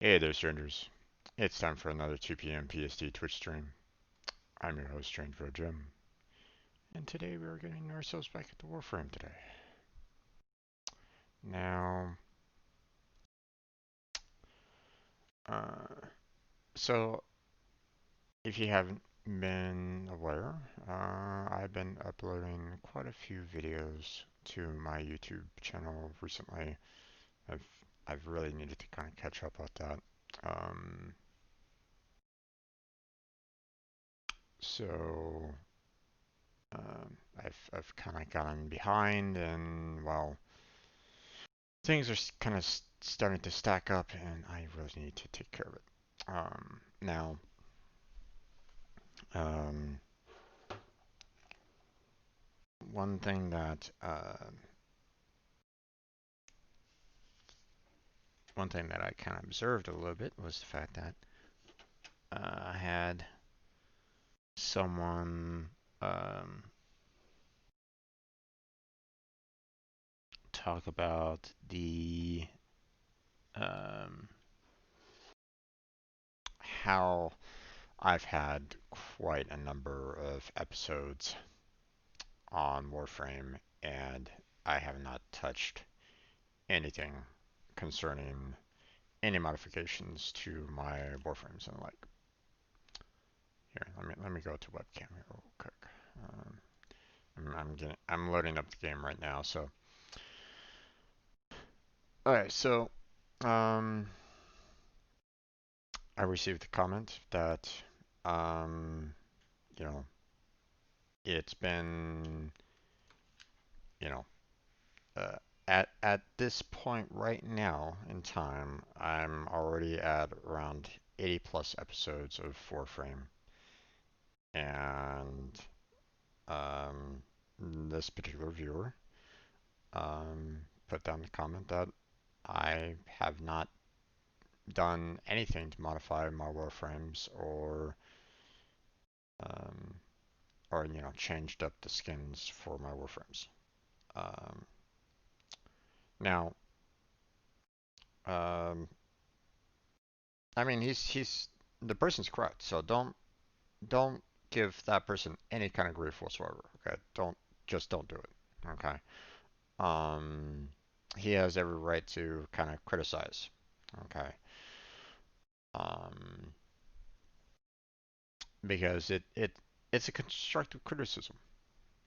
Hey there, strangers. It's time for another 2 p.m. PST Twitch stream. I'm your host, Stranger Jim, and today we are getting ourselves back at the Warframe today. Now, uh, so if you haven't been aware, I've been uploading quite a few videos to my YouTube channel recently. I've I've really needed to kind of catch up with that. Um, so I've kind of gotten behind, and well, things are kind of starting to stack up, and I really need to take care of it. Now, um, one thing that I kind of observed a little bit was the fact that I had someone talk about the um, how I've had quite a number of episodes on Warframe, and I have not touched anything concerning any modifications to my Warframes and the like. Here, let me go to webcam here real quick. I'm loading up the game right now. So, all right. So, um, I received a comment that, um, you know, it's been, you know, uh, at this point right now in time, I'm already at around 80 plus episodes of Warframe, and um, this particular viewer put down the comment that I have not done anything to modify my warframes um, or changed up the skins for my warframes. Um, now, um, I mean, he's the person's correct, so don't give that person any kind of grief whatsoever. Okay, don't do it. Okay. Um, he has every right to kind of criticize. Okay. Um, because it's a constructive criticism.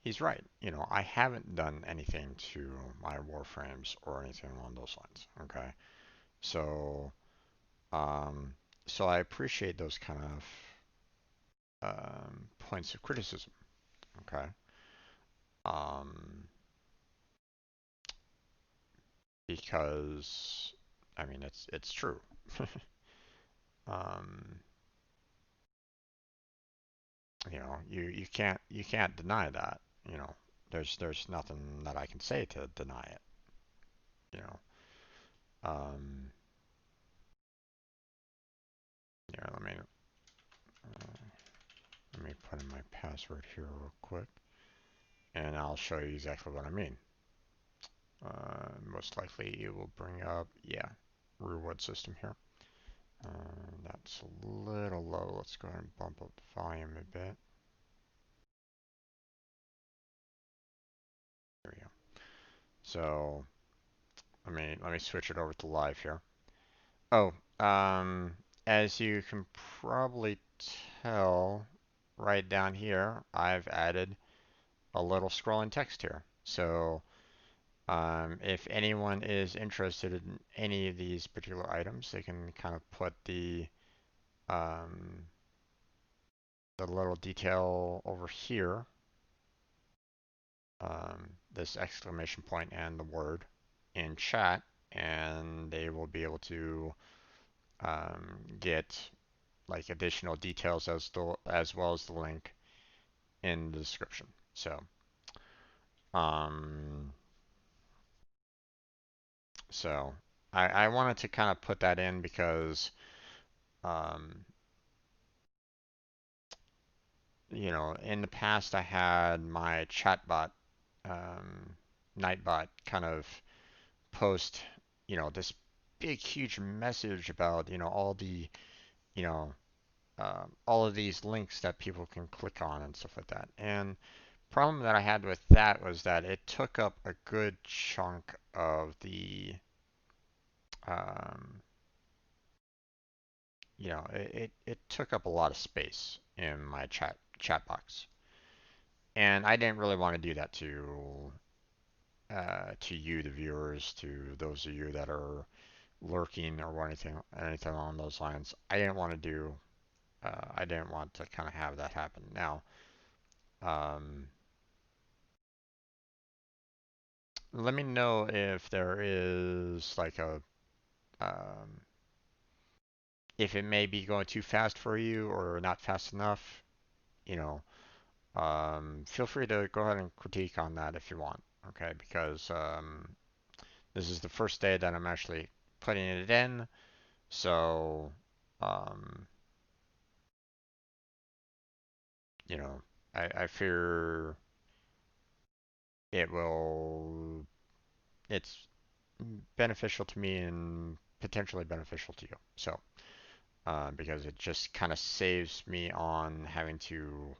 He's right. I haven't done anything to my warframes or anything along those lines. Okay. So, um, so I appreciate those kind of points of criticism. Okay. Um, because I mean it's true. um, you can't deny that. You know, there's nothing that I can say to deny it. You know. Um, yeah. Let me put in my password here real quick, and I'll show you exactly what I mean. Most likely it will bring up, yeah, reward system here. That's a little low. Let's go ahead and bump up the volume a bit. There we go. So let me switch it over to live here. Oh, as you can probably tell, right down here, I've added a little scrolling text here. So if anyone is interested in any of these particular items, they can kind of put um, the little detail over here, this exclamation point and the word in chat, and they will be able to get like additional details as well as the link in the description. So, um, so I wanted to kind of put that in because um, in the past I had my chatbot, um, Nightbot, kind of post, this. big, huge message about, you know, all of these links that people can click on and stuff like that. And problem that I had with that was that it took up a good chunk of the, um, it took up a lot of space in my chat box, and I didn't really want to do that to you, the viewers, to those of you that are lurking or anything along those lines. I didn't want to kind of have that happen. Now, um, let me know if there is like um, if it may be going too fast for you or not fast enough. You know, feel free to go ahead and critique on that if you want. Okay, because this is the first day that I'm actually putting it in, so um, you know, I fear it will. It's beneficial to me and potentially beneficial to you. So, because it just kind of saves me on having to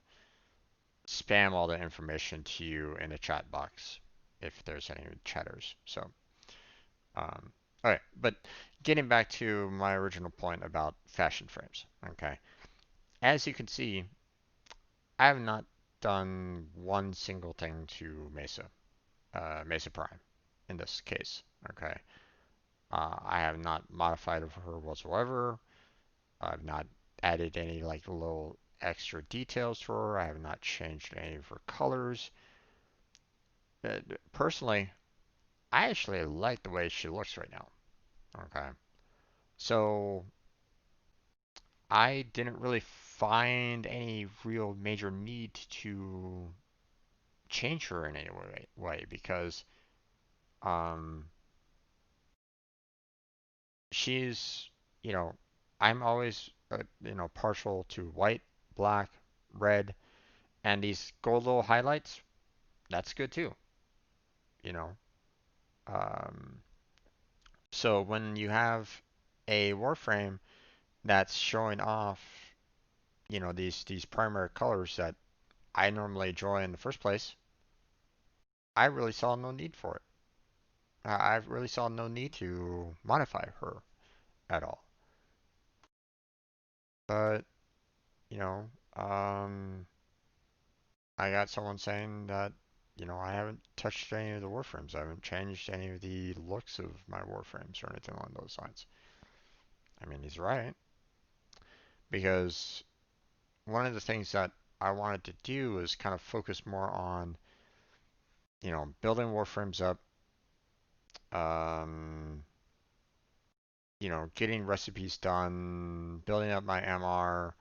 spam all the information to you in the chat box if there's any chatters. So, um, all right, but getting back to my original point about fashion frames. Okay, as you can see, I have not done one single thing to Mesa Prime in this case. Okay, I have not modified her whatsoever. I've not added any like little extra details to her. I have not changed any of her colors. Personally, I actually like the way she looks right now. Okay. So I didn't really find any real major need to change her in any way because um, she's, you know, I'm always, partial to white, black, red, and these gold little highlights. That's good too, you know. Um, so when you have a Warframe that's showing off, these primary colors that I normally enjoy in the first place, I really saw no need for it. I really saw no need to modify her at all. But, you know, I got someone saying that, I haven't touched any of the Warframes. I haven't changed any of the looks of my Warframes or anything along those lines. I mean, he's right. Because one of the things that I wanted to do is kind of focus more on, building Warframes up, um, getting recipes done, building up my MR,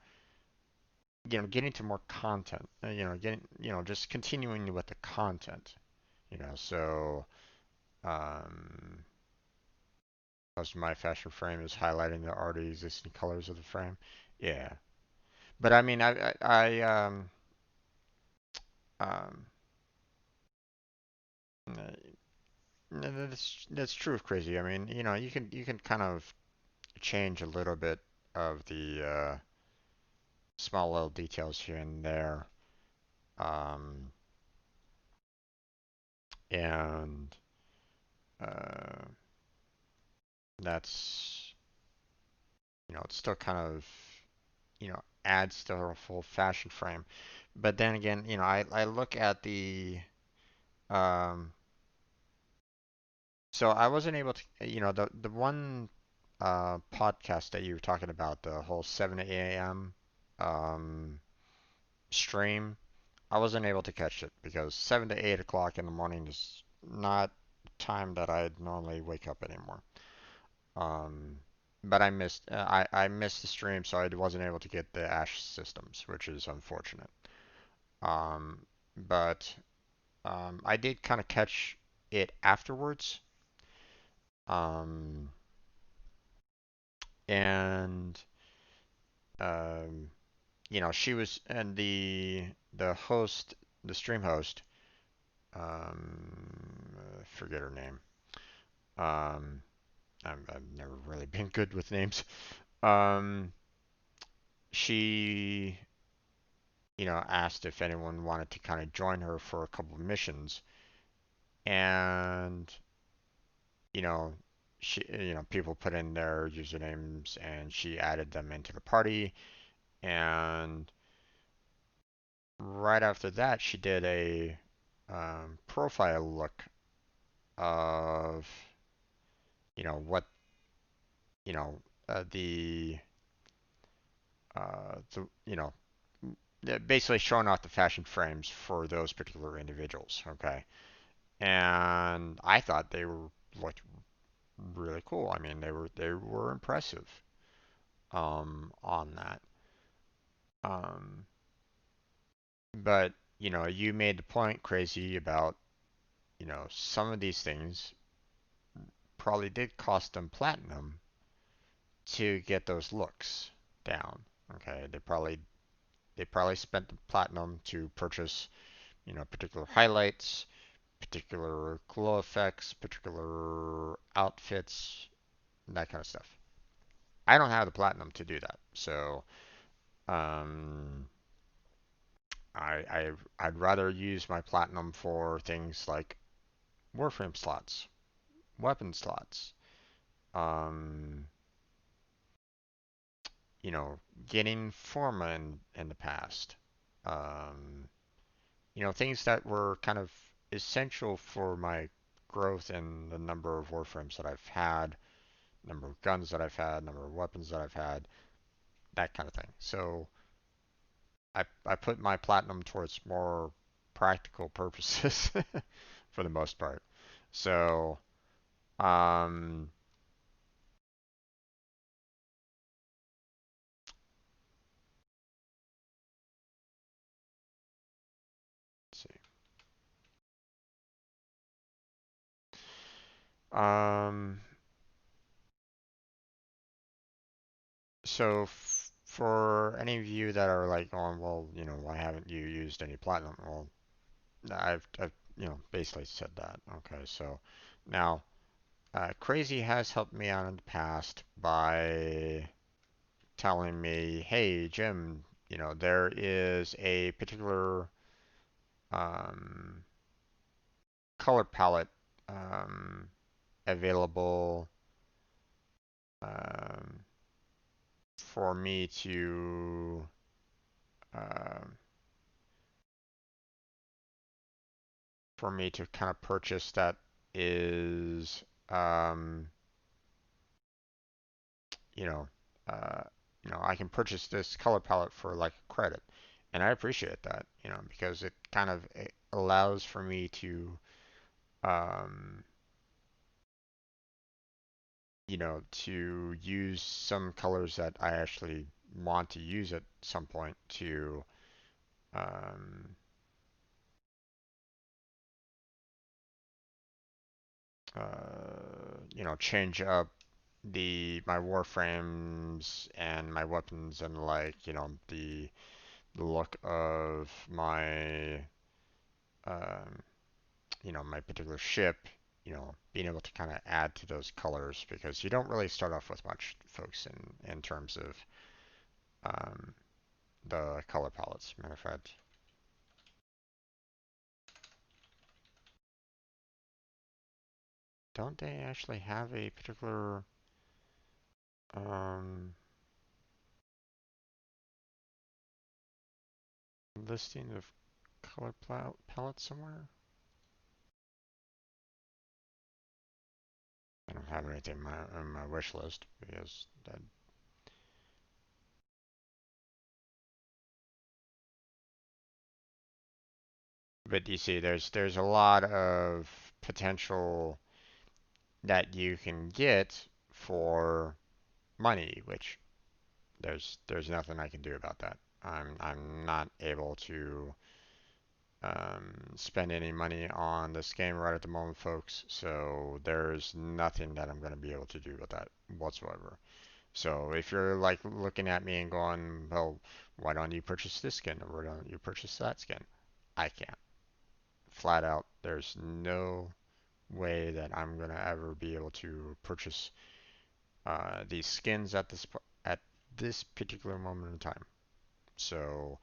getting to more content, just continuing with the content, so, um, most of my fashion frame is highlighting the already existing colors of the frame. Yeah. But I mean, um, that's true of Crazy. I mean, you can kind of change a little bit of the small little details here and there. Um, and uh, that's, it's still kind of, adds to a full fashion frame. But then again, I look at um, so I wasn't able to, the one podcast that you were talking about, the whole 7 a.m. Um, stream, I wasn't able to catch it because 7 to 8 o'clock in the morning is not time that I'd normally wake up anymore. Um, but I missed the stream, so I wasn't able to get the Ash systems, which is unfortunate. Um, but I did kind of catch it afterwards. Um, and um, she was and the host, the stream host, forget her name. Um, I've never really been good with names. Um, she, asked if anyone wanted to kind of join her for a couple of missions, and you know, people put in their usernames, and she added them into the party, and right after that, she did a profile look of, what, you know, the the basically showing off the fashion frames for those particular individuals. Okay, and I thought they were looked really cool. I mean, they were impressive on that. Um, but you made the point, crazy, about some of these things probably did cost them platinum to get those looks down. Okay, they probably spent the platinum to purchase particular highlights, particular glow effects, particular outfits, that kind of stuff. I don't have the platinum to do that, so um, I'd rather use my platinum for things like Warframe slots, weapon slots, um, you know, getting Forma in the past, um, things that were kind of essential for my growth in the number of Warframes that I've had, number of guns that I've had, number of weapons that I've had, that kind of thing. So I put my platinum towards more practical purposes for the most part. So um, let's see. Um, so for any of you that are like going, well, why haven't you used any platinum? Well, I've basically said that. Okay, so now Crazy has helped me out in the past by telling me, hey, Jim, there is a particular um, color palette um, available um, for me to um, kind of purchase that is you know uh, I can purchase this color palette for like a credit, and I appreciate that, because it allows for me um, to use some colors that I actually want to use at some point to um, change up my warframes and my weapons and like the look of um, my particular ship. Being able to kind of add to those colors because you don't really start off with much, folks, in terms of um, the color palettes. Matter of fact, don't they actually have a particular um, listing of color palettes somewhere? I don't have anything on my wish list because that. But you see, there's a lot of potential that you can get for money, which there's nothing I can do about that. I'm not able to spend any money on this game right at the moment, folks. So there's nothing that I'm going to be able to do with that whatsoever. So if you're like looking at me and going, well, why don't you purchase this skin or why don't you purchase that skin? I can't. Flat out, there's no way that I'm going to ever be able to purchase. these skins at this particular moment in time. So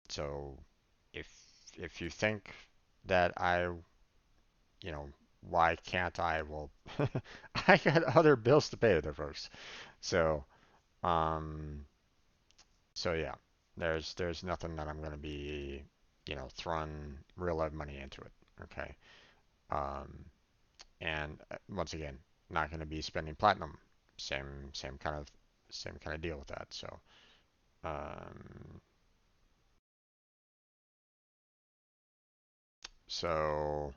so if if you think that why can't I? Well, I got other bills to pay there, folks. So um so yeah, there's nothing that I'm gonna be throwing real life money into it. Okay. Um, and once again, not gonna be spending platinum. Same kind of deal with that. Um, so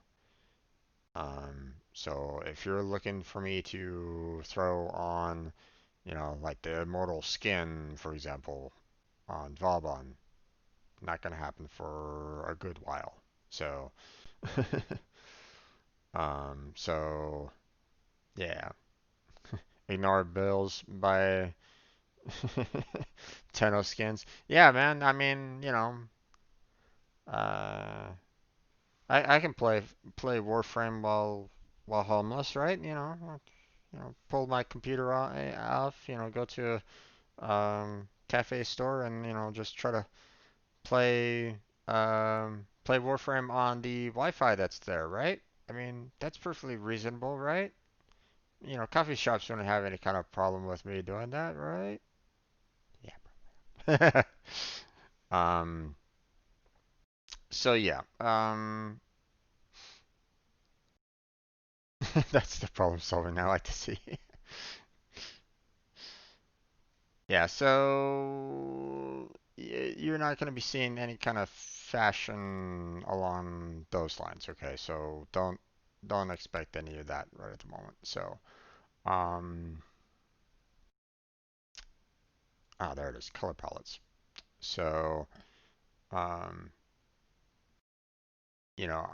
so if you're looking for me to throw on, like the immortal skin, for example, on Vauban, not gonna happen for a good while. So so yeah, ignore bills by Tenno skins. Yeah, man. I mean, uh, I can play Warframe while homeless, right? Pull my computer off, go to a cafe store and just try to play Warframe on the Wi-Fi that's there, right? I mean, that's perfectly reasonable, right? Coffee shops don't have any kind of problem with me doing that, right? Yeah. Um, so yeah, that's the problem solving I like to see. Yeah, so you're not going to be seeing any kind of fashion along those lines, okay? So don't expect any of that right at the moment. So, um, there it is, color palettes. So, um,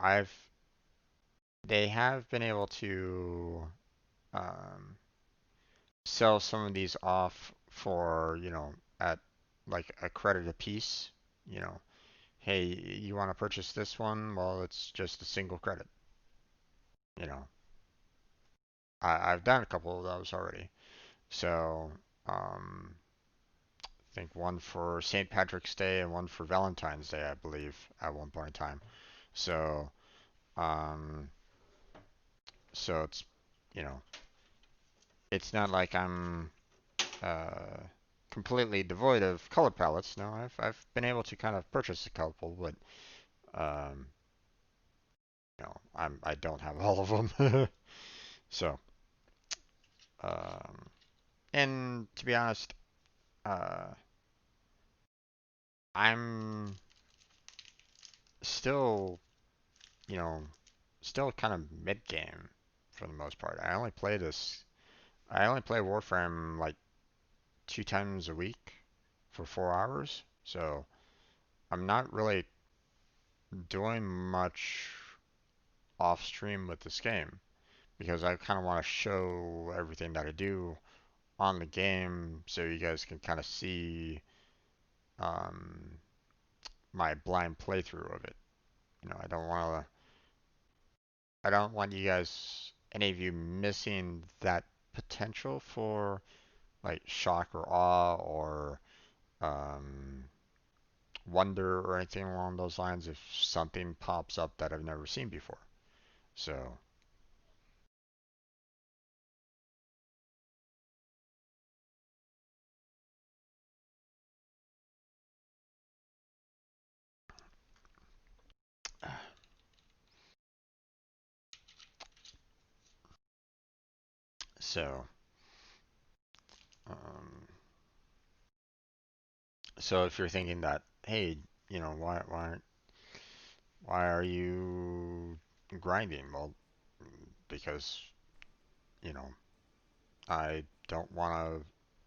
I've they have been able to um, sell some of these off for, at like a credit a piece, you know. Hey, you want to purchase this one? Well, it's just a single credit, you know. I've done a couple of those already. So, I think one for St. Patrick's Day and one for Valentine's Day, I believe, at one point in time. So, um, so you know, it's not like I'm uh, completely devoid of color palettes. No, I've been able to kind of purchase a couple, but um, I don't have all of them. So, um, and to be honest, uh, I'm still, you know, still kind of mid game for the most part. I only play Warframe like 2 times a week for 4 hours. So I'm not really doing much off stream with this game because I kind of want to show everything that I do on the game so you guys can kind of see um, my blind playthrough of it. I don't want you guys, any of you, missing that potential for like shock or awe or um, wonder or anything along those lines if something pops up that I've never seen before. So, so, um, so if you're thinking that, hey, why are you grinding? Well, because you know I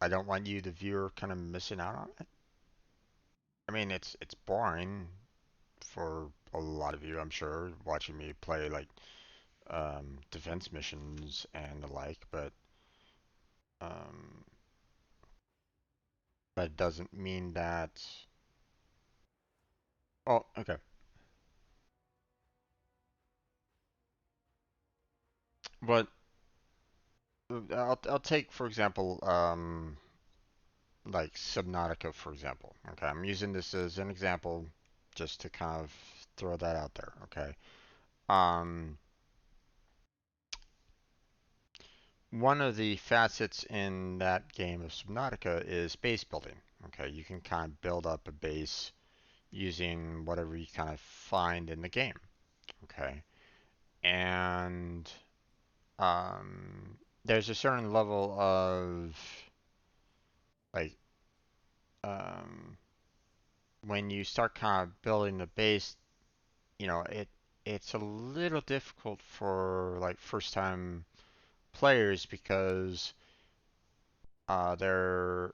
I don't want you, the viewer, kind of missing out on it. I mean, it's boring for a lot of you, I'm sure, watching me play like defense missions and the like, um, but it doesn't mean that. Oh, okay. But I'll take for example, like Subnautica, for example. Okay, I'm using this as an example just to kind of throw that out there. Okay. Um, One of the facets in that game of Subnautica is base building. Okay, you can kind of build up a base using whatever you kind of find in the game. Okay, and there's a certain level of like um, when you start kind of building the base, it's a little difficult for like first time players because they're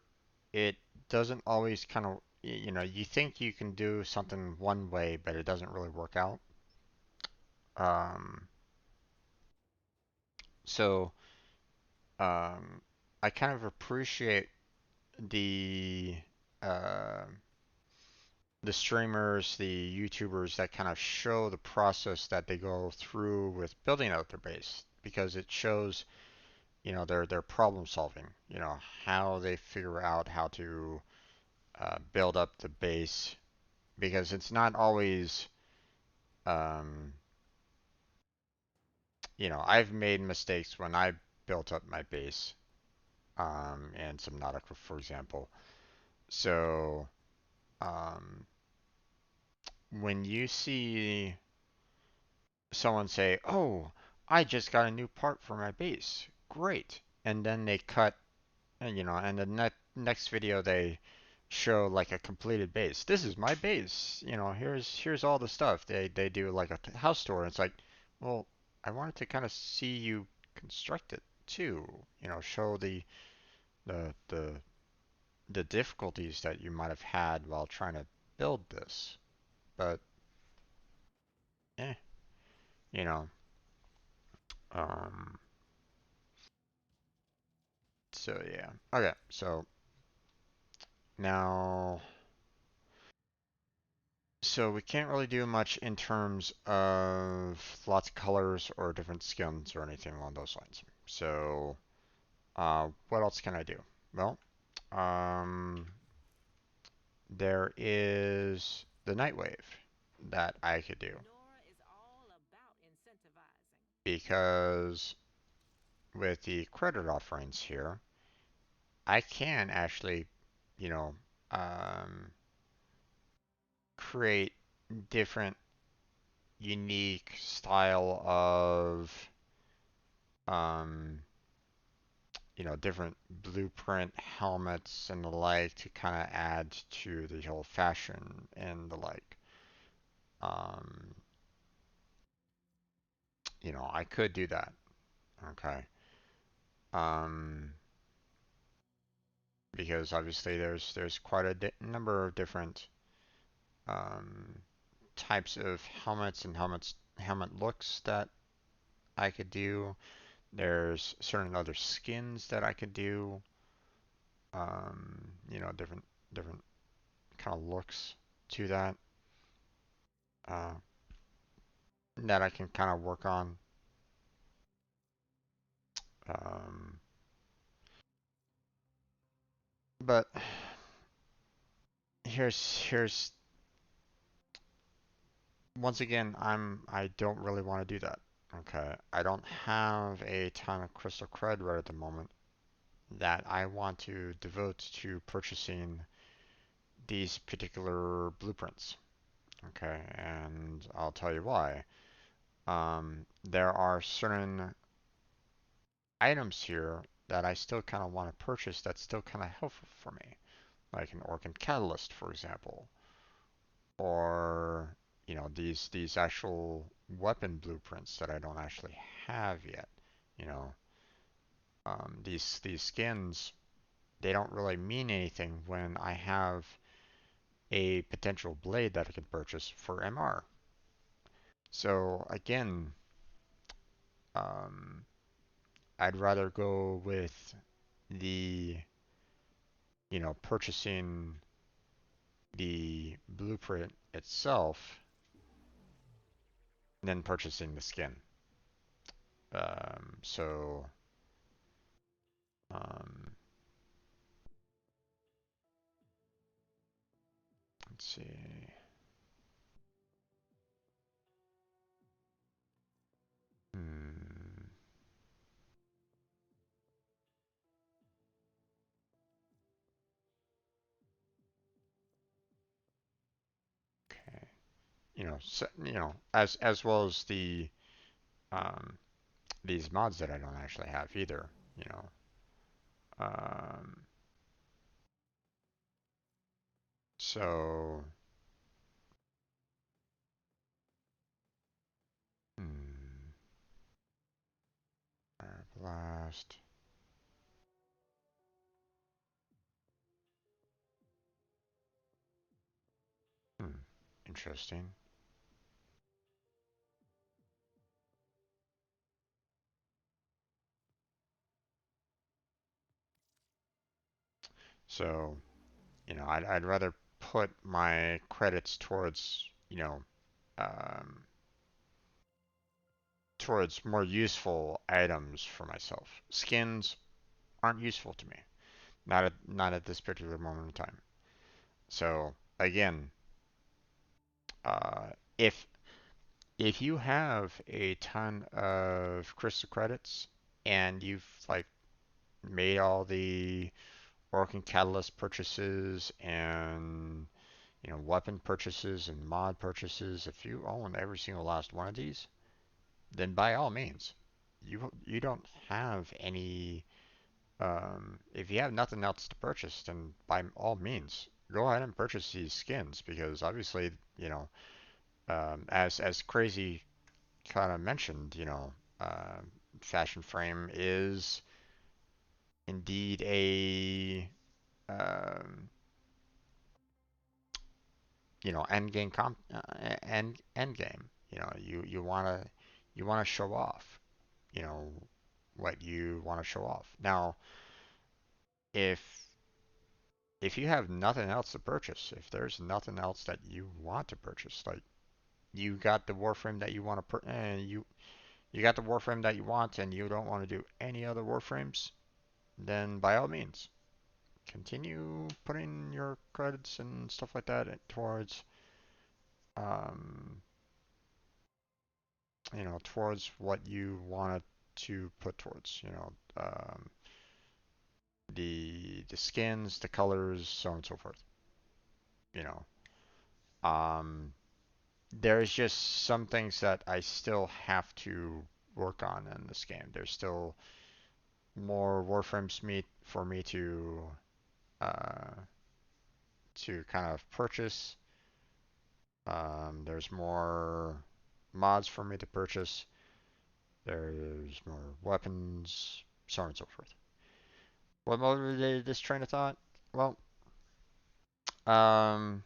it doesn't always kind of you think you can do something one way, but it doesn't really work out. Um, so um, I kind of appreciate the uh, the streamers, the YouTubers that kind of show the process that they go through with building out their base because it shows their problem solving, how they figure out how to build up the base because it's not always um, I've made mistakes when I built up my base in Subnautica, for example. So um, when you see someone say, "Oh, I just got a new part for my base. Great." And then they cut, and the next video they show like a completed base. This is my base. Here's all the stuff. They do like a house tour. And it's like, well, I wanted to kind of see you construct it too. Show the the the difficulties that you might have had while trying to build this. But eh, you know, um, so yeah. Okay, so now, so we can't really do much in terms of lots of colors or different skins or anything along those lines. So, what else can I do? Well, um, there is the Nightwave that I could do because with the credit offerings here, I can actually, you know, um, create different unique style of, um, different blueprint helmets and the like to kind of add to the whole fashion and the like. Um, I could do that. Okay. Um, because obviously there's quite a number of different um, types of helmets and helmet looks that I could do. There's certain other skins that I could do. Different kind of looks to uh, that I can kind of work on. Um, but here's once again I don't really want to do that. Okay, I don't have a ton of crystal cred right at the moment that I want to devote to purchasing these particular blueprints. Okay, and I'll tell you why. There are certain items here that I still kind of want to purchase that's still kind of helpful for me, like an Organ Catalyst, for example, or these actual weapon blueprints that I don't actually have yet. You know, these skins they don't really mean anything when I have a potential blade that I can purchase for MR. So again, um, I'd rather go with the purchasing the blueprint itself than purchasing the skin. So Um, let's see. Hmm. Okay. As well as um, these mods that I don't actually have either. You know. Um, so. Hmm. Blast. Hmm. Interesting. So, I'd rather put my credits towards, um, towards more useful items for myself. Skins aren't useful to me. Not at this particular moment in time. So again, if you have a ton of crystal credits and you've like made all the working catalyst purchases and weapon purchases and mod purchases, if you own every single last one of these, then by all means, you don't have any. If you have nothing else to purchase, then by all means, go ahead and purchase these skins because obviously, as crazy kind of mentioned, uh, Fashion Frame is indeed a um, end game end game. You wanna show off, you know, what you want to show off. Now, if you have nothing else to purchase, if there's nothing else that you want to purchase, like you got the Warframe that you want to you got the Warframe that you want, and you don't want to do any other Warframes, then by all means, continue putting your credits and stuff like that towards um, towards what you wanted to put towards, the skins, the colors, so on and so forth. You know, um, there's just some things that I still have to work on in this game. There's still more Warframes meat for me uh, to kind of purchase. There's more mods for me to purchase. There's more weapons, so on and so forth. What motivated this train of thought? Well, um,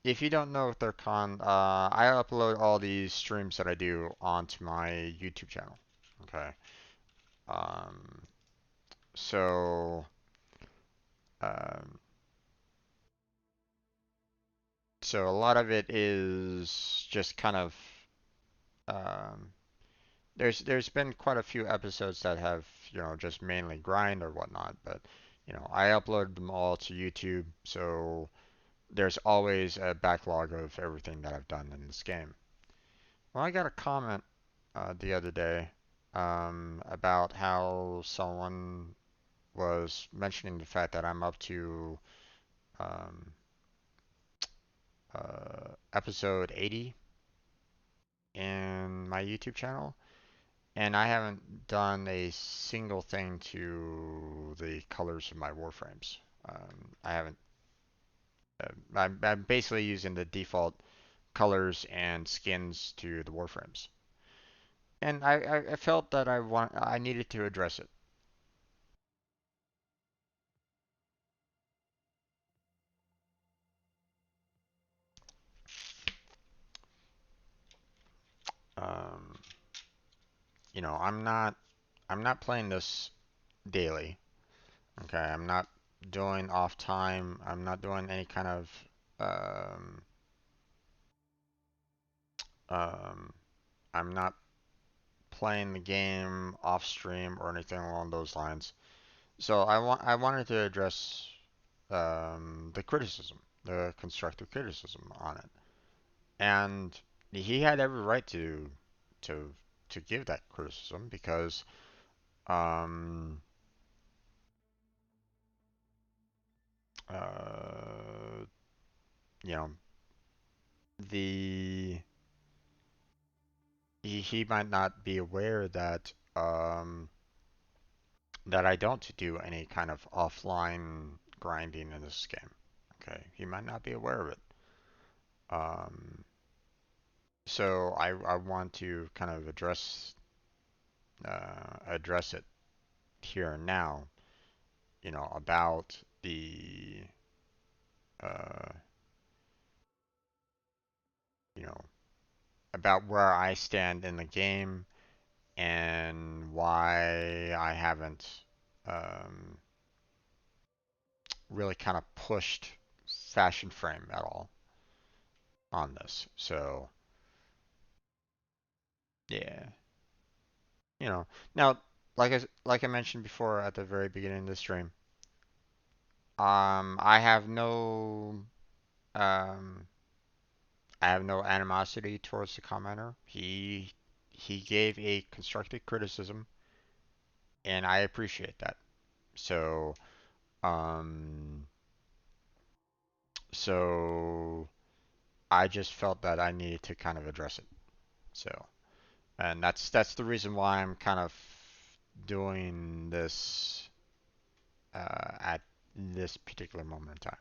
if you don't know their I upload all these streams that I do onto my YouTube channel. Okay. Um, so, um, so a lot of it is just kind of um, there's been quite a few episodes that have just mainly grind or whatnot, but I upload them all to YouTube, so there's always a backlog of everything that I've done in this game. Well, I got a comment the other day about how someone was mentioning the fact that I'm up to um, episode 80 in my YouTube channel, and I haven't done a single thing to the colors of my Warframes. I haven't. I'm basically using the default colors and skins to the Warframes, and I felt that I needed to address it. Um, I'm not playing this daily. Okay, I'm not doing off time. I'm not doing any kind of um, um, I'm not playing the game off stream or anything along those lines. I wanted to address the criticism, the constructive criticism on it, and he had every right to to give that criticism because um, uh, you know the he might not be aware that that I don't do any kind of offline grinding in this game. Okay, he might not be aware of it. Um, so I want to kind of address it here and now. About the uh, you know about where I stand in the game and why I haven't um, really kind of pushed Fashion Frame at all on this. So yeah, now like I mentioned before at the very beginning of the stream, I have um, no animosity towards the commenter. He gave a constructive criticism, and I appreciate that. So um, so I just felt that I needed to kind of address it. So, and that's the reason why I'm kind of doing this at this particular moment in time.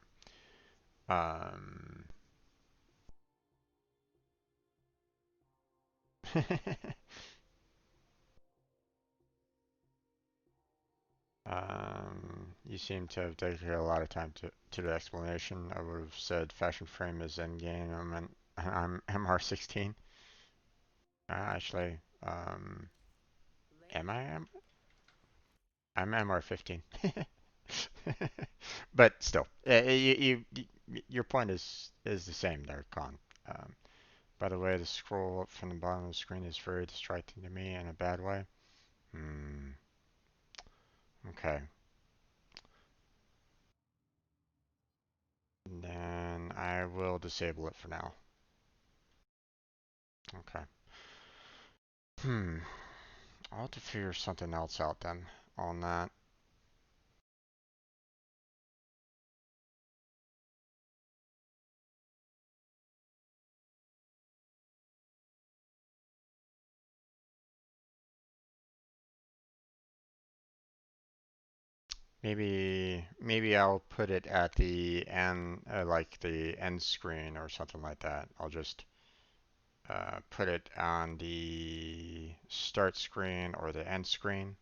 You seem to have dedicated a lot of time to the explanation. I would have said Fashion Frame is endgame. I'm MR16. Actually, am I? I'm MR15. But still, your point is the same there, Con. Um, by the way, the scroll up from the bottom of the screen is very distracting to me in a bad way. Hmm. Okay. Then I will disable it for now. Okay. Hmm. I'll have to figure something else out then on that. Maybe I'll put it at the end, like the end screen or something like that. I'll just put it on the start screen or the end screen,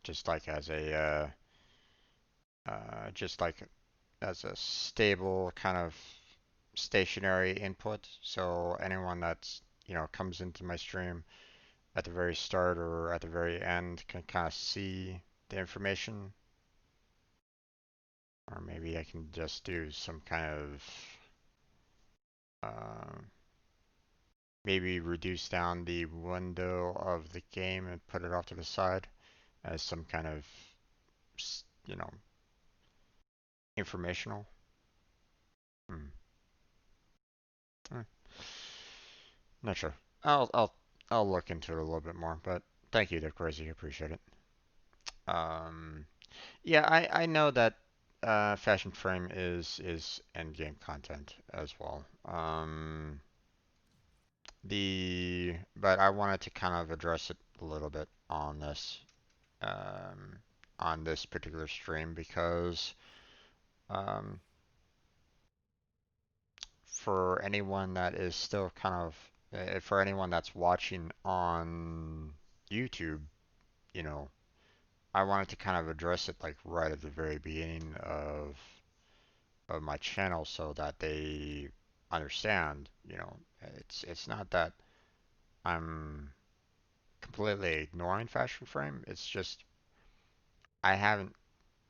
just like as a just like as a stable kind of stationary input. So anyone that's comes into my stream at the very start or at the very end can kind of see the information. Or maybe I can just do some kind of um, maybe reduce down the window of the game and put it off to the side as some kind of you know informational. Hmm. Eh, Not sure. I'll look into it a little bit more. But thank you, there, Crazy. Appreciate it. Um, yeah, I know that Fashion Frame is end game content as well. But I wanted to kind of address it a little bit um, on this particular stream because um, for anyone that is still kind of for anyone that's watching on YouTube, you know, I wanted to kind of address it like right at the very beginning of my channel so that they understand, it's not that I'm completely ignoring Fashion Frame. It's just I haven't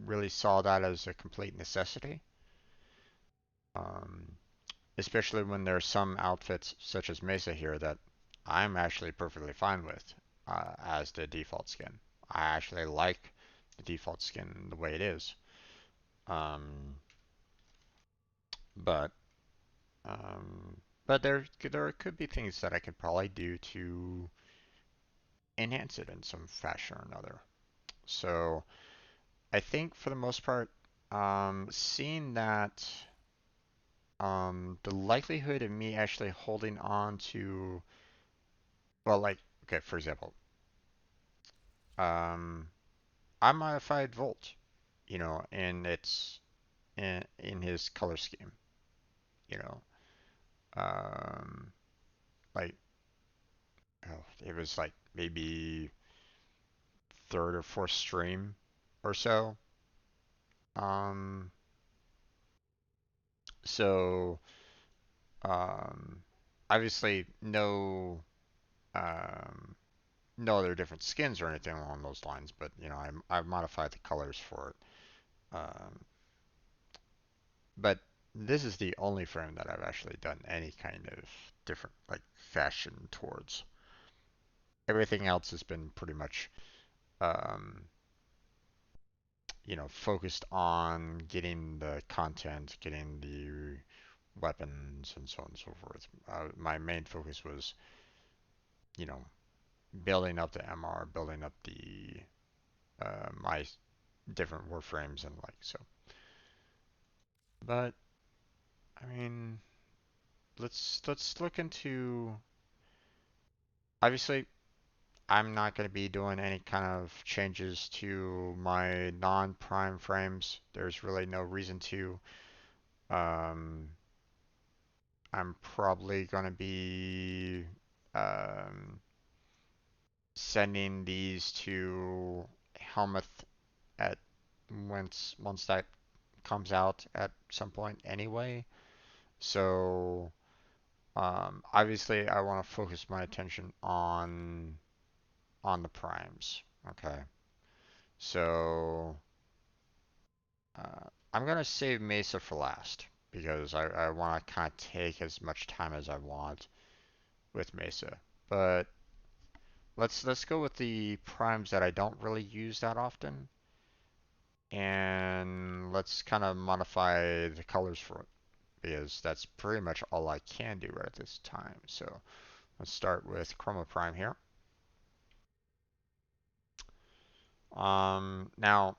really saw that as a complete necessity. Um, Especially when there's some outfits such as Mesa here that I'm actually perfectly fine with as the default skin. I actually like the default skin the way it is. Um, but um, but there could be things that I could probably do to enhance it in some fashion or another. So I think for the most part, seeing that the likelihood of me actually holding on to, well, like, okay, for example, um, I modified Volt, in his color scheme, you know, um, like, oh, it was like maybe third or fourth stream or so. Um, so um, obviously um, no other different skins or anything along those lines, but I've modified the colors for it. But this is the only frame that I've actually done any kind of different like fashion towards. Everything else has been pretty much um, focused on getting the content, getting the weapons, and so on and so forth. My main focus was, you know, building up the MR, building up the my different warframes and like so. But I mean, let's look into. Obviously, I'm not going to be doing any kind of changes to my non-prime frames. There's really no reason to. Um, I'm probably going to be um, sending these to Helmuth at once that comes out at some point anyway. So obviously, I want to focus my attention on the primes. Okay, so I'm gonna save Mesa for last because I want to kind of take as much time as I want with Mesa. But let's go with the primes that I don't really use that often, and let's kind of modify the colors for it because that's pretty much all I can do right at this time. So let's start with Chroma Prime here. Now,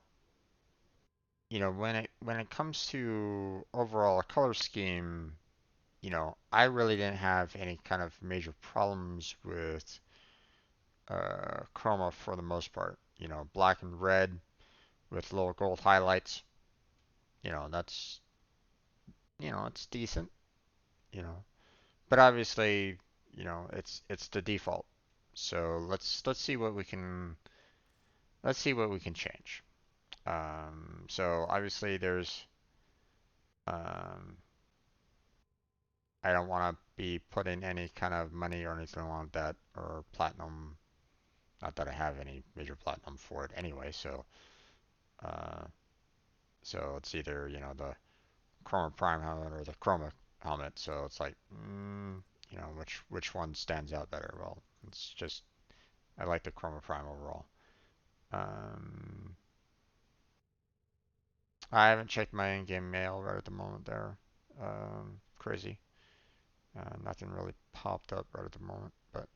when it comes to overall color scheme, I really didn't have any kind of major problems with chroma for the most part. Black and red with little gold highlights. That's it's decent. You know, but obviously, it's the default. So let's see what we can change. So obviously um, I don't want to be putting any kind of money or anything like that or platinum. Not that I have any major platinum for it anyway. Uh, so it's either the Chroma Prime helmet or the Chroma helmet. So it's like, which one stands out better? Well, it's just I like the Chroma Prime overall. Um, I haven't checked my in-game mail right at the moment there. Crazy. Nothing really popped up right at the moment, but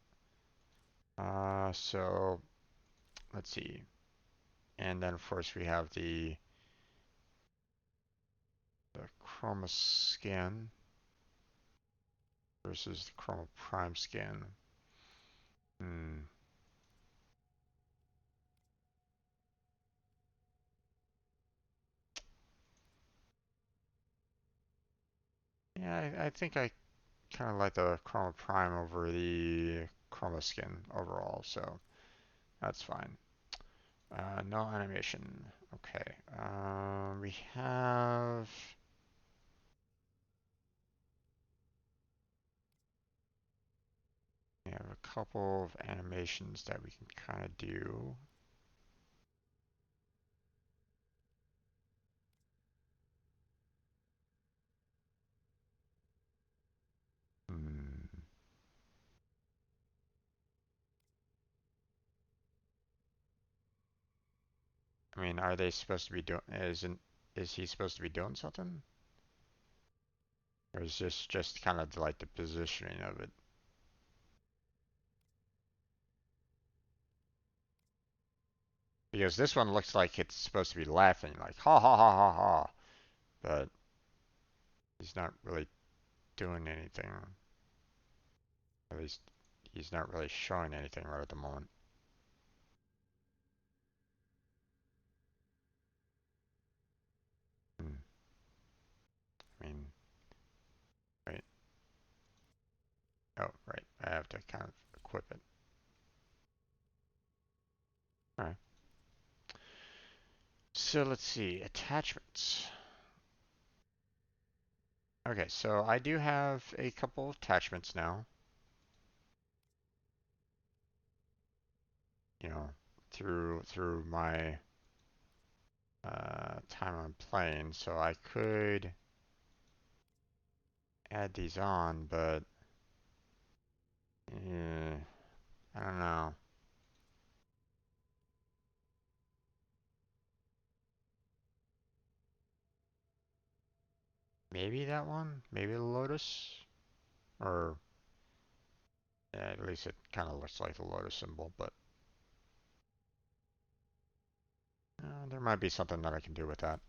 so let's see. And then of course we have the Chroma skin versus the Chroma Prime skin. Hmm. Yeah, I think I kind of like the Chroma Prime over the Chroma skin overall, so that's fine. No animation. Okay. We have a couple of animations that we can kind of do. Hmm. I mean, are they supposed to be doing, is he supposed to be doing something? Or is this just kind of like the positioning of it? Because this one looks like it's supposed to be laughing, like ha ha ha ha ha, but he's not really doing anything. At least he's not really showing anything right at the moment. Hmm. I mean, wait. Oh, right. I have to kind of equip it. Alright. So let's see. Attachments. Okay, so I do have a couple of attachments now. You know, through my time on playing, so I could add these on, but I don't know. Maybe that one? Maybe the Lotus? Or yeah, at least it kind of looks like the Lotus symbol, but there might be something that I can do with that.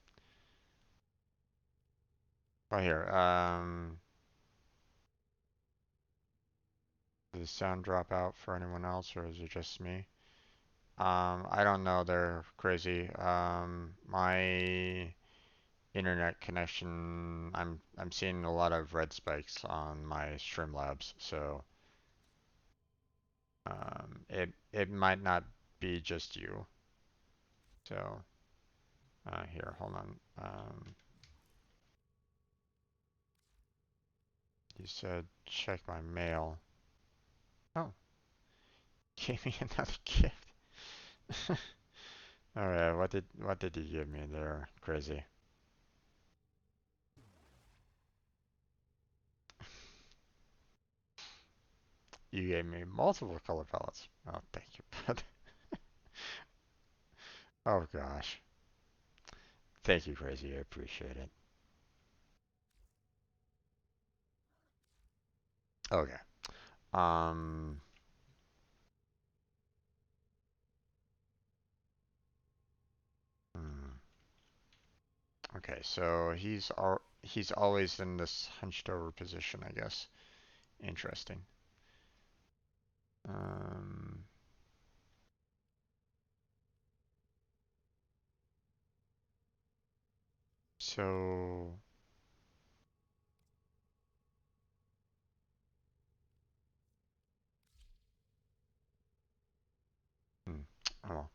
Right here, does the sound drop out for anyone else, or is it just me? I don't know. They're crazy. My internet connection, I'm seeing a lot of red spikes on my Streamlabs, so it might not be just you. So here, hold on. You said check my mail. Oh, gave me another gift. All right, what did you give me there? Crazy. You gave me multiple color palettes. Oh, thank you, bud. Oh gosh. Thank you, Crazy. I appreciate it. Okay. Um. hmm. Okay, so he's always in this hunched over position, I guess. Interesting. Um. So. Hmm. Oh well.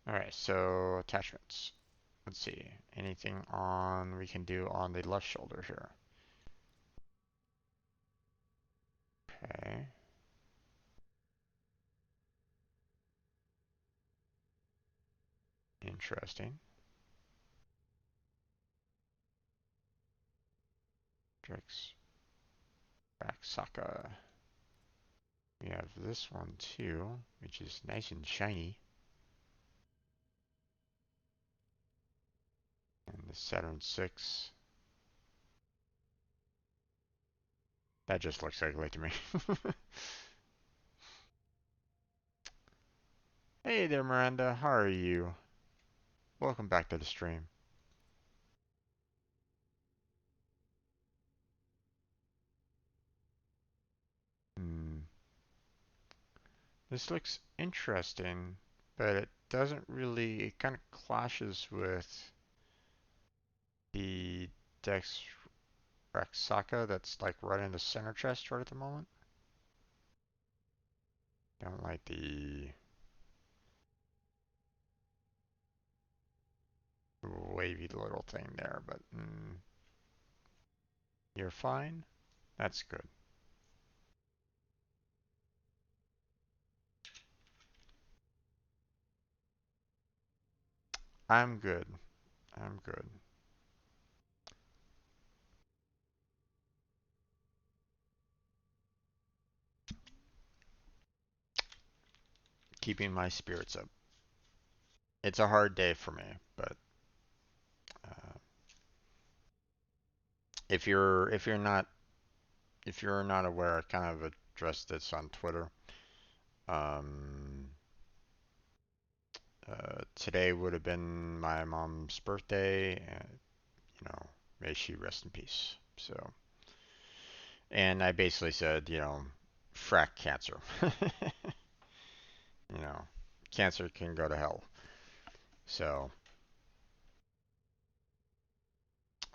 All right. So attachments. Let's see. Anything on we can do on the left shoulder here. Okay. Interesting. Drex Raksaka. We have this one too, which is nice and shiny. And the Saturn 6. That just looks ugly to me. Hey there, Miranda. How are you? Welcome back to the stream. Hmm. This looks interesting, but it doesn't really. It kind of clashes with the Dex Raksaka that's like right in the center chest right at the moment. Don't like the wavy little thing there, but you're fine. That's good. I'm good. I'm good. Keeping my spirits up. it's a hard day for me. But uh, if you're not aware, I kind of addressed this on Twitter. Um, Today would have been my mom's birthday, and may she rest in peace. So, and I basically said, frack cancer. you know, Cancer can go to hell. So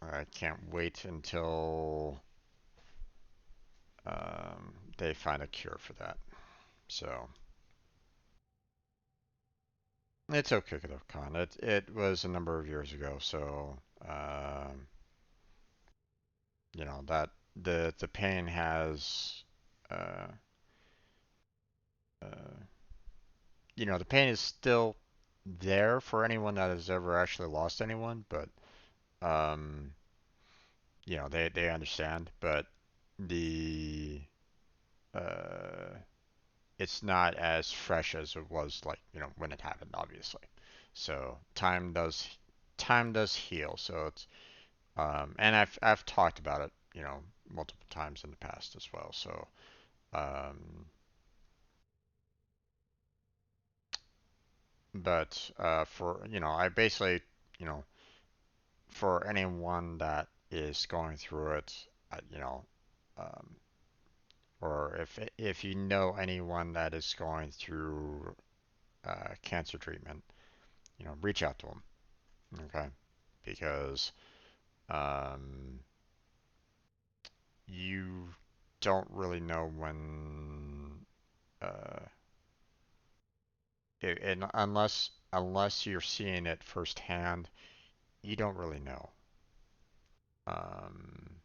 I can't wait until they find a cure for that. So it's okay, though, Con. It was a number of years ago, so um, that the pain has uh, uh, the pain is still there for anyone that has ever actually lost anyone, but um, they understand, but the uh, it's not as fresh as it was like when it happened, obviously. So time does heal. So it's and I've talked about it multiple times in the past as well. So um, but for I basically you know for anyone that is going through it, um, or if you know anyone that is going through cancer treatment, reach out to them, okay? Because um, you don't really know when, uh, and unless you're seeing it firsthand, you don't really know. Um,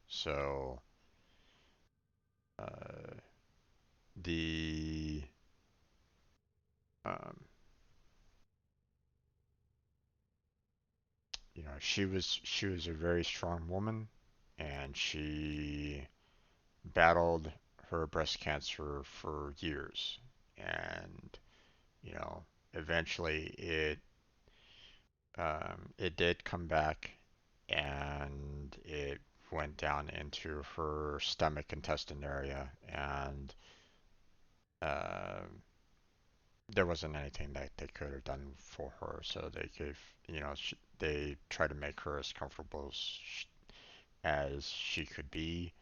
so uh, the um, she was a very strong woman, and she battled her breast cancer for years, and eventually it did come back, and it went down into her stomach intestine area, and uh, there wasn't anything that they could have done for her. So they gave, they tried to make her as comfortable as she could be.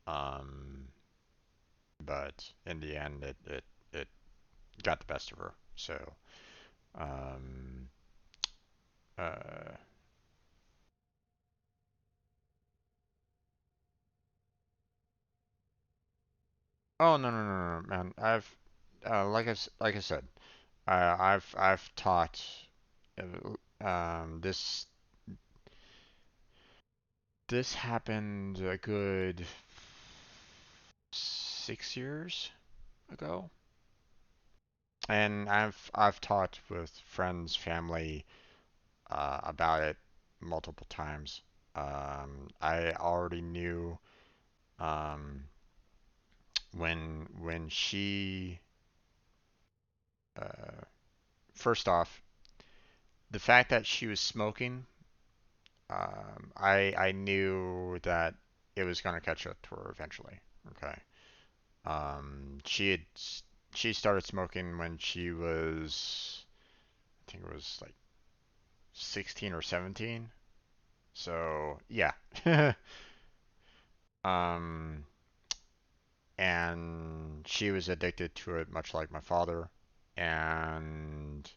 Um, but in the end, it got the best of her. So, um, uh, oh no no no no man, I've like I said, I've taught this happened a good 6 years ago, and I've talked with friends, family about it multiple times. I already knew um, when she uh, first off, the fact that she was smoking, I knew that it was gonna catch up to her eventually. Okay. She started smoking when she was, I think it was like 16 or 17. So yeah. um, and she was addicted to it, much like my father. And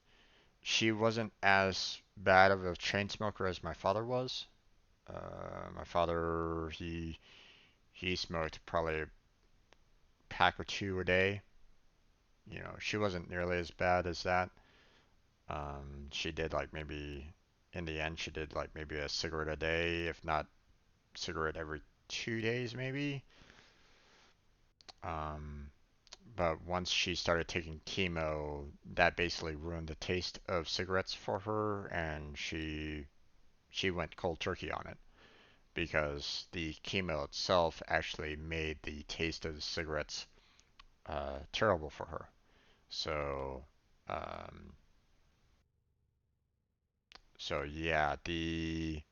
she wasn't as bad of a chain smoker as my father was. My father, he smoked probably a pack or two a day. She wasn't nearly as bad as that. She did like maybe in the end she did like maybe a cigarette a day, if not cigarette every 2 days maybe. Um, but once she started taking chemo, that basically ruined the taste of cigarettes for her, and she went cold turkey on it because the chemo itself actually made the taste of the cigarettes terrible for her. So, um, So yeah, the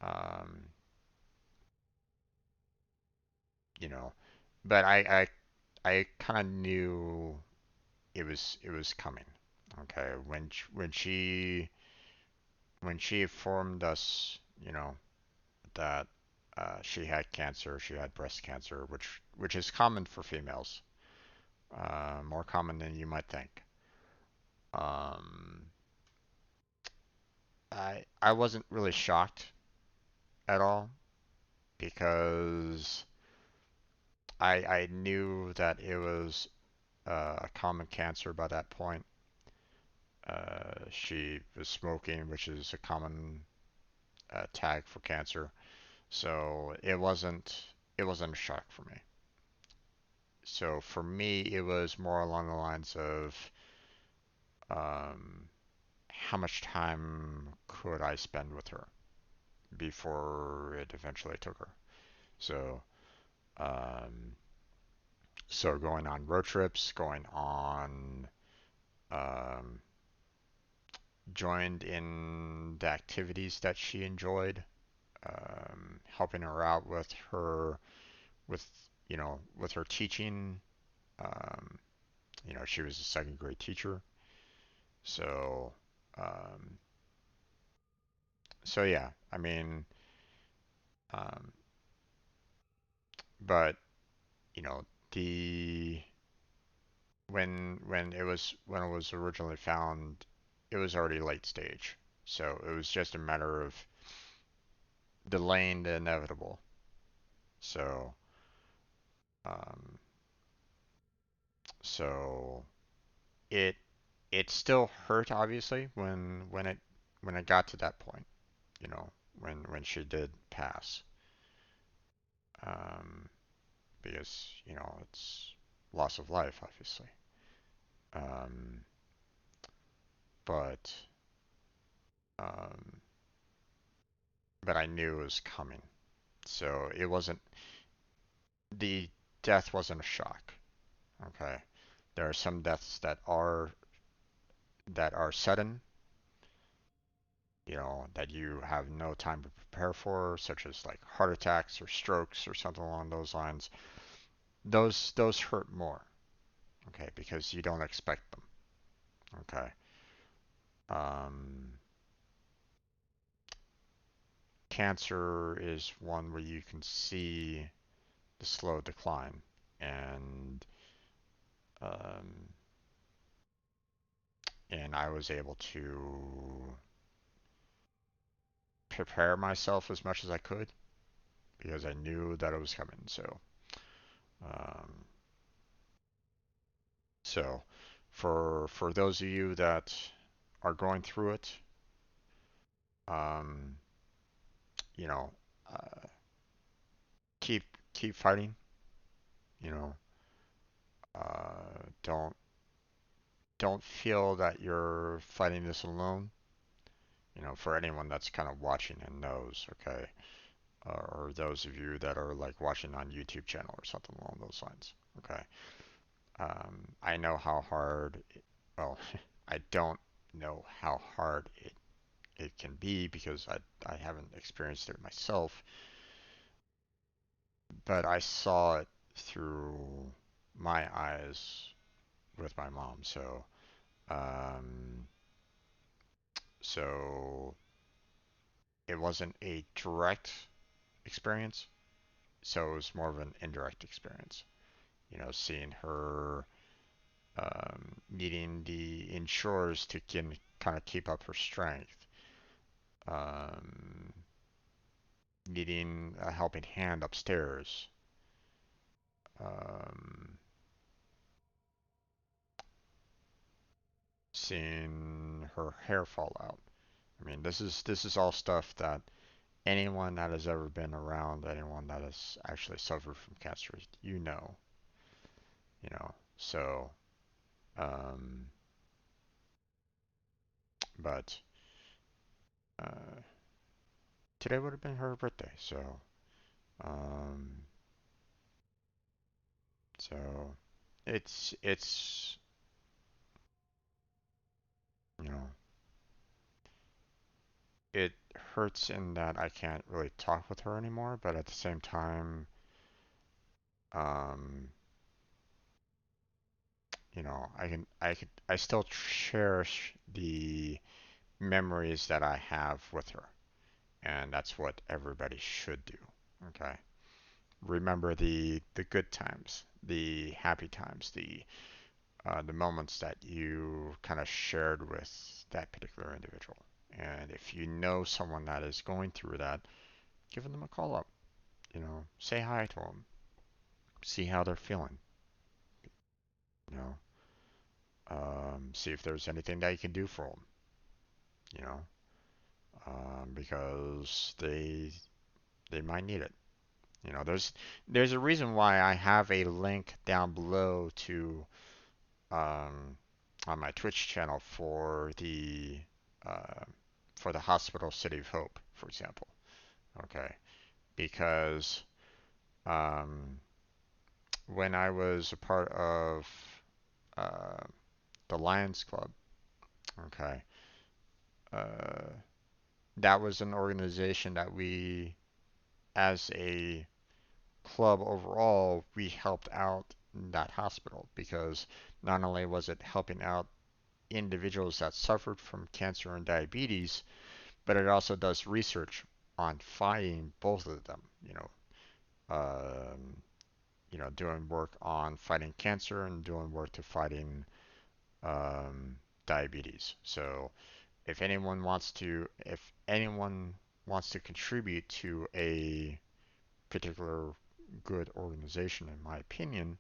um, you know, but I kind of knew it was coming. Okay, when she informed us, that she had cancer, she had breast cancer, which is common for females, more common than you might think. Um, I wasn't really shocked at all because I knew that it was a common cancer by that point. She was smoking, which is a common tag for cancer, so it wasn't a shock for me. So for me, it was more along the lines of um, how much time could I spend with her before it eventually took her. So um, so going on road trips, going on um, joined in the activities that she enjoyed, helping her out with with her teaching. Um, she was a second grade teacher, so um, so yeah. I mean, um, but you know the when it was originally found, it was already late stage, so it was just a matter of delaying the inevitable. So um, so it it still hurt obviously when it got to that point, when she did pass, um, because it's loss of life obviously, um, but um, but I knew it was coming, so it wasn't the death wasn't a shock. Okay, there are some deaths that are sudden, that you have no time to prepare for, such as like heart attacks or strokes or something along those lines. Those hurt more, okay, because you don't expect them. Okay. Um, Cancer is one where you can see the slow decline, and um, and I was able to prepare myself as much as I could because I knew that it was coming. Um, so for those of you that are going through it, um, you know, uh, keep keep fighting. You know, don't feel that you're fighting this alone. For anyone that's kind of watching and knows, okay, or those of you that are like watching on YouTube channel or something along those lines, okay. I know how hard. Well, I don't know how hard it can be because I haven't experienced it myself, but I saw it through my eyes with my mom. Um, so it wasn't a direct experience, so it was more of an indirect experience. Seeing her needing the insurers to kind of keep up her strength, um, needing a helping hand upstairs, um, seeing her hair fall out. I mean, this is all stuff that anyone that has ever been around anyone that has actually suffered from cancer, you know. So, um, but uh, today would have been her birthday, um, so it's you know it hurts in that I can't really talk with her anymore, but at the same time, um, I still cherish the memories that I have with her, and that's what everybody should do. Okay, remember the good times, the happy times, the moments that you kind of shared with that particular individual. And if you know someone that is going through that, give them a call up. Say hi to them, see how they're feeling. You know, see if there's anything that you can do for them. You know, because they might need it. There's a reason why I have a link down below to um, on my Twitch channel uh, for the Hospital City of Hope, for example. Okay, because um, when I was a part of uh, the Lions Club, okay, uh, that was an organization that we, as a club overall, we helped out that hospital because not only was it helping out individuals that suffered from cancer and diabetes, but it also does research on fighting both of them. Um, doing work on fighting cancer and doing work to fighting um, diabetes. So if anyone wants to contribute to a particular good organization, in my opinion,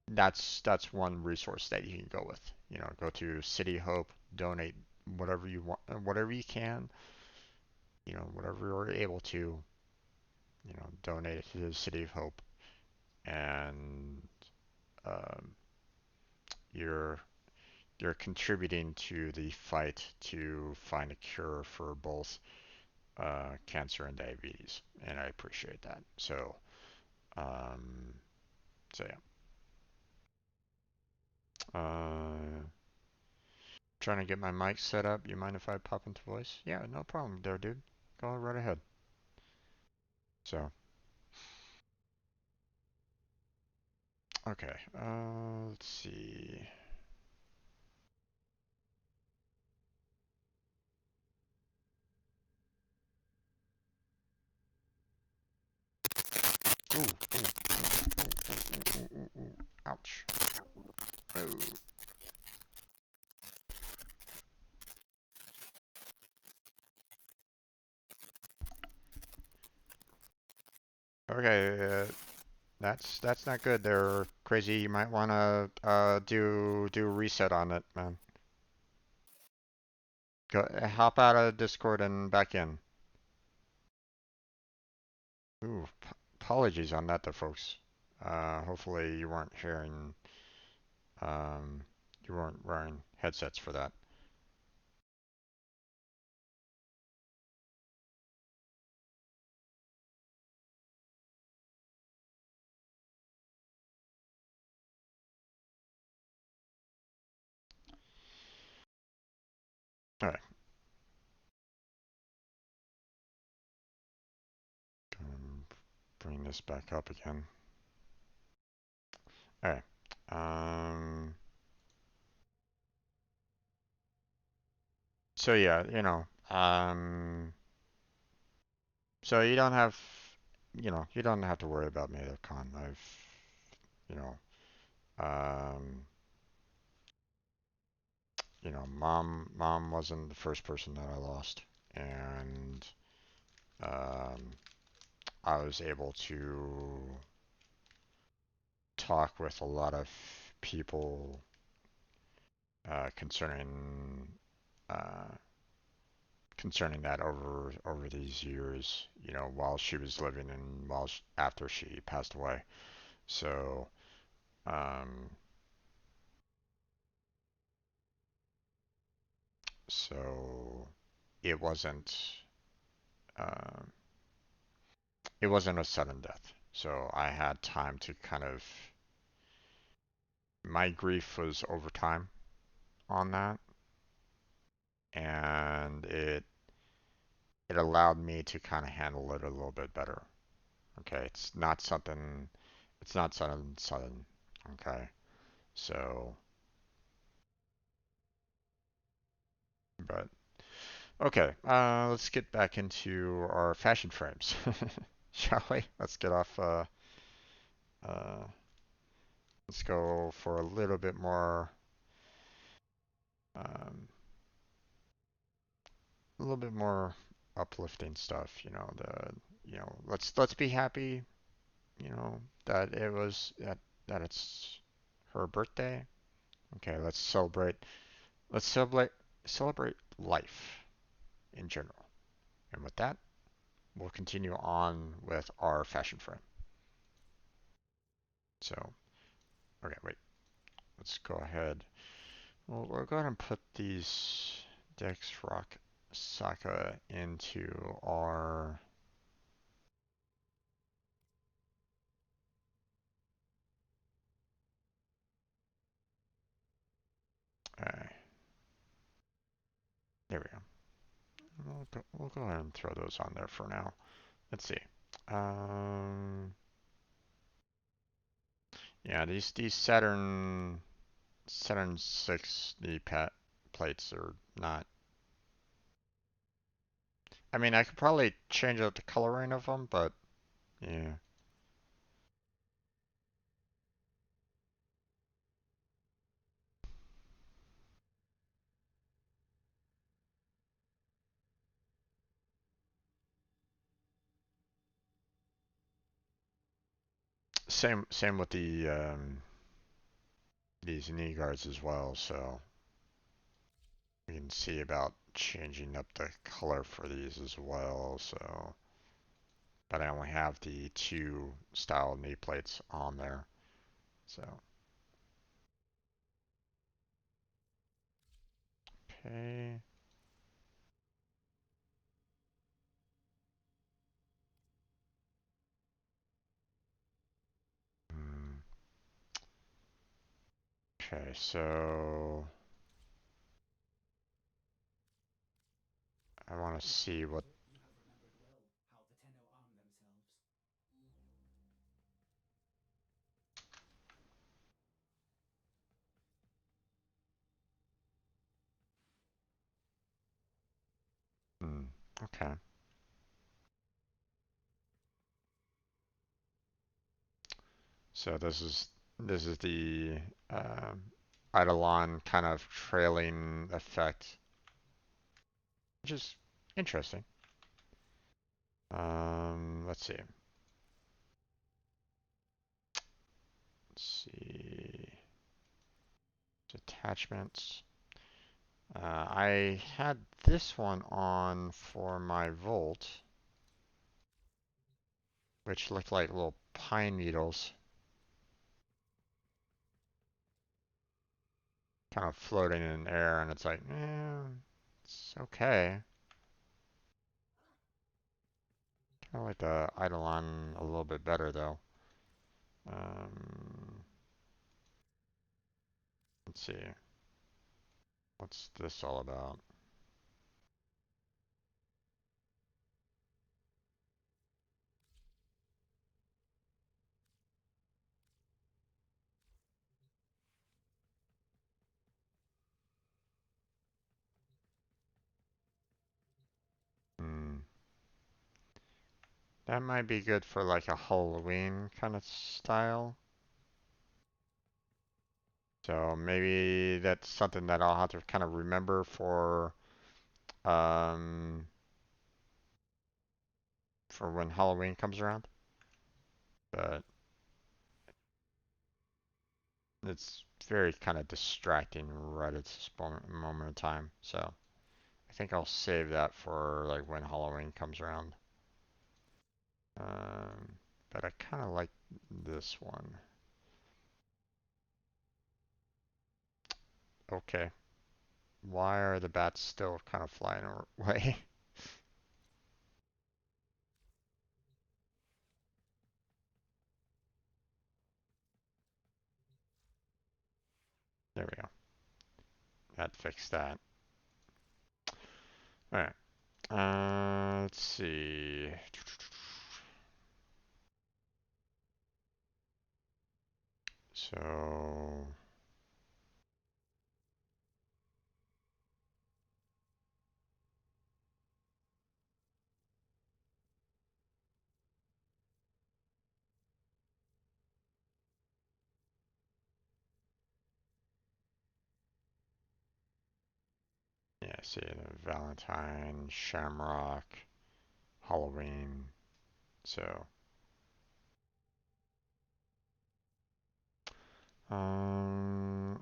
that's one resource that you can go with. Go to City Hope, donate whatever you want, whatever you can, whatever you're able to, donate it to the City of Hope, and um, you're you're contributing to the fight to find a cure for both cancer and diabetes, and I appreciate that. Um, so yeah. Trying to get my mic set up. You mind if I pop into voice? Yeah, no problem there, dude. Go right ahead. So, okay. Let's see. Ooh, ooh. Ouch. Oh. Okay, that's not good there, Crazy. You might wanna do a reset on it, man. Go hop out of Discord and back in. Ooh, apologies on that, though, folks. Hopefully um, you weren't wearing headsets for that. All right. Bring this back up again. All right. So yeah, so you don't have to worry about me there, Con. You know, um, mom wasn't the first person that I lost, and um, I was able to talk with a lot of people uh, concerning that over these years, while she was living and after she passed away. So, um, so it wasn't um, it wasn't a sudden death. So I had time to my grief was over time on that, and it allowed me to kind of handle it a little bit better. Okay, it's not something sudden. Okay, so, but okay, let's get back into our fashion frames, shall we? Uh, let's go for a little bit more, um, a little bit more uplifting stuff. Let's be happy. That that it's her birthday. Okay, Let's celebrate life in general. And with that, we'll continue on with our fashion frame. So, okay, wait. Let's go ahead. We'll go ahead and put these Dex Rock Saka into our. Uh, there we go. We'll go ahead and throw those on there for now. Let's see. Um, yeah, these Saturn 6 knee plates are not. I mean, I could probably change out the coloring of them, but yeah. Same with these knee guards as well. So we can see about changing up the color for these as well. So, but I only have the two style knee plates on there. So, okay. Hmm. Okay, so I want to see what. Hmm, okay. So this is the um, Eidolon kind of trailing effect, which is interesting. Let's see. Let's see. Attachments. I had this one on for my Volt, which looked like little pine needles kind of floating in air, and it's like, it's okay. Kind of like the Eidolon a little bit better, though. Um, let's see. What's this all about? Hmm. That might be good for like a Halloween kind of style. So maybe that's something that I'll have to kind of remember um, for when Halloween comes around. But it's very kind of distracting right at this moment in time. So I think I'll save that for like when Halloween comes around. But I kind of like this one. Okay. Why are the bats still kind of flying away? There we go. That fixed that. Alright. Let's see. So, yeah, see the Valentine, Shamrock, Halloween. So,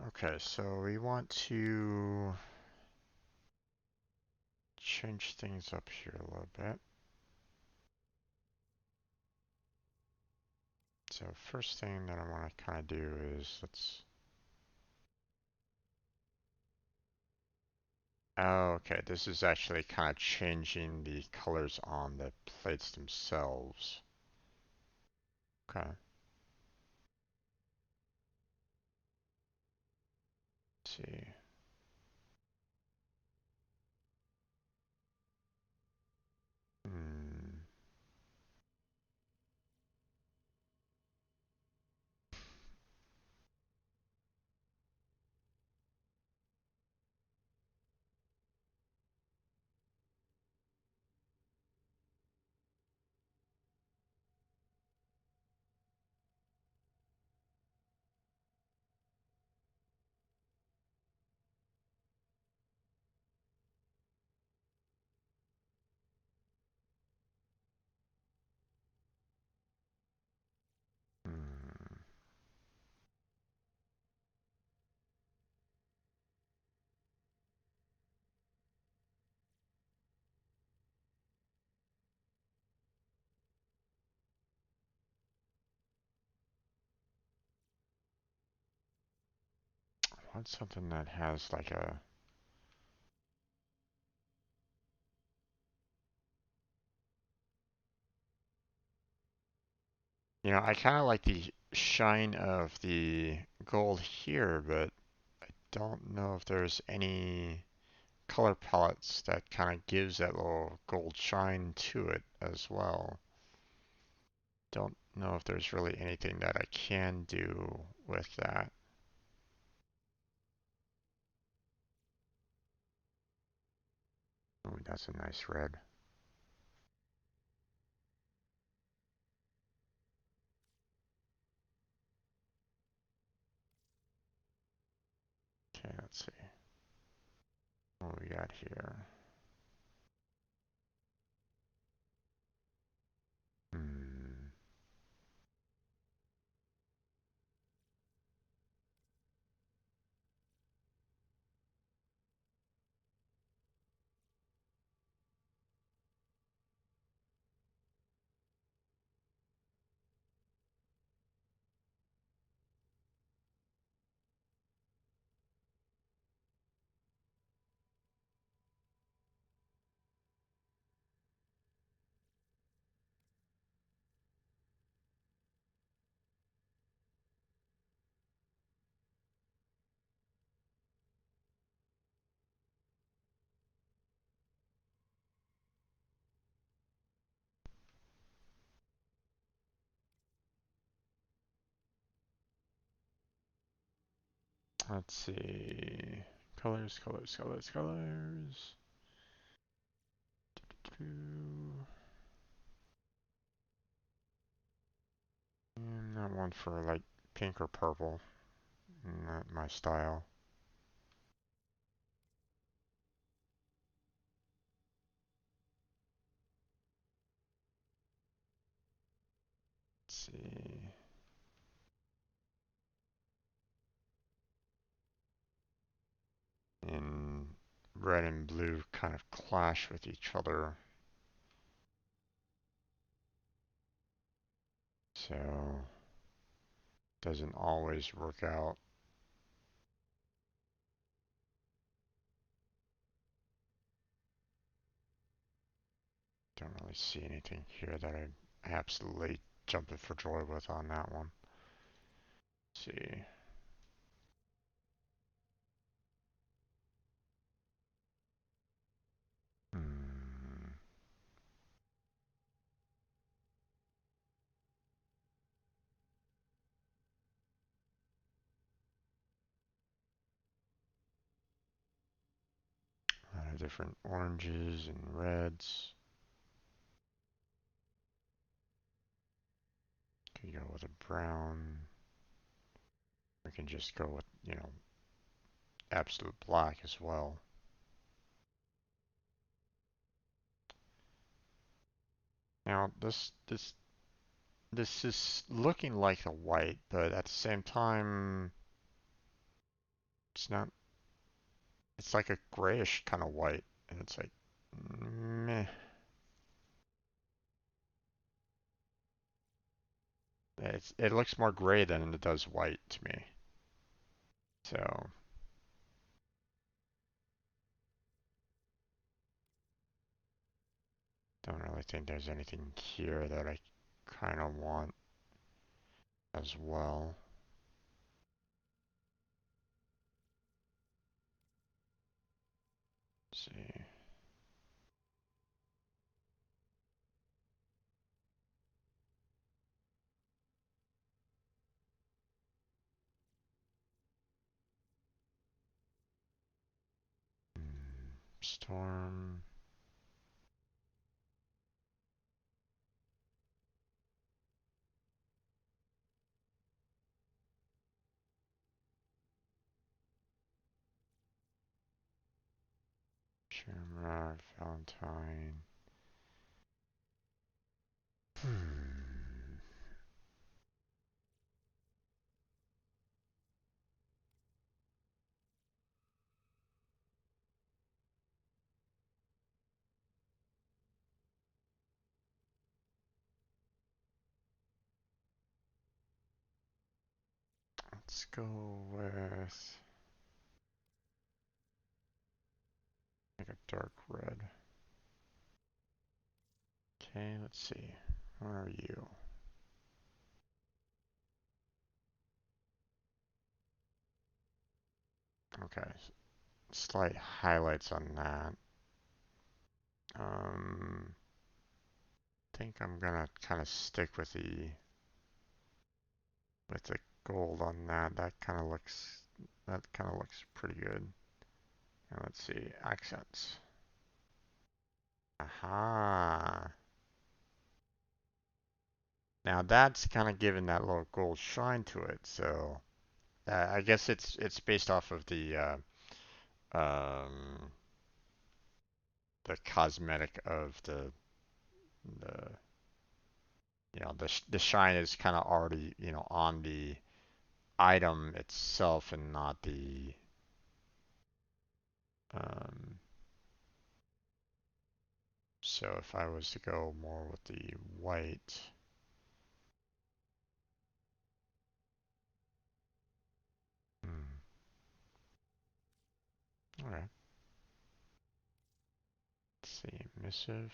okay, so we want to change things up here a little bit. So first thing that I want to kind of do is okay, this is actually kind of changing the colors on the plates themselves. Okay, let's see. Hmm. Hmm. I want something that has like a, I kind of like the shine of the gold here, but don't know if there's any color palettes that kind of gives that little gold shine to it as well. Don't know if there's really anything that I can do with that. Ooh, that's a nice red. Okay, let's see. What we got here? Hmm. Let's see. Colors, colors, colors, colors. And that one for like pink or purple. Not my style. Let's see. And red and blue kind of clash with each other. So doesn't always work out. Don't really see anything here that I'm absolutely jumping for joy with on that one. Let's see. Hmm. different oranges and reds. Could go with a brown. We can just go with, absolute black as well. Now this is looking like a white, but at the same time, it's not. It's like a grayish kind of white, and it's like, meh. It looks more gray than it does white to me. So don't really think there's anything here that I kind of want as well. Let's see. Storm. Shamrock, Valentine. Hmm. Let's go with like a dark red. Okay, let's see. Where are you? Okay, slight highlights on that. I think I'm gonna kind of stick with the gold on that. That kind of looks pretty good. And let's see, accents. Aha. Now that's kind of giving that little gold shine to it. So I guess it's based off of um, the cosmetic of the the shine is kind of already on the item itself and not the um, so if I was to go more with the white, hmm, okay, let's see, missive.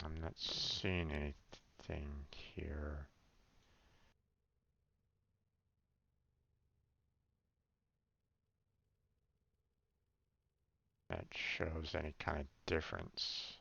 I'm not seeing anything here that shows any kind of difference.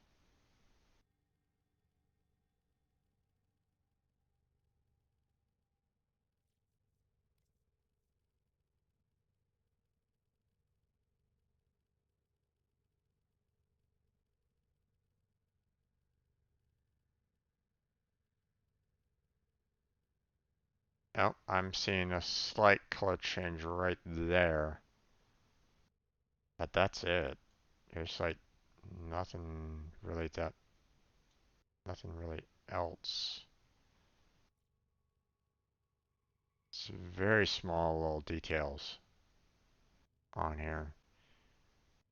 Oh, I'm seeing a slight color change right there, but that's it. There's like nothing really that, nothing really else. It's very small little details on here,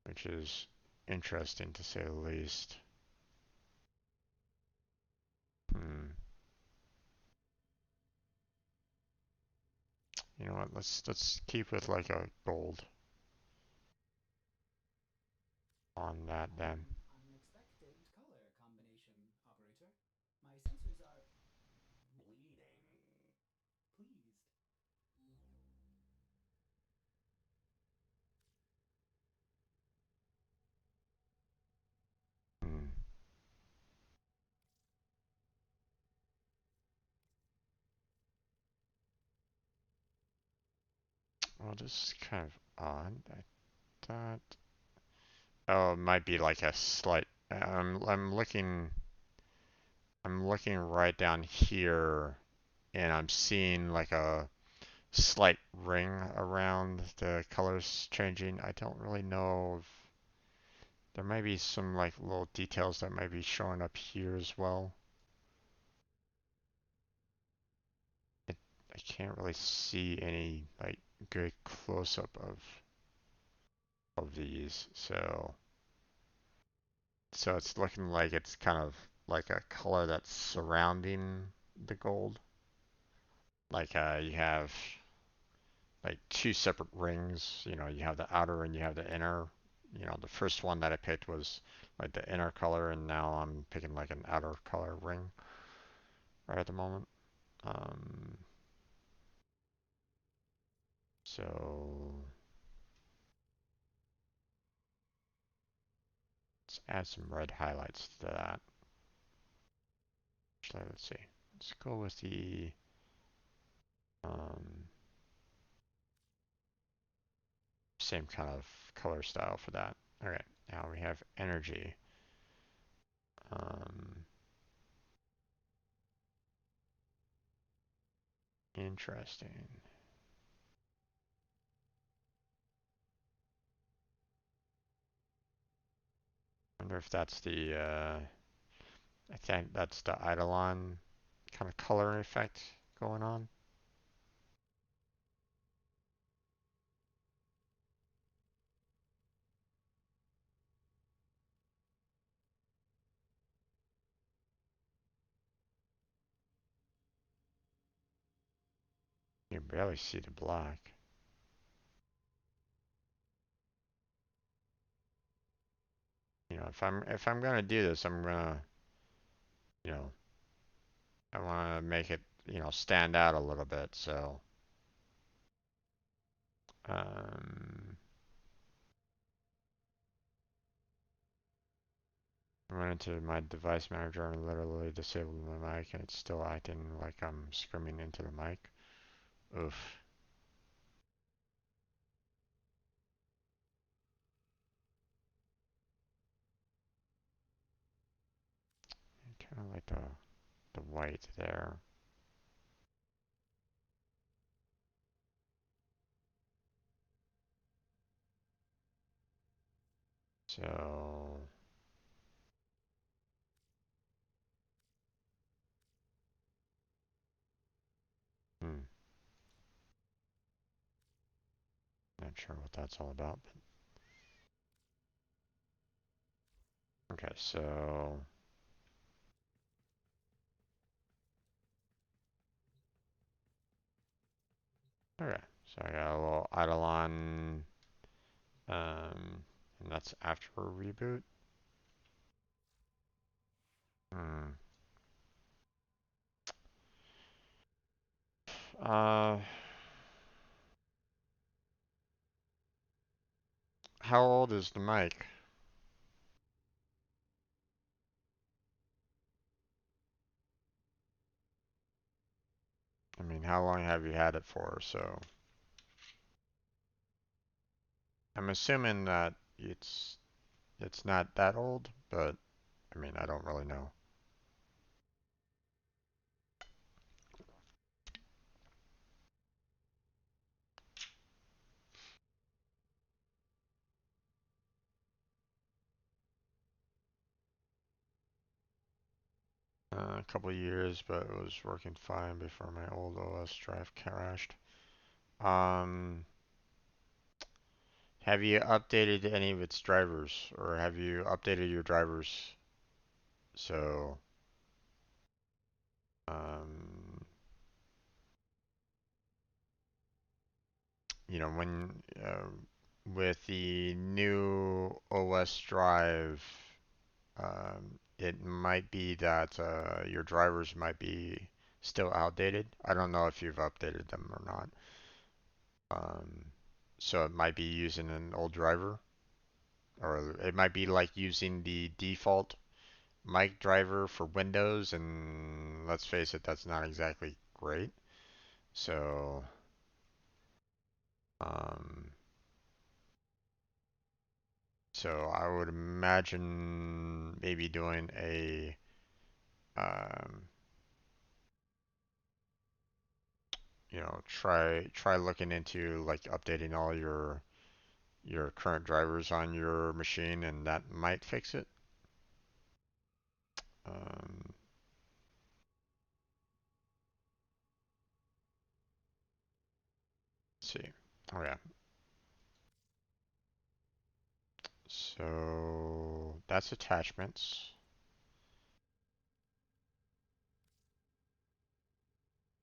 which is interesting to say the least. Hmm. You know what? Let's keep with like a gold on that then. Unexpected color combination, operator. My sensors are bleeding. Pleased. Well, this is kind of odd. I thought. Oh, it might be like a slight. I'm looking. I'm looking right down here, and I'm seeing like a slight ring around the colors changing. I don't really know if there might be some like little details that might be showing up here as well. It, I can't really see any like good close-up of these, so it's looking like it's kind of like a color that's surrounding the gold. Like you have like two separate rings. You know, you have the outer and you have the inner. You know, the first one that I picked was like the inner color, and now I'm picking like an outer color ring right at the moment. Um, so let's add some red highlights to that. Actually, let's see. Let's go with the um, same kind of color style for that. Okay, now we have energy. Um, Interesting. Wonder if that's the I think that's the Eidolon kind of color effect going on. You can barely see the black. You know, if I'm gonna do this, I'm gonna, you know, I want to make it, stand out a little bit. So, um, I went into my device manager and literally disabled my mic, and it's still acting like I'm screaming into the mic. Oof. Kind of like the white there. So, hmm, not sure what that's all about. But, okay, so okay, so I got a little Eidolon, and that's after a reboot. Hmm. Uh, how old is the mic? I mean, how long have you had it for? So I'm assuming that it's not that old, but I mean, I don't really know. A couple of years, but it was working fine before my old OS drive crashed. Um, have you updated any of its drivers, or have you updated your drivers? So, um, when with the new OS drive, it might be that your drivers might be still outdated. I don't know if you've updated them or not. So it might be using an old driver, or it might be like using the default mic driver for Windows, and let's face it, that's not exactly great. So Um, so I would imagine maybe doing a um, try looking into like updating all your current drivers on your machine, and that might fix it. Um, let's see. Oh yeah. So that's attachments.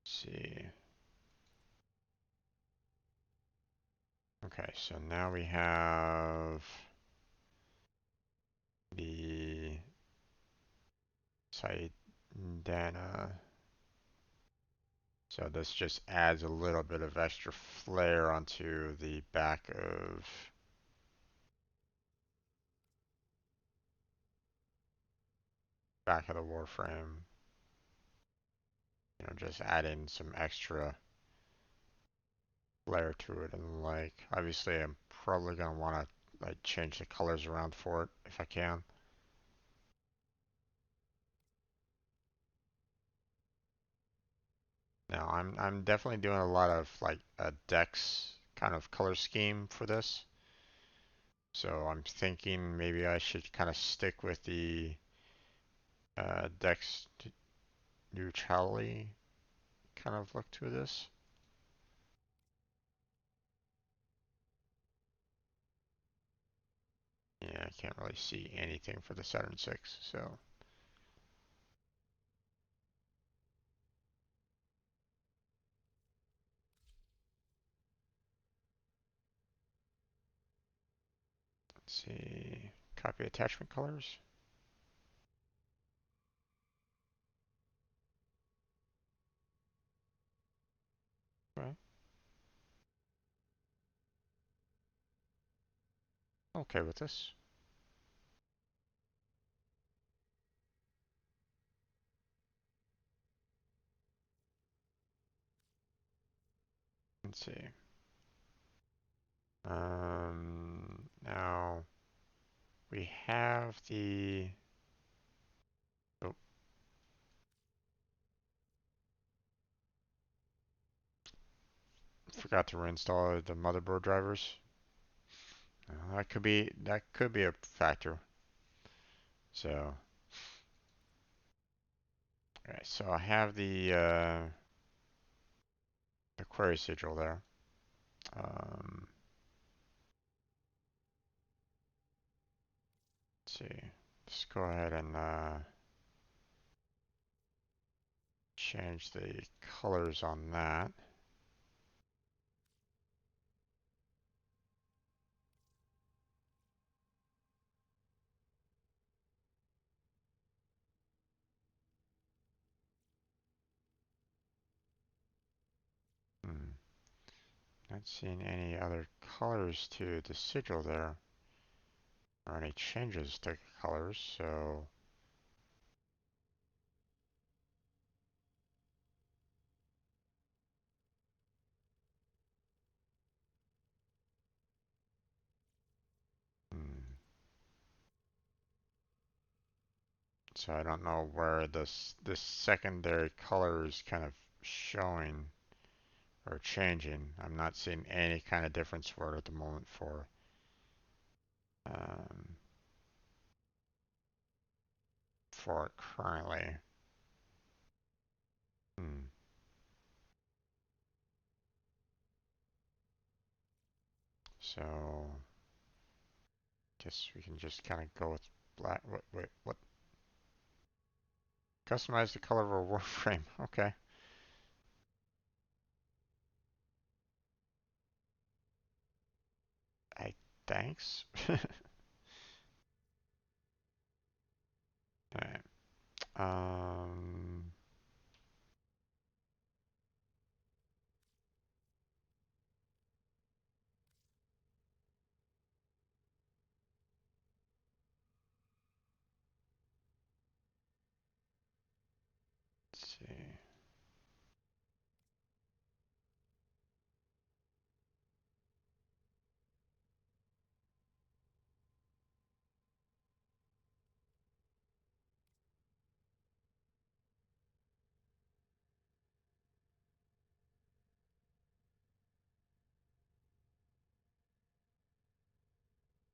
Let's see. Okay, so now we have the site data. So this just adds a little bit of extra flair onto the back of the Warframe. Just adding some extra flair to it, and like obviously I'm probably gonna want to like change the colors around for it if I can. Now I'm definitely doing a lot of like a Dex kind of color scheme for this. So I'm thinking maybe I should kind of stick with the Dex neutrality kind of look to this. Yeah, I can't really see anything for the Saturn 6, so let's see. Copy attachment colors. Okay. Okay with this. Let's see. Now we have the. Oh, forgot to reinstall the motherboard drivers. That could be a factor. So, alright, so I have the query sigil there. Um, let's see. Let's go ahead and change the colors on that. Hmm. Not seeing any other colors to the sigil there, or any changes to colors, so hmm. So I don't know where this secondary color is kind of showing or changing. I'm not seeing any kind of difference for it at the moment um, for it currently. Hmm. So guess we can just kind of go with black. Wait, what? Customize the color of a Warframe. Okay. I thanks. Alright. Um, let's see.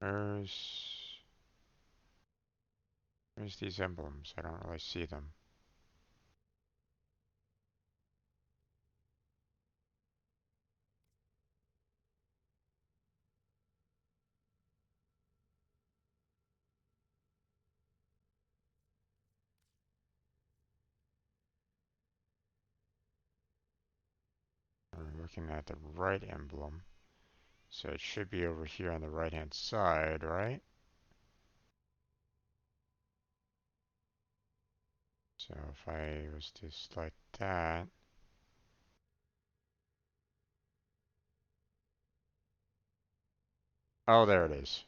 Where's where's these emblems? I don't really see them. I'm looking at the right emblem. So it should be over here on the right hand side, right? So if I was to select that, oh, there it is.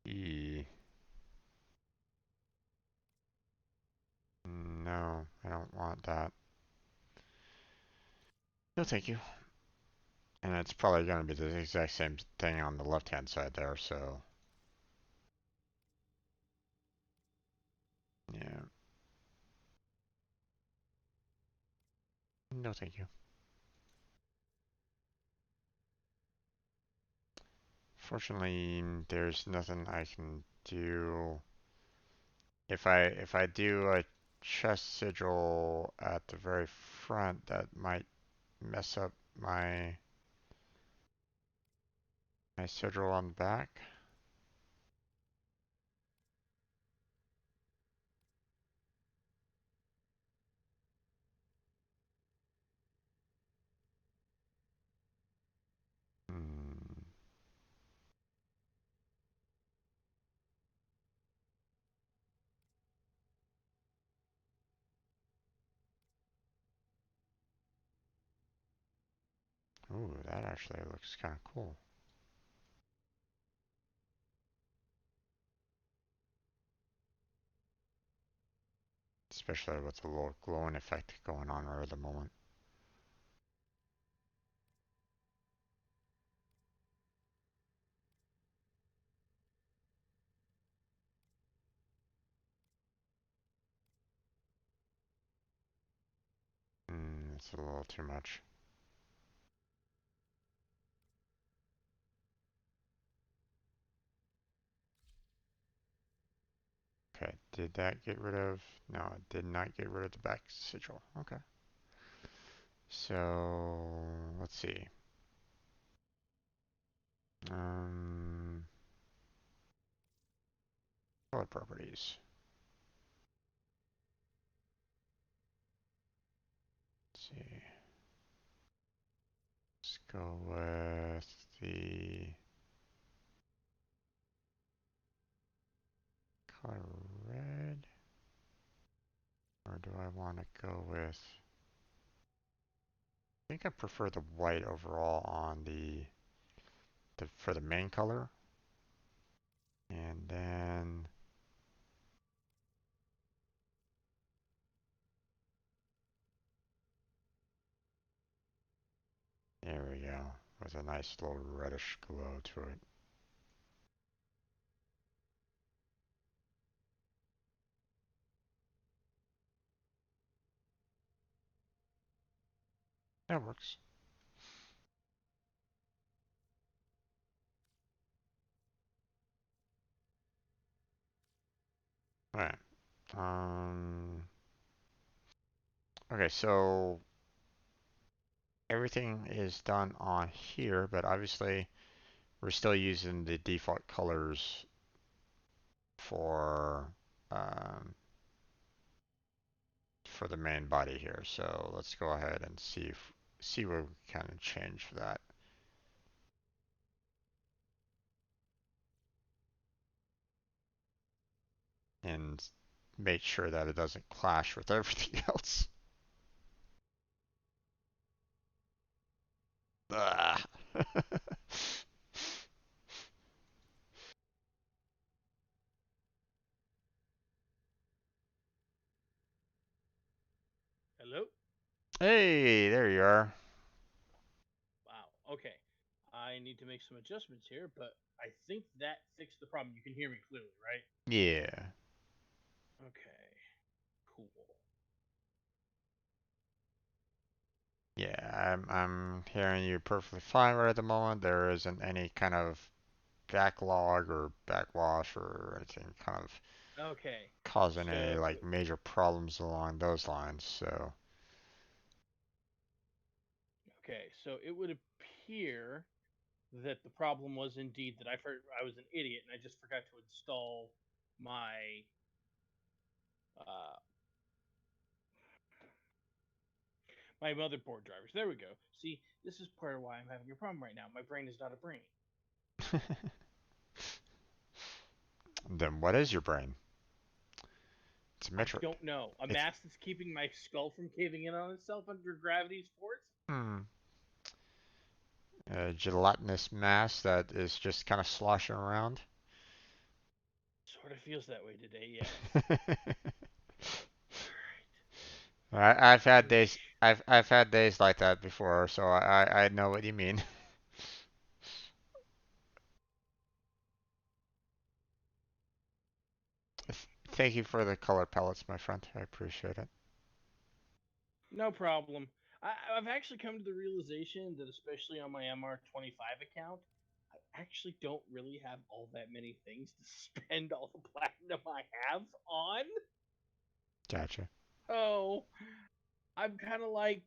E. No, I don't want that. No, thank you. And it's probably going to be the exact same thing on the left-hand side there, so yeah. No, thank you. Fortunately, there's nothing I can do. If I do a chest sigil at the very front, that might mess up my sigil on the back. Hmm. Ooh, that actually looks kind of cool. Especially with the little glowing effect going on right at the moment. It's a little too much. Okay, did that get rid of... No, it did not get rid of the back sigil. Okay. So, let's see. Um, color properties. Let's see. Let's go with the color red. Or do I want to go with... I think I prefer the white overall on the for the main color. And then there we go. With a nice little reddish glow to it. That works. Alright. Um, okay, so everything is done on here, but obviously we're still using the default colors for um, for the main body here. So let's go ahead and see what we can kind of change for that. And make sure that it doesn't clash with everything else. Ah. Hello? Hey, there you are. Wow. Okay. I need to make some adjustments here, but I think that fixed the problem. You can hear me clearly, right? Yeah. Okay. Cool. Yeah, I'm hearing you perfectly fine right at the moment. There isn't any kind of backlog or backwash or anything kind of Okay. causing any So like major problems along those lines. So so it would appear that the problem was indeed that I was an idiot and I just forgot to install my uh, my motherboard drivers. There we go. See, this is part of why I'm having a problem right now. My brain is not a brain. then what is your brain? It's a I Metroid. don't know. A It's mass that's keeping my skull from caving in on itself under gravity's force? hmm, a gelatinous mass that is just kind of sloshing around. Sort of feels that way today, yes. I've had Alright. days. I've had days like that before, so I know what you mean. Thank you for the color palettes, my friend. I appreciate it. No problem. I've actually come to the realization that, especially on my MR25 account, I actually don't really have all that many things to spend all the platinum I have on. Gotcha. Oh, I'm kind of like,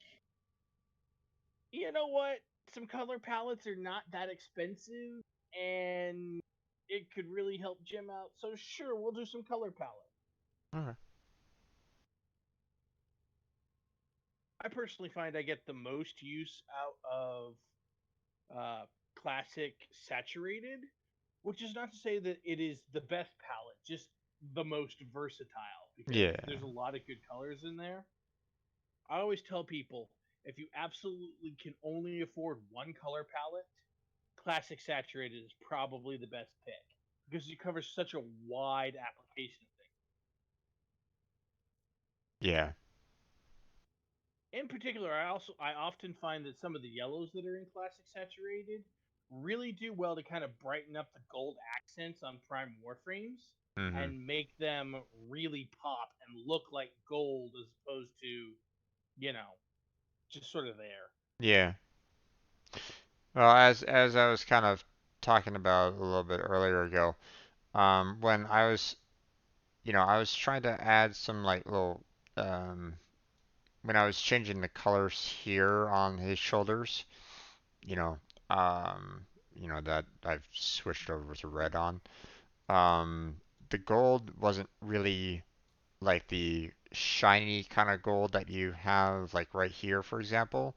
you know what? Some color palettes are not that expensive, and it could really help Jim out. So sure, we'll do some color palettes. Okay. I personally find I get the most use out of uh, classic saturated, which is not to say that it is the best palette, just the most versatile because Yeah. there's a lot of good colors in there. I always tell people if you absolutely can only afford one color palette, classic saturated is probably the best pick because it covers such a wide application of things. Yeah. In particular, I often find that some of the yellows that are in classic saturated really do well to kind of brighten up the gold accents on prime warframes Mhm. and make them really pop and look like gold as opposed to, you know, just sort of there. Yeah. Well, as I was kind of talking about a little bit earlier ago, when I was, I was trying to add some like little, um, when I was changing the colors here on his shoulders, you know, um, that I've switched over to red on. Um, the gold wasn't really like the shiny kind of gold that you have like right here, for example.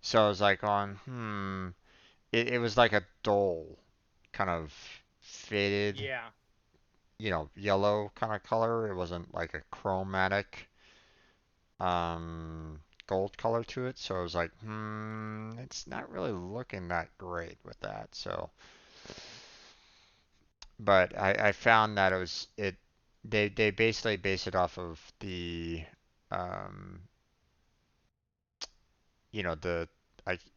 So I was like on, it was like a dull kind of faded, Yeah. yellow kind of color. It wasn't like a chromatic gold color to it. So I was like, it's not really looking that great with that. So, but I found that they basically base it off of the um the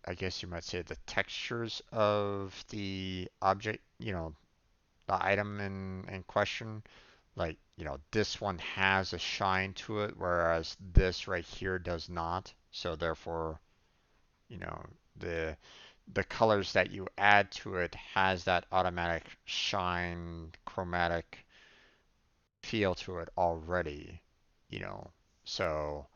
I guess you might say the textures of the object, the item in question. Like, this one has a shine to it, whereas this right here does not. So therefore, you know, the the colors that you add to it has that automatic shine chromatic feel to it already, you know. So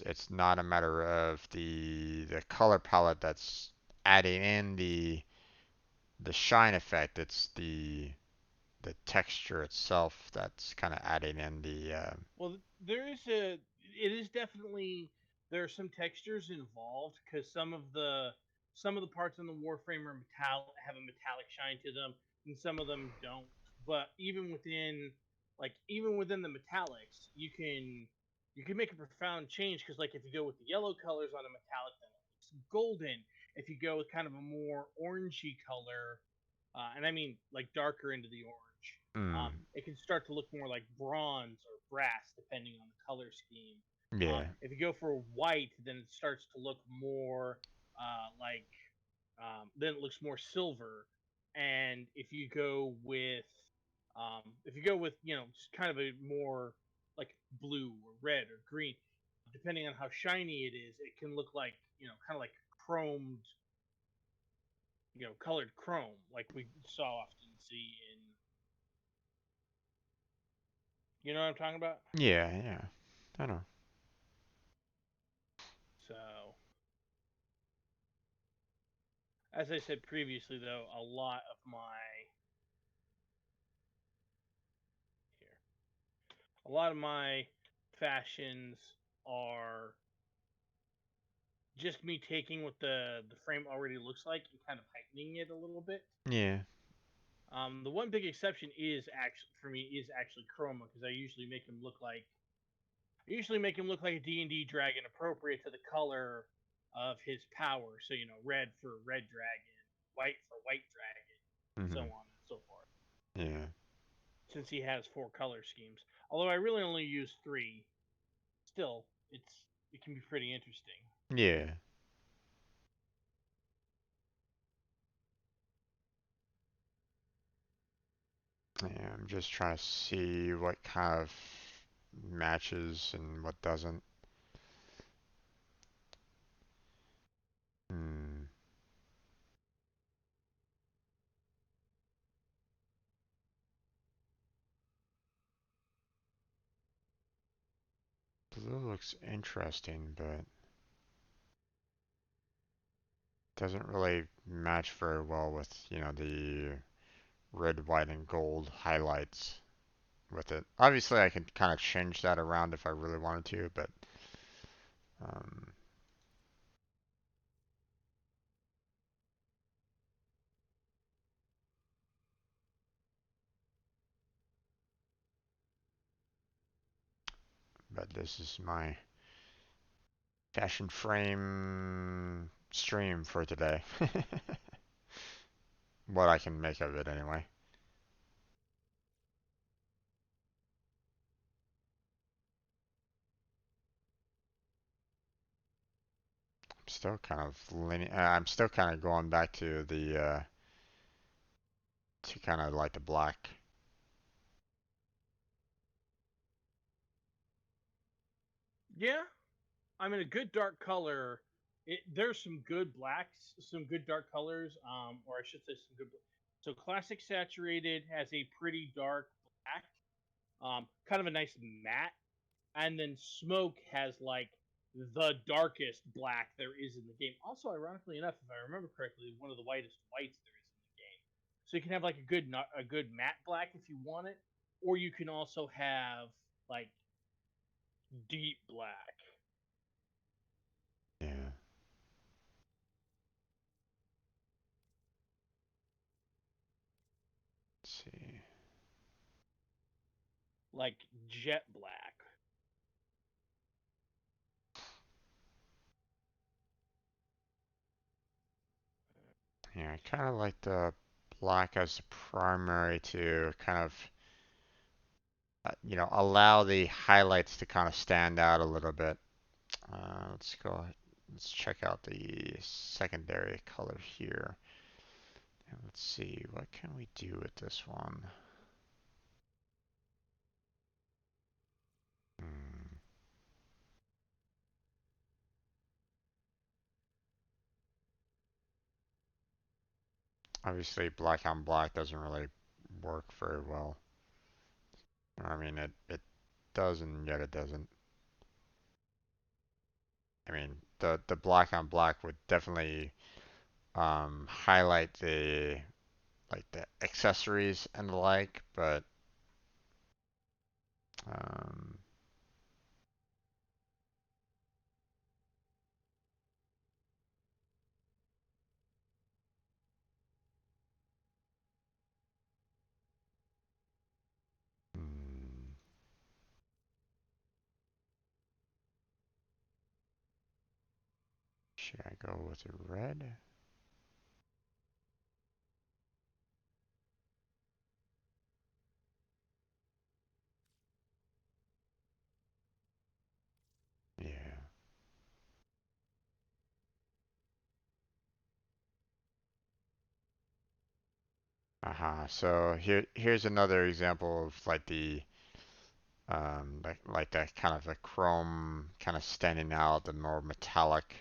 it's not a matter of the color palette that's adding in the shine effect. It's the texture itself that's kind of adding in the Well, there is a. It is definitely there are some textures involved because some of the parts on the Warframe are have a metallic shine to them, and some of them don't. But even within the metallics, you can make a profound change because like if you go with the yellow colors on a metallic, then it looks golden. If you go with kind of a more orangey color, and I mean like darker into the orange, mm, it can start to look more like bronze or brass depending on the color scheme. yeah, If you go for white, then it starts to look more like then it looks more silver. And if you go with just kind of a more like blue or red or green, depending on how shiny it is, it can look like kind of like chromed colored chrome like we so often see in. You know what I'm talking about? Yeah, yeah. I know. So, as I said previously, though, a lot of my here, a lot of my fashions are just me taking what the frame already looks like and kind of heightening it a little bit. Yeah. The one big exception is actually for me is actually Chroma because I usually make him look like a D&D dragon appropriate to the color of his power. So red for red dragon, white for white dragon, so Mhm. on and so forth. Yeah. Since he has four color schemes, although I really only use three, still it can be pretty interesting. Yeah. Yeah. I'm just trying to see what kind of matches and what doesn't. Hmm. Blue looks interesting, but doesn't really match very well with, the red, white, and gold highlights with it. Obviously, I can kind of change that around if I really wanted to, um, but this is my fashion frame stream for today. What I can make of it anyway. Still kind of I'm still kind of going back to the to kind of like the black. Yeah, I mean a good dark color. There's some good blacks, some good dark colors, or I should say some good. So classic saturated has a pretty dark black, kind of a nice matte, and then smoke has like the darkest black there is in the game. Also, ironically enough, if I remember correctly, one of the whitest whites there is in the game. So you can have like a good matte black if you want it, or you can also have like deep black, Yeah. Let's see. like jet black. Yeah, I kind of like the black as the primary to kind of allow the highlights to kind of stand out a little bit. Let's go. Let's check out the secondary color here. And let's see, what can we do with this one? Hmm. Obviously, black on black doesn't really work very well. I mean, it does and yet it doesn't. I mean, the black on black would definitely highlight the accessories and the like, but um, hmm, should I go with the red? Yeah. Aha. So here's another example of like the like that kind of a chrome kind of standing out, the more metallic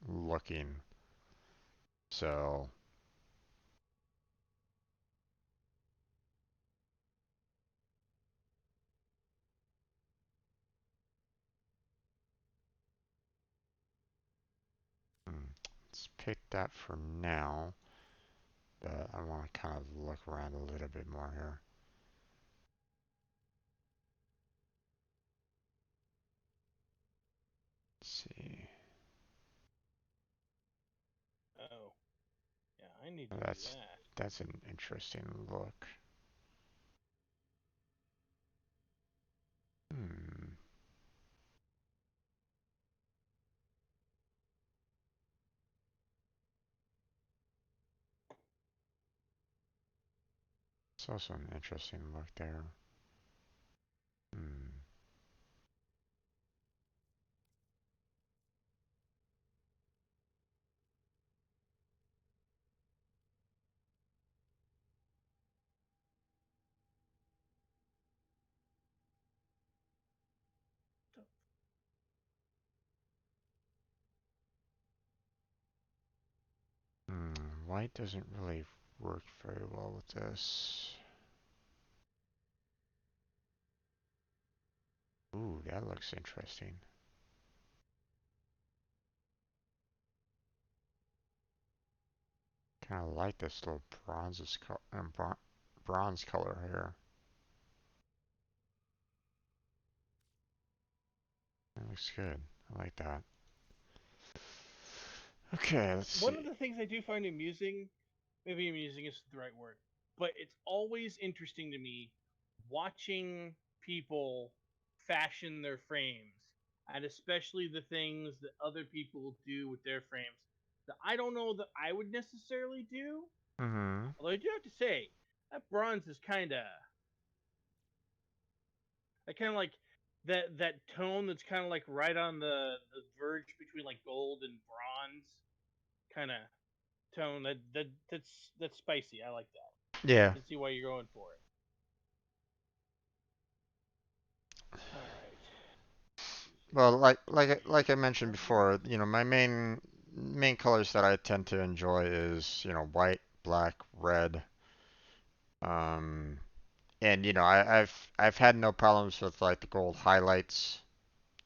looking. So let's pick that for now. But I want to kind of look around a little bit more here. Let's see. Oh, yeah, I need to do That's that. that's an interesting look. Hmm. It's also an interesting look there. Hmm. Hmm. White doesn't really work very well with this. Ooh, that looks interesting. Kind of like this little bronze color here. That looks good. I like that. Okay, let's One of see. the things I do find amusing, maybe amusing isn't the right word, but it's always interesting to me watching people fashion their frames, and especially the things that other people do with their frames that I don't know that I would necessarily do. Mm-hmm. Although I do have to say, that bronze is kind of like that tone that's kind of like right on the verge between like gold and bronze kind of tone. That's spicy. I like that. I Yeah. can see why you're going for it. All right. Well, like I Maybe mentioned one more. before, my main colors that I tend to enjoy is, white, black, red. Um, and I've had no problems with like the gold highlights.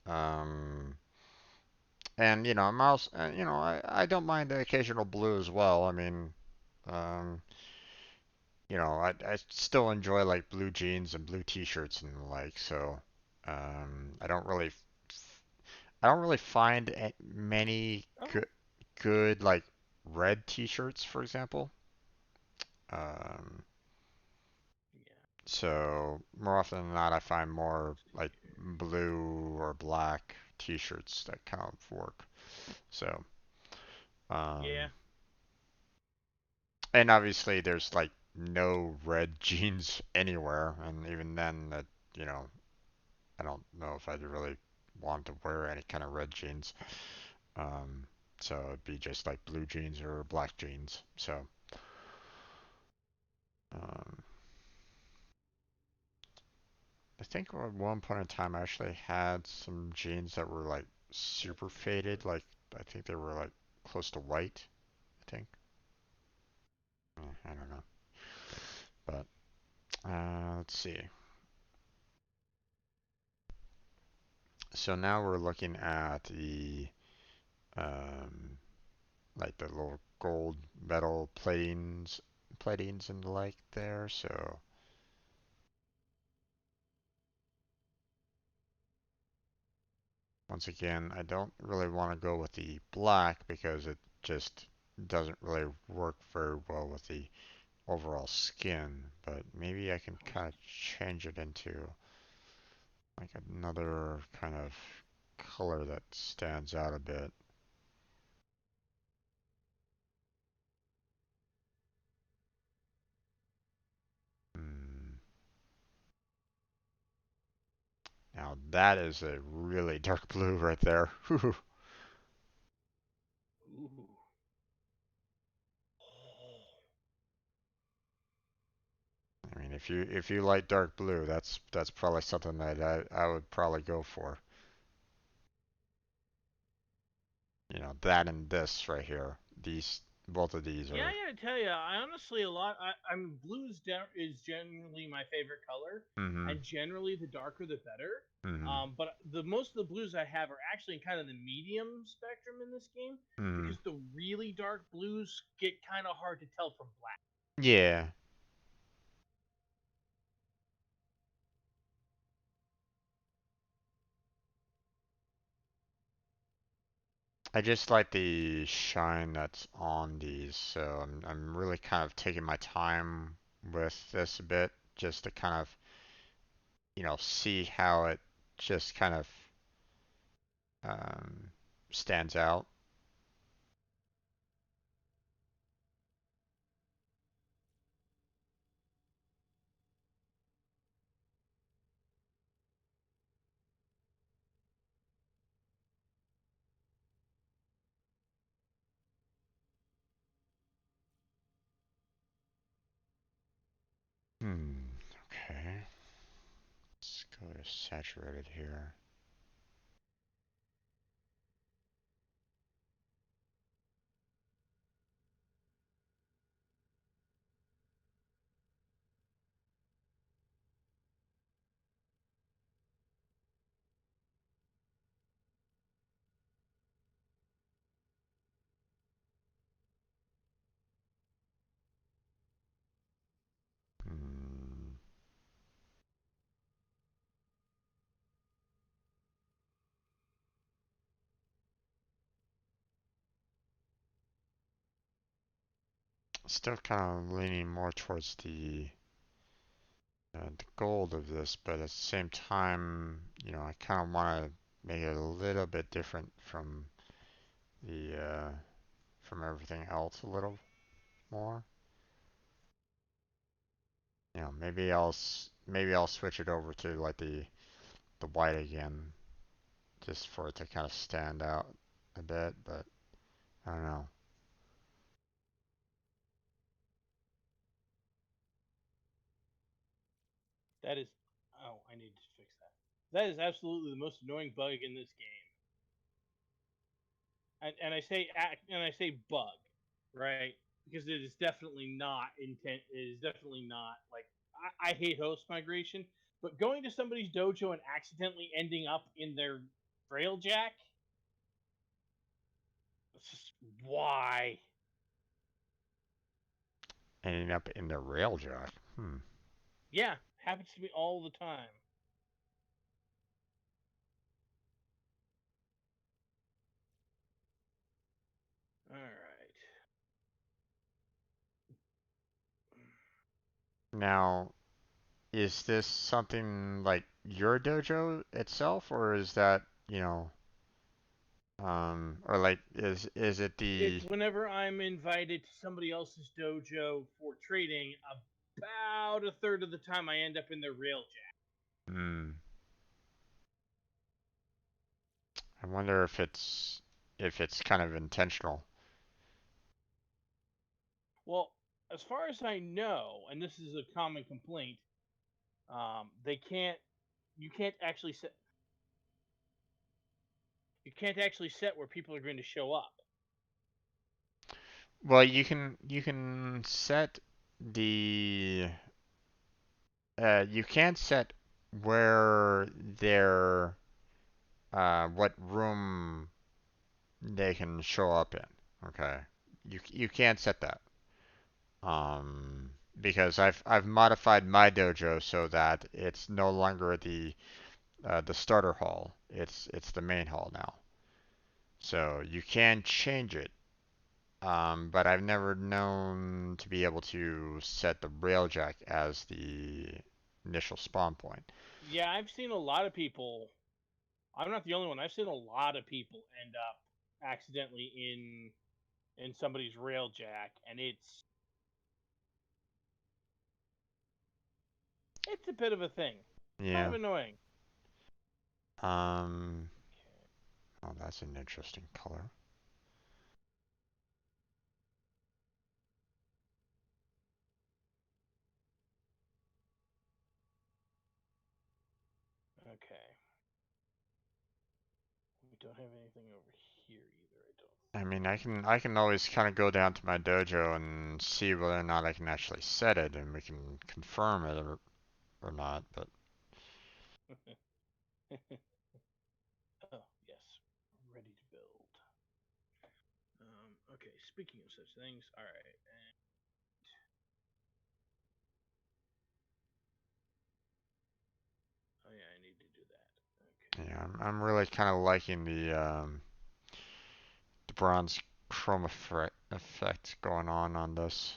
Um, and I'm also, I don't mind the occasional blue as well. I mean, um, I still enjoy like blue jeans and blue t-shirts and the like. So, I don't really find many Oh, good like red t-shirts, for example. Um, yeah. so more often than not, I find more like blue or black t-shirts that kind of work. So, Yeah. um, and obviously there's like no red jeans anywhere, and even then, that you know, I don't know if I'd really want to wear any kind of red jeans. Um, so it'd be just like blue jeans or black jeans. So, um, I think at one point in time I actually had some jeans that were like super faded. Like I think they were like close to white. I think. I don't know. But let's see. So now we're looking at the um, like the little gold metal platings and the like there. So once again, I don't really want to go with the black because it just doesn't really work very well with the overall skin, but maybe I can kind of change it into like another kind of color that stands out a bit. Hmm. Now that is a really dark blue right there. Ooh. I mean, if you like dark blue, that's probably something that I would probably go for. That and this right here. Both of these Yeah, are. I gotta tell you, I honestly a lot. I'm is generally my favorite color, Mm-hmm. and generally the darker the better. Mm-hmm. But the most of the blues I have are actually in kind of the medium spectrum in this game Mm-hmm. because the really dark blues get kind of hard to tell from black. Yeah. I just like the shine that's on these, so I'm really kind of taking my time with this a bit, just to kind of, see how it just kind of um, stands out. Hmm. Okay. Let's go to saturated here. Hmm. Still kind of leaning more towards the gold of this, but at the same time, I kind of want to make it a little bit different the from everything else a little more. Maybe I'll switch it over to like the white again, just for it to kind of stand out a bit. But I don't know. That is, oh, I need to fix that. That is absolutely the most annoying bug in this game. And I say bug, right? Because it is definitely not intent. It is definitely not like I hate host migration, but going to somebody's dojo and accidentally ending up in their railjack, it's just why? Ending up in the railjack. Hmm. Yeah, happens to me all the time. All right. Now, is this something like your dojo itself, or is that, or like is it the? It's whenever I'm invited to somebody else's dojo for trading. About a third of the time, I end up in their railjack. Hmm. I wonder if it's kind of intentional. Well, as far as I know, and this is a common complaint, they can't. You can't actually set. You can't actually set where people are going to show up. Well, you can set the you can set where they're what room they can show up in. Okay, you can't set that. Because I've modified my dojo so that it's no longer the starter hall. It's the main hall now. So you can change it. But I've never known to be able to set the railjack as the initial spawn point. Yeah, I've seen a lot of people. I'm not the only one. I've seen a lot of people end up accidentally in somebody's railjack, and it's a bit of a thing. Kind Yeah. of annoying. Um. Oh, that's an interesting color. Okay. We don't have anything over here either. I don't I mean, I can always kind of go down to my dojo and see whether or not I can actually set it, and we can confirm it or not. But Oh, yes. Ready to build. Okay, speaking of such things, alright. Oh, yeah, I need to do that. Okay. yeah, I'm really kind of liking the bronze chroma effect going on this.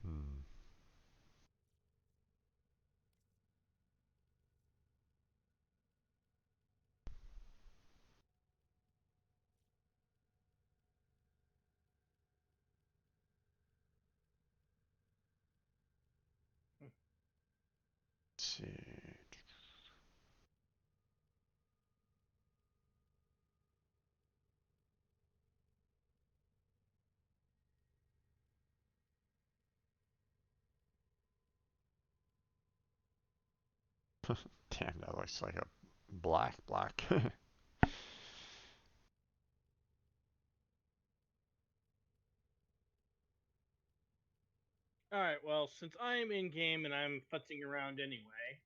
Hmm. Let's see. Damn, that looks like a black. Alright, well, since I'm in game and I'm futzing around anyway,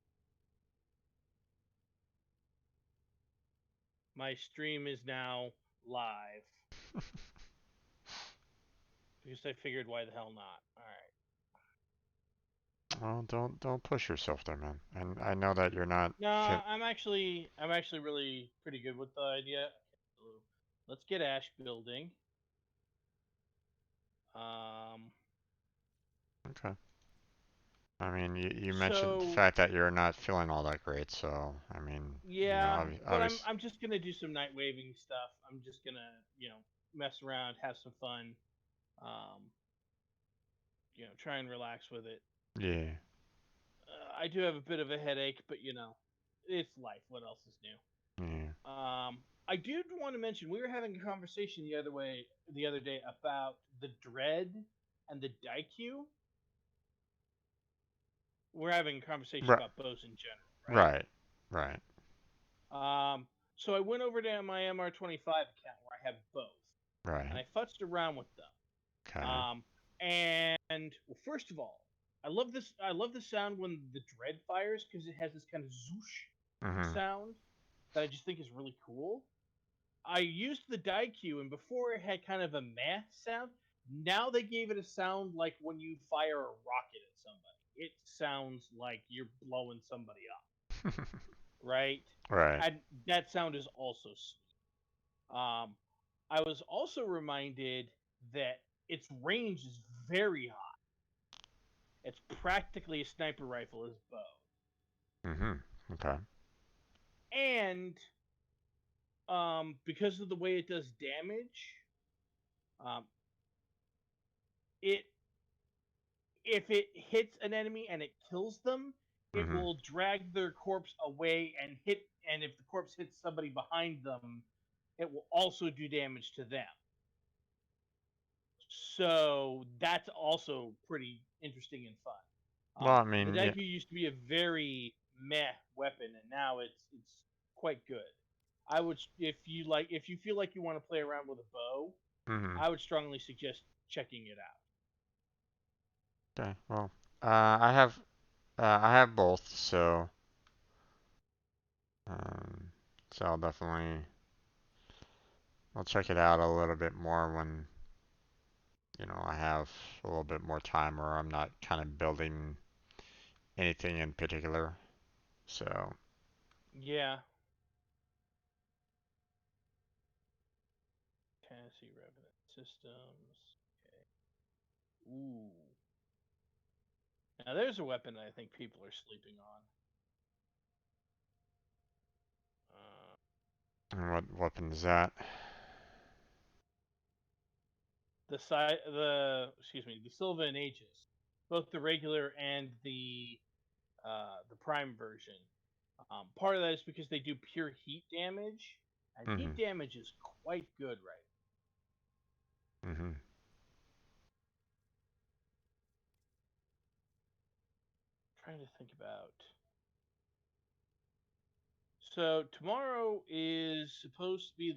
my stream is now live. Because I figured, why the hell not? Alright. Well, don't push yourself there, man. And I know that you're not No, fit. I'm actually really pretty good with the idea. So let's get Ash building. Um, Okay. I mean, you mentioned the so fact that you're not feeling all that great, so I mean, yeah, but I'm obvious. I'm just gonna do some night waving stuff. I'm just gonna mess around, have some fun. Um, try and relax with it. Yeah. I do have a bit of a headache, but it's life. What else is new? Yeah. I did want to mention we were having a conversation the other day about the dread and the daikyu. We're having a conversation Right. about bows in general, right? Right. Right. So I went over to my MR25 account where I have both, and Right. I futzed around with them. Okay. Um, and well, first of all, I love this. I love the sound when the dread fires because it has this kind of zoosh Mhm. sound that I just think is really cool. I used the daikyu, and before it had kind of a meh sound. Now they gave it a sound like when you fire a rocket at somebody. It sounds like you're blowing somebody up, right? Right. And that sound is also sweet. I was also reminded that its range is very high. It's practically a sniper rifle as bow, Mhm. Okay. and because of the way it does damage, um, it if it hits an enemy and it kills them, it Mhm. will drag their corpse away and hit. And if the corpse hits somebody behind them, it will also do damage to them. So that's also pretty interesting and fun. Well, I The mean, yeah. Daikyu used to be a very meh weapon, and now it's quite good. I would if you feel like you want to play around with a bow, Mhm. I would strongly suggest checking it out. Okay. Well, I have both, um, so I'll check it out a little bit more when I have a little bit more time or I'm not kind of building anything in particular. So, Yeah. see revenant systems. Okay. Ooh. Now there's a weapon I think people are sleeping on. And what weapon is that? The Sylvan Aegis, both the regular and the Prime version. Part of that is because they do pure heat damage, and heat Mm-hmm. damage is quite good, right? Mm-hmm. Trying to think about. So tomorrow is supposed to be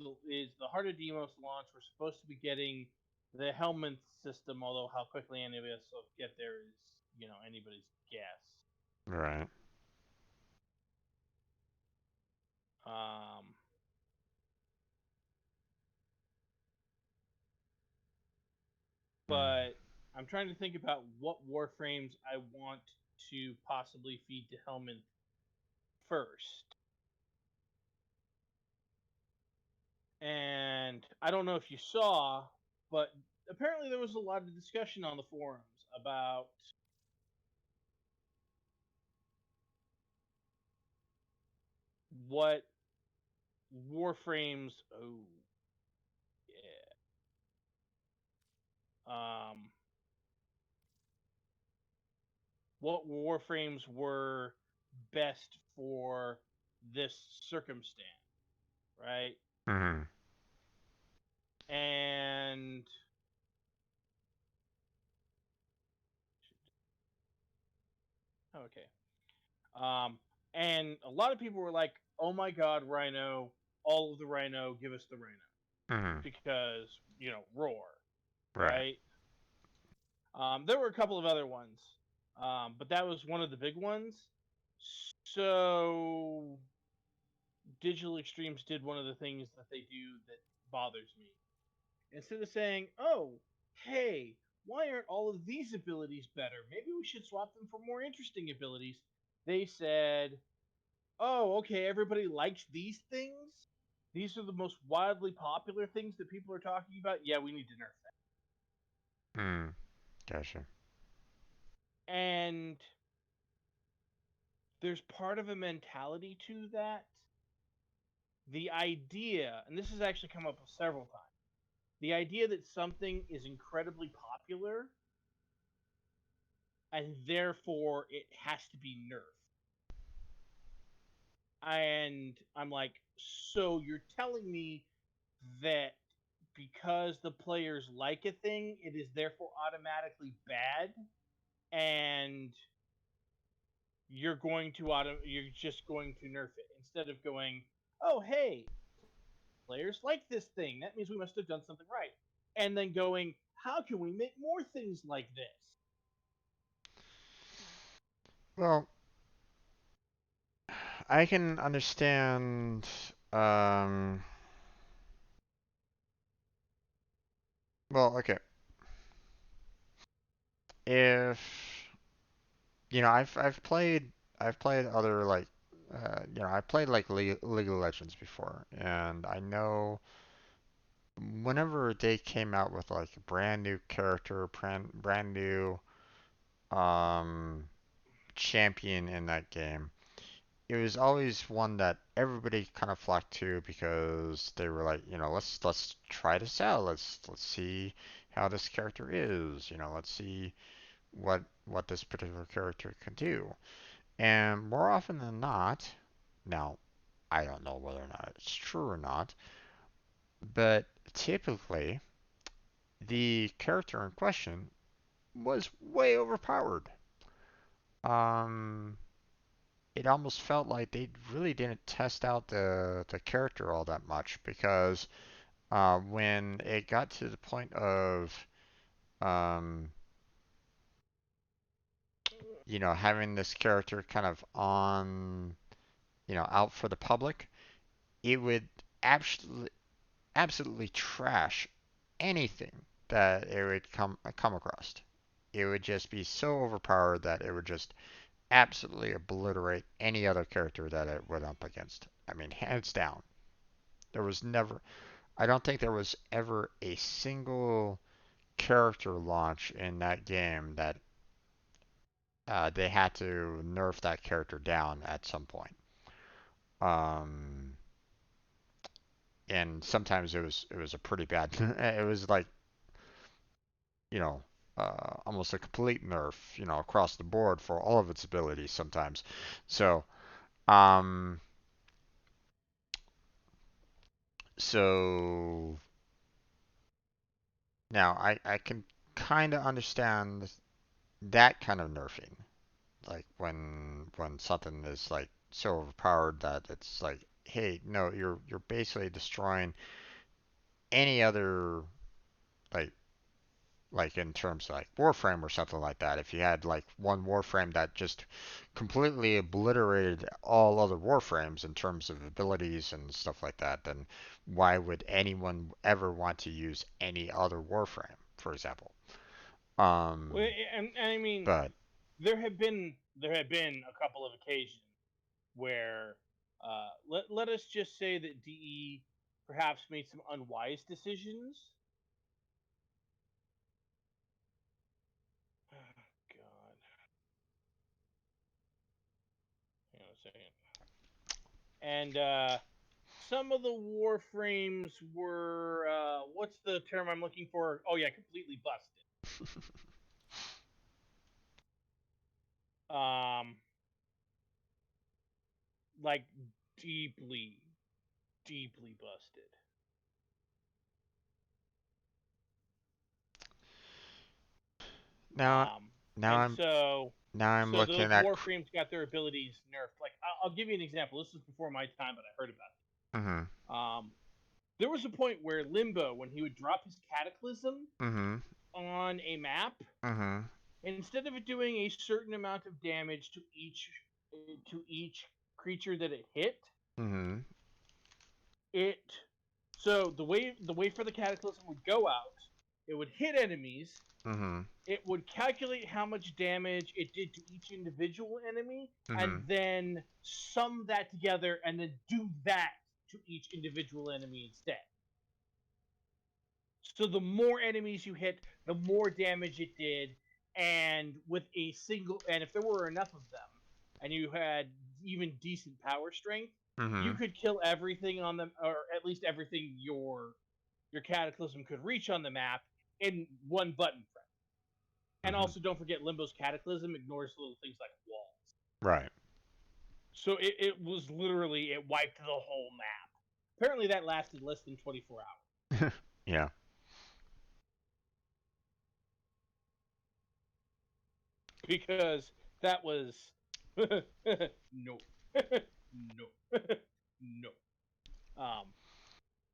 the Heart of Demos launch. We're supposed to be getting the Helminth system, although how quickly any of us will get there is anybody's guess. Right. Um, but I'm trying to think about what Warframes I want to possibly feed to Helminth first. And I don't know if you saw, but apparently there was a lot of discussion on the forums about what Warframes. Oh, yeah. What Warframes were best for this circumstance, right? Mm-hmm. And okay. Um, and a lot of people were like, "Oh my God, Rhino! All of the Rhino, give us the Rhino," Mm-hmm. because roar, Right. right? There were a couple of other ones, but that was one of the big ones. So Digital Extremes did one of the things that they do that bothers me. Instead of saying, "Oh, hey, why aren't all of these abilities better? Maybe we should swap them for more interesting abilities," they said, "Oh, okay, everybody likes these things. These are the most wildly popular things that people are talking about. Yeah, we need to nerf that." Mm. Gotcha. And there's part of a mentality to that. The idea, and this has actually come up several times, the idea that something is incredibly popular and therefore it has to be nerfed. And I'm like, so you're telling me that because the players like a thing, it is therefore automatically bad, and you're just going to nerf it instead of going, "Oh, hey, players like this thing. That means we must have done something right." And then going, "How can we make more things like this?" Well, I can understand. Well, okay. If I've played other like I've played like League of Legends before, and I know whenever they came out with like a brand new character, brand new um champion in that game, it was always one that everybody kind of flocked to because they were like, let's try this out. Let's see how this character is. Let's see what this particular character can do. And more often than not, now I don't know whether or not it's true or not, but typically the character in question was way overpowered. Um, it almost felt like they really didn't test out the character all that much because when it got to the point of um, having this character kind of on out for the public, it would absolutely trash anything that it would come across. It would just be so overpowered that it would just absolutely obliterate any other character that it went up against. I mean, hands down. There was never. I don't think there was ever a single character launch in that game that they had to nerf that character down at some point. Um, and sometimes it was a pretty bad. It was like you know almost a complete nerf, across the board for all of its abilities sometimes. So um, so now I can kind of understand that kind of nerfing, like when something is like so overpowered that it's like, hey, no, you're basically destroying any other like in terms of like Warframe or something like that. If you had like one Warframe that just completely obliterated all other Warframes in terms of abilities and stuff like that, then why would anyone ever want to use any other Warframe, for example? Well, Um, and I mean, but there have been a couple of occasions where let us just say that DE perhaps made some unwise decisions. God, hang on a second. And some of the warframes were what's the term I'm looking for? Oh yeah, completely busted. Um, like deeply, deeply busted. now Um, now and I'm so now I'm so those looking at. warframes got their abilities nerfed. Like I'll give you an example. This was before my time, but I heard about Mhm. it. There was a point where Limbo, when he would drop his cataclysm Mhm. on a map, Mhm. instead of it doing a certain amount of damage to each creature that it hit, Mhm. it so the way for the cataclysm would go out, it would hit enemies, Mhm. it would calculate how much damage it did to each individual enemy, and Mhm. then sum that together and then do that to each individual enemy instead. So the more enemies you hit, the more damage it did, and if there were enough of them, and you had even decent power strength, you Mhm. could kill everything on them, or at least everything your cataclysm could reach on the map in one button press. And Mhm. also, don't forget, Limbo's cataclysm ignores little things like walls. Right. So it was literally it wiped the whole map. Apparently, that lasted less than 24 hours Yeah. because that was no, no, no. Um,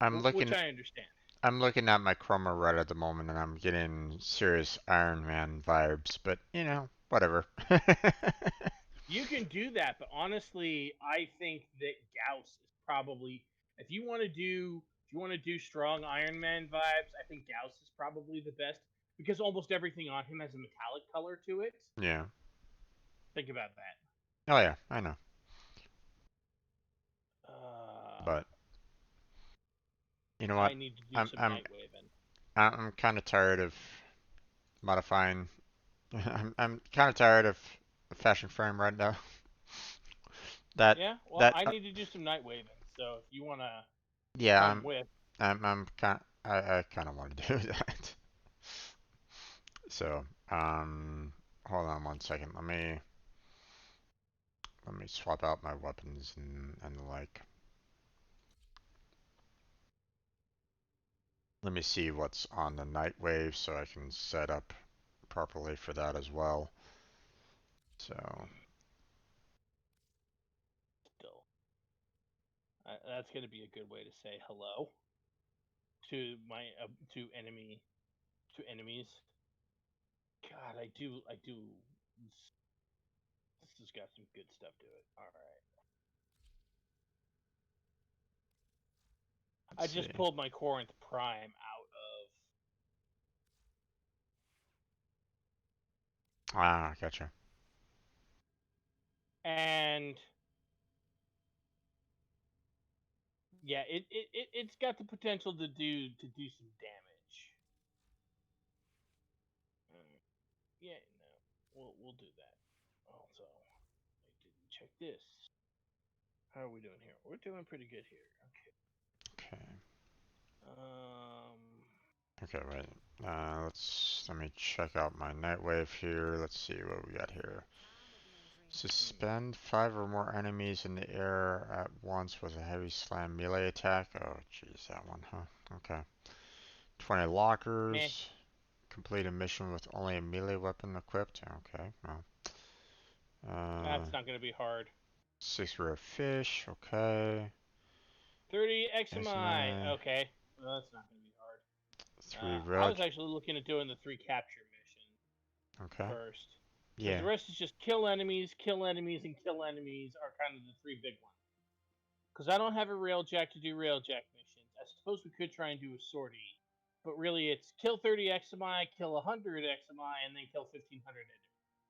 I'm which looking I understand. I'm looking at my Chroma right at the moment and I'm getting serious Iron Man vibes, but whatever. You can do that, but honestly, I think that Gauss is probably if you want to do strong Iron Man vibes, I think Gauss is probably the best because almost everything on him has a metallic color to it. Yeah. Think about that. Oh yeah, I know. Uh, But you know what? I need to do I'm some I'm night waving. I'm kind of tired of modifying. I'm kind of tired of fashion frame right now. That Yeah, well, that I need to do some night waving. So if you want to yeah, come with, I'm kind I kind of want to do that. So, hold on one second. Let me swap out my weapons and the like. Let me see what's on the night wave so I can set up properly for that as well. So, still, that's going to be a good way to say hello to my to enemies. God, I do. This has got some good stuff to it. All right, I let's see. just pulled my Corinth Prime out Ah, gotcha. and Yeah, it's got the potential to do some damage. Yeah, no, we'll do that. Also, I didn't check this. How are we doing here? We're doing pretty good here. Okay. Um, Okay, wait. Let me check out my Nightwave here. Let's see what we got here. Suspend 5 or more enemies in the air at once with a heavy slam melee attack. Oh, jeez, that one, huh? Okay. 20 meh. lockers. Complete a mission with only a melee weapon equipped. Okay, well. That's not gonna be hard. 6 rare fish. Okay. 30 XMI. XMA. Okay, well, that's not gonna be hard. 3 I rail. was actually looking at doing the 3 capture mission Okay. first, because the Yeah. rest is just kill enemies, and kill enemies are kind of the 3 big ones. Because I don't have a railjack to do railjack missions. I suppose we could try and do a sortie, but really it's kill 30 XMI, kill 100 XMI, and then kill 1500 enemies.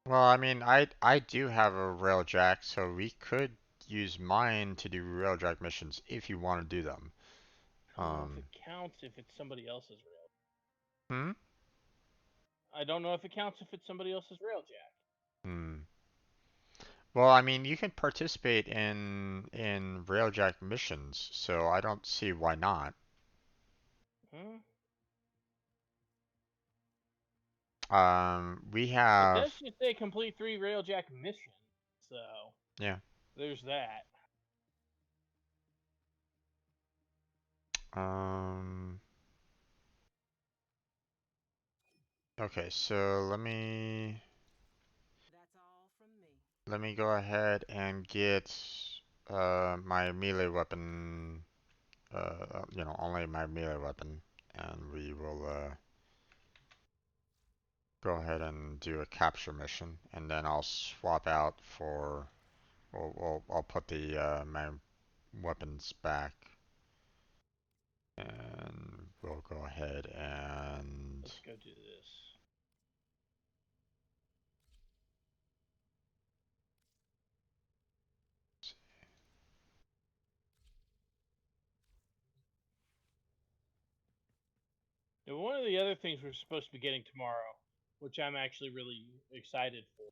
Well, I mean, I do have a railjack, so we could use mine to do railjack missions if you want to do them. I don't know if it counts if it's somebody else's rail. Hmm? I don't know if it counts if it's somebody else's railjack. Hmm. Well, I mean, you can participate in railjack missions, so I don't see why not. Huh? We It have, does just say complete 3 railjack missions, so yeah. there's that. Um, okay, so let me go ahead and get my melee weapon, only my melee weapon, and we will go ahead and do a capture mission, and then I'll swap out for, I'll put the my weapons back, and we'll go ahead and Let's go do this. Now, one of the other things we're supposed to be getting tomorrow, which I'm actually really excited for,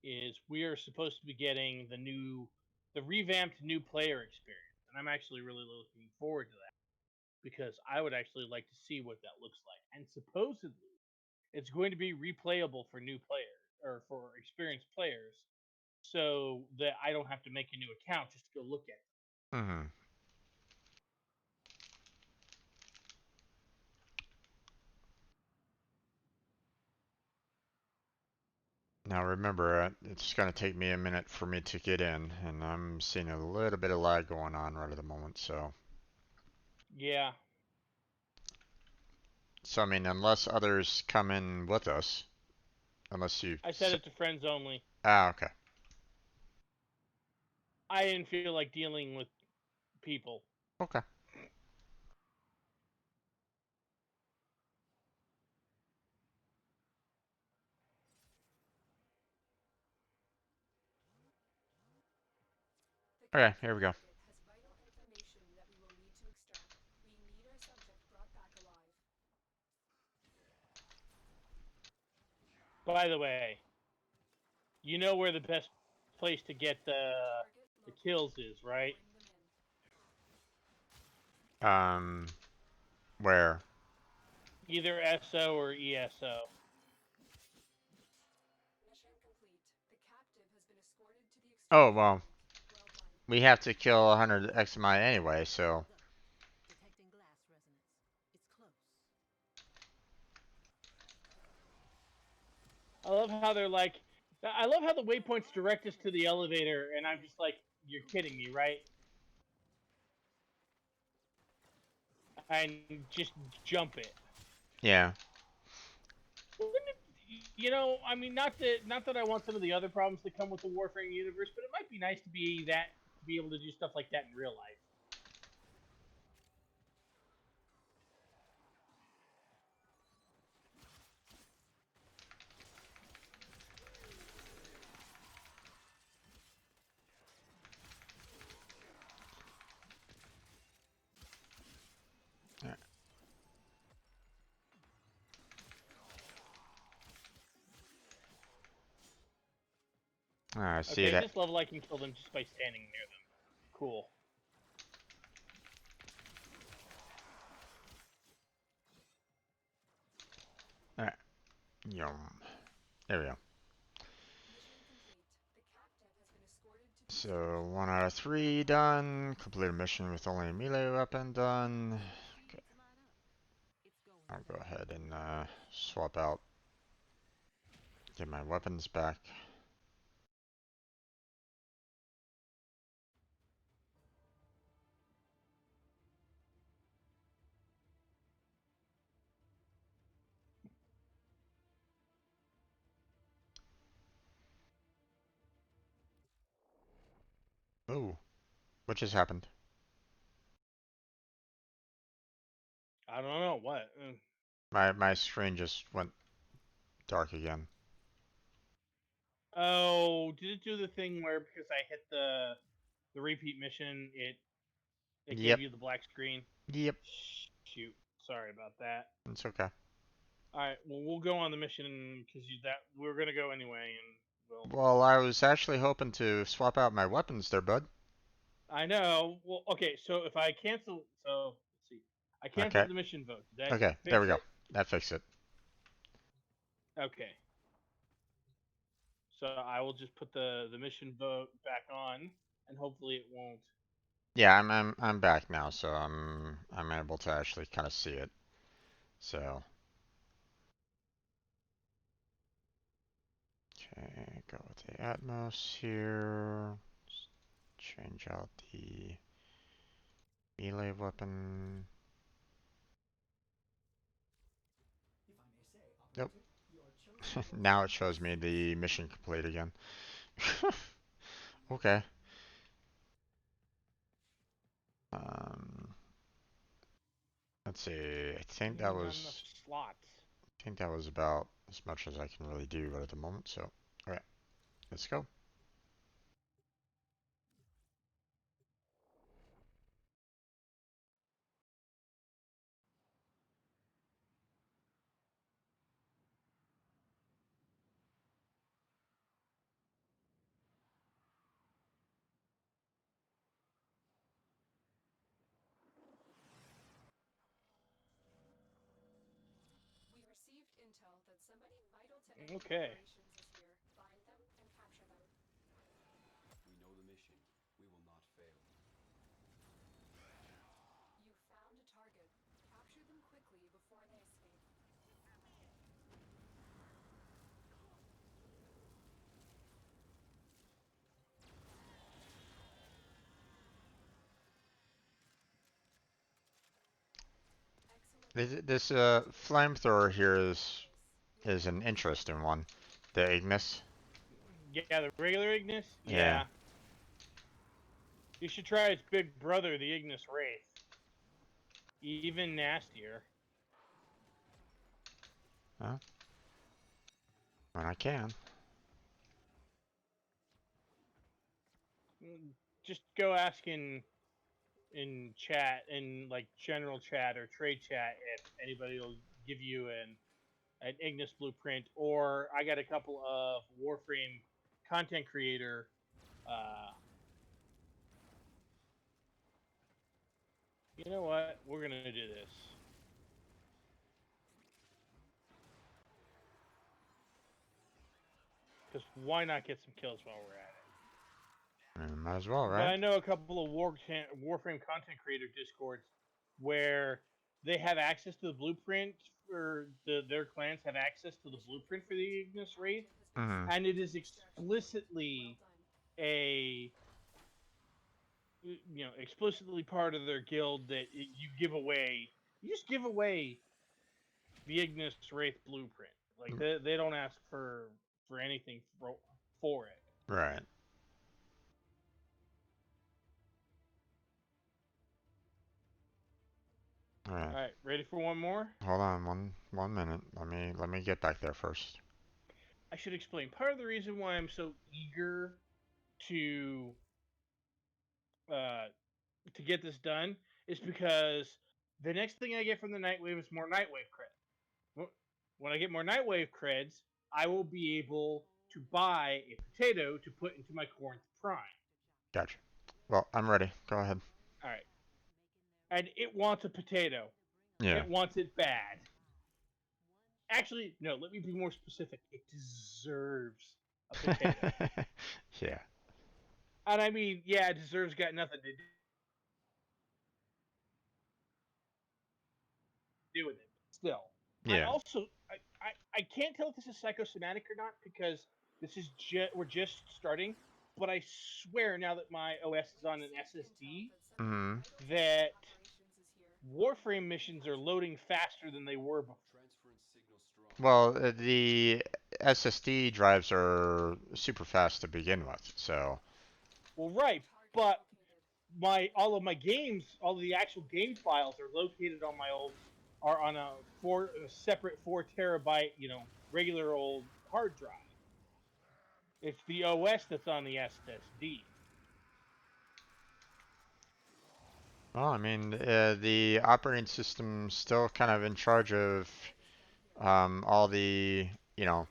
is we are supposed to be getting the revamped new player experience, and I'm actually really looking forward to that because I would actually like to see what that looks like. And supposedly, it's going to be replayable for new players or for experienced players, so that I don't have to make a new account just to go look at it. Mhm. Now remember, it's going to take me a minute for me to get in, and I'm seeing a little bit of lag going on right at the moment, so. Yeah, So, I mean, unless others come in with us, unless you. I set it to friends only. Ah, okay. I didn't feel like dealing with people. Okay. Okay, here we go. By the way, you know where the best place to get the kills is, right? Um, where? Either SO or ESO. Oh, well, we have to kill 100 XMI anyway, so. I love how they're like. I love how the waypoints direct us to the elevator, and I'm just like, you're kidding me, right? And just jump it. Yeah. I mean, not that I want some of the other problems that come with the Warframe universe, but it might be nice to be able to do stuff like that in real life. I see Okay, that. this level I can kill them just by standing near them. Cool. Alright. Yum. There we go. So 1 out of 3 done. Complete a mission with only a melee weapon done. Okay. I'll go ahead and swap out. Get my weapons back. Ooh. What just happened? I don't know what. My screen just went dark again. Oh, did it do the thing where because I hit the repeat mission, it gave Yep. you the black screen? Yep. Shoot, sorry about that. It's okay. All right, well we'll go on the mission because that we're gonna go anyway, and we'll. Well, I was actually hoping to swap out my weapons there, bud. I know. Well, okay, so if I cancel, so let's see, I Okay. canceled the mission vote. Did that Okay. There fix we go. it? That fixed it. Okay. So I will just put the mission vote back on, and hopefully it won't. Yeah, I'm back now, so I'm able to actually kind of see it. So, okay, go with the Atmos here. Change out the melee weapon. If I may say, Nope. operator, your chosen Now it Warframe shows me is the mission complete again. Okay. Um, let's see. Not enough slots. I think that was about as much as I can really do right at the moment. So, okay, let's go. Okay. We know the mission. We will not fail. This flamethrower here is an interesting one. The Ignis. Yeah, the regular Ignis. Yeah. Yeah. You should try its big brother, the Ignis Wraith. Even nastier. Well, when I can. Just go ask in chat, in like general chat or trade chat, if anybody will give you an Ignis blueprint, or I got a couple of Warframe content creator. You know what? We're gonna do this. Because why not get some kills while we're at Might as well, it? But right? I know a couple of Warframe content creator discords where they have access to the blueprint, or their clans have access to the blueprint for the Ignis Wraith, Hmm. and it is explicitly a explicitly part of their guild that you give away. You just give away the Ignis Wraith blueprint. Like they don't ask for anything for it. Right. All right. All right, ready for one more? Hold on one minute. Let me get back there first. I should explain. Part of the reason why I'm so eager to uh, to get this done is because the next thing I get from the Nightwave is more Nightwave cred. When I get more Nightwave creds, I will be able to buy a potato to put into my Corinth Prime. Gotcha. Well, I'm ready. Go ahead. All right. And it wants a potato. And Yeah. it wants it bad. Actually, no, let me be more specific. It deserves a potato. Yeah. And I mean, yeah, deserves got nothing to do with it. Still. I Yeah. also I can't tell if this is psychosomatic or not because this is we're just starting, but I swear now that my OS is on an SSD Hmm. that Warframe missions are loading faster than they were before. Transference signal strong. Well, the SSD drives are super fast to begin with, so Well, right, but my all of my games, all of the actual game files are located on my old are on a separate 4 terabyte, regular old hard drive. It's the OS that's on the SSD. well, I mean, the operating system's still kind of in charge of all the, you know,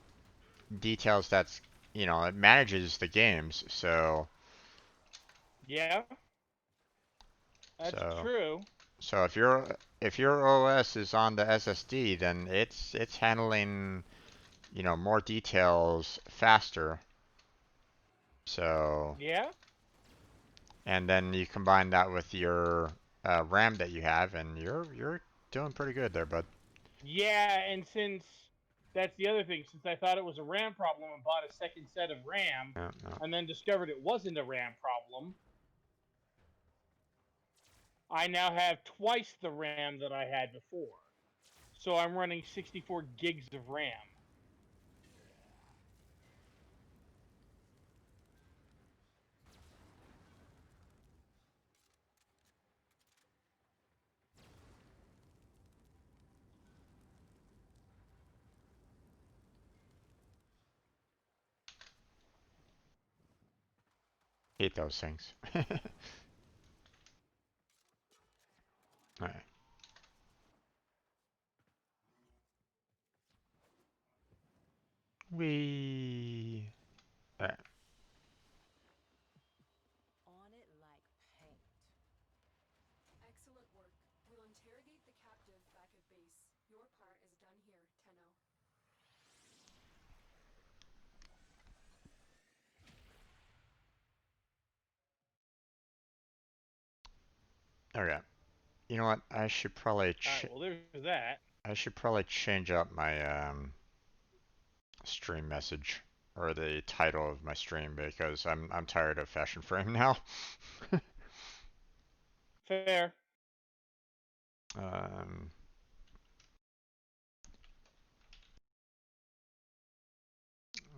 details that's, it manages the games. Yeah, that's So, true. so if your OS is on the SSD, then it's handling, more details faster. So, Yeah, and then you combine that with your RAM that you have, and you're doing pretty good there, bud. yeah, and since that's the other thing, since I thought it was a RAM problem and bought a second set of RAM, Yeah, no. and then discovered it wasn't a RAM problem, I now have twice the RAM that I had before. So I'm running 64 gigs of RAM. Hate those things. Alright. We. Alright. On it like paint. Excellent work. We'll interrogate the captive back at base. Your part is done here, Tenno. Okay. You know what? I should probably Alright, well, there's that. change up my stream message or the title of my stream because I'm tired of Fashion Frame now. Fair. um,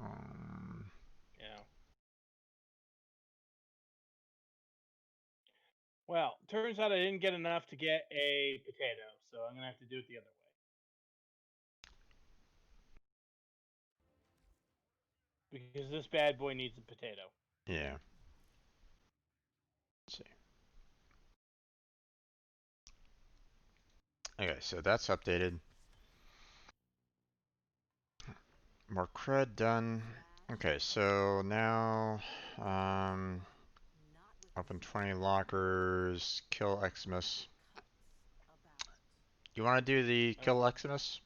um, Yeah. Well, turns out I didn't get enough to get a potato, so I'm going to have to do it the other way. Because this bad boy needs a potato. yeah. Let's see. Okay, so that's updated. More crud done. Okay, so now Not with open the 20 flash lockers, kill Eximus. about. You want to do the kill Eximus?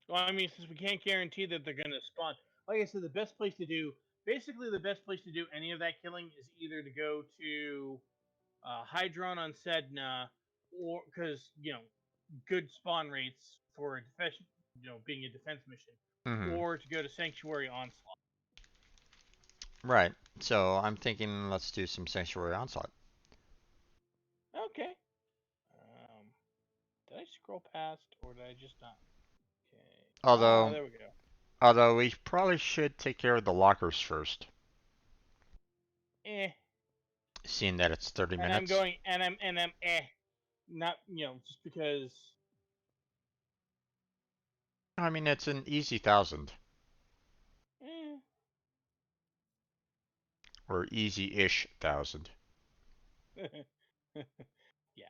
Well, I mean, since we can't guarantee that they're going to spawn, like I said, basically the best place to do any of that killing is either to go to Hydron on Sedna, or because good spawn rates for a defense, being a defense mission, Mm-hmm. or to go to Sanctuary Onslaught. Right. So I'm thinking let's do some Sanctuary Onslaught. Okay. Um, did I scroll past, or did I just not? Okay. Ah, Although, there we go. although we probably should take care of the lockers first, Eh. seeing that it's 30 And I'm minutes. going, and I'm not just because. I mean, it's an easy 1,000 Eh. or easy-ish 1,000. Yeah.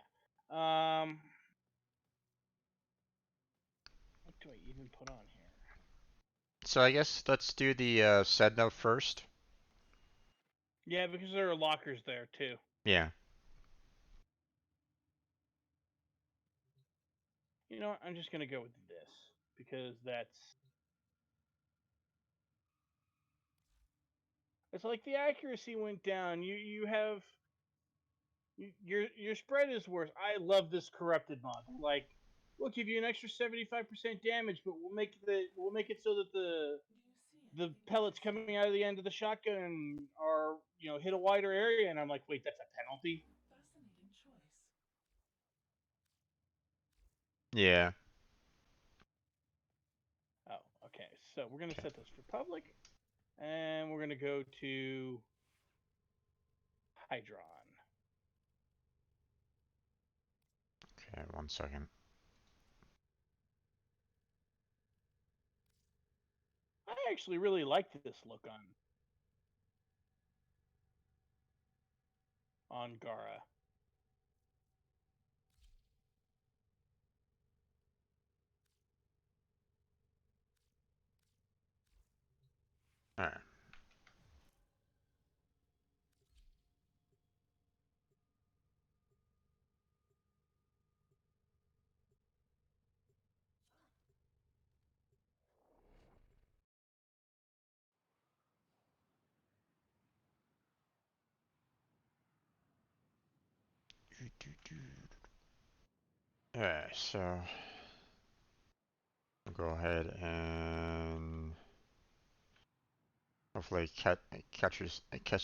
Um. What do I even put on here? So I guess let's do the Sedno first. Yeah, because there are lockers there too. Yeah. You know what? I'm just gonna go with this because it's like the accuracy went down. You have your spread is worse. I love this corrupted mod. Like, we'll give you an extra 75% damage, but we'll make it so that the pellets coming out of the end of the shotgun are, hit a wider area. And I'm like, wait, that's a penalty. Yeah. Oh, okay. So we're gonna Okay. set this for public, and we're gonna go to Hydron. Okay, 1 second. I actually really like this look on Gara. All right. Alright, so I'll go ahead and hopefully catch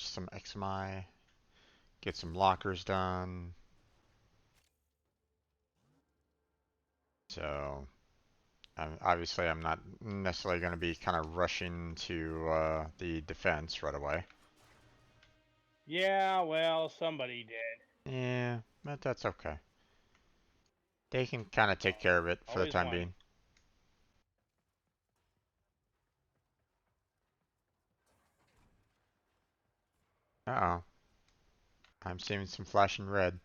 some XMI, get some lockers done. So obviously I'm not necessarily going to be kind of rushing to the defense right away. Yeah, well, somebody did. Yeah, but that's okay. They can kind of take care of it for the Always time one. being. Uh-oh. I'm seeing some flashing red.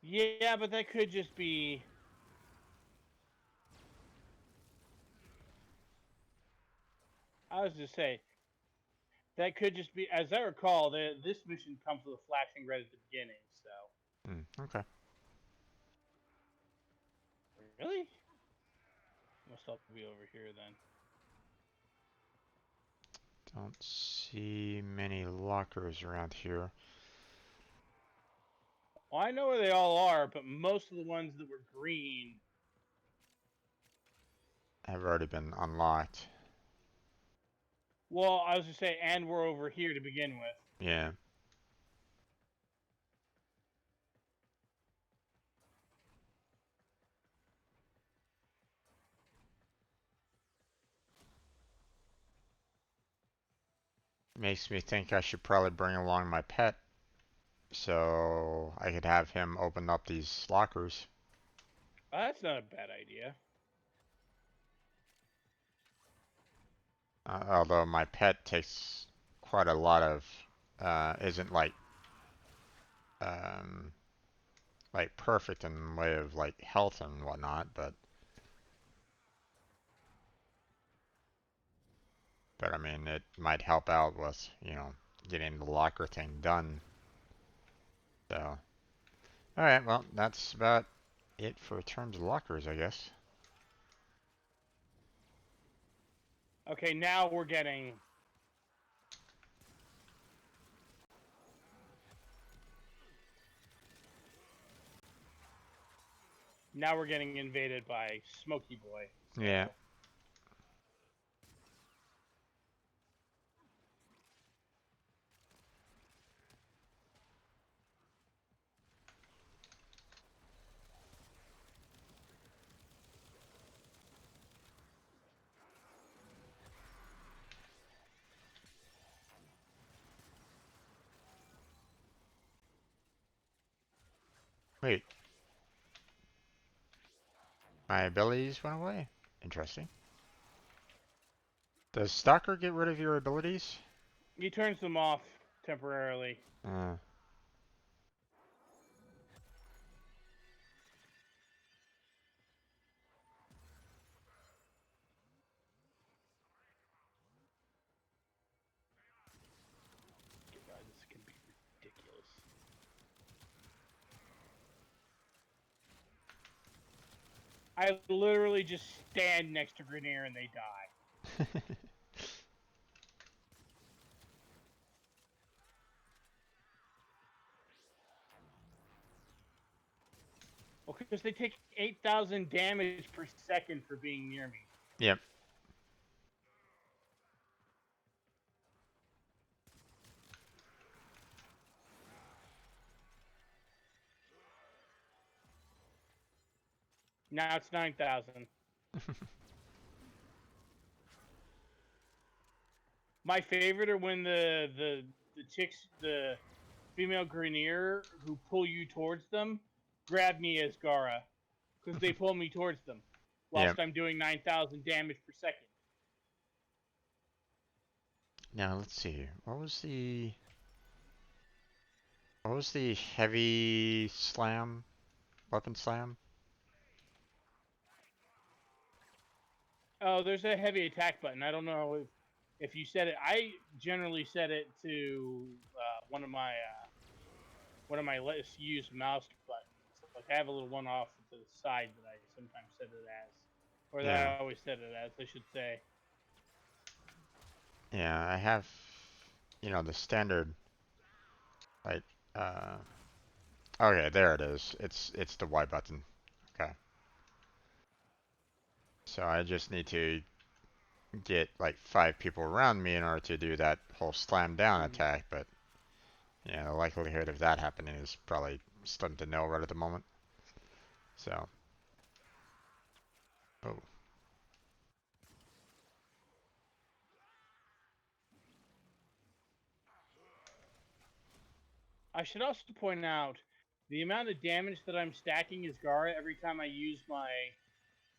Yeah, but that could just be. I was just say that could just be. As I recall, this mission comes with a flashing red at the beginning. So Okay. really, must all be over here then. Don't see many lockers around here. Well, I know where they all are, but most of the ones that were green. Have already been unlocked. Well, I was just say, and we're over here to begin with. Yeah. Makes me think I should probably bring along my pet so I could have him open up these lockers. That's not a bad idea. Although my pet takes quite a lot of, isn't um, like perfect in way of like health and whatnot, but I mean it might help out with, getting the locker thing done. So, all right, well that's about it for terms of lockers, I guess. Okay, now we're getting. Now we're getting invaded by Smokey Boy. So. Yeah. Wait, my abilities went away? Interesting. Does Stalker get rid of your abilities? He turns them off temporarily. Uh, I literally just stand next to Grenier and they die. Well, because they take 8,000 damage per second for being near me. Yep. Now it's 9,000. My favorite are when the chicks, the female Grenier who pull you towards them, grab me as Gara. Because they pull me towards them. Yep. Whilst I'm doing 9,000 damage per second. Now let's see. What was the heavy slam? Weapon slam? Oh, there's a heavy attack button. I don't know if you set it. I generally set it to one of my less used mouse buttons. Like I have a little one off to the side that I sometimes set it as, or that Yeah. I always set it as, I should say. Yeah, I have, the standard, like, uh, okay, there it is. It's the Y button. Okay. So I just need to get like 5 people around me in order to do that whole slam down Mm-hmm. attack, but yeah, the likelihood of that happening is probably slim to nil right at the moment. So, oh, I should also point out the amount of damage that I'm stacking as Gara every time I use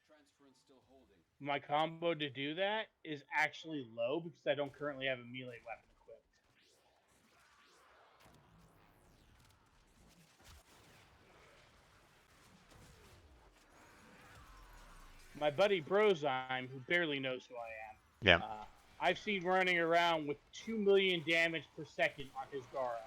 Transference still holding. my combo to do that is actually low because I don't currently have a melee weapon equipped. My buddy Brozyme, who barely knows who yeah. I am, I've seen running around with 2 million damage per second on his Gara.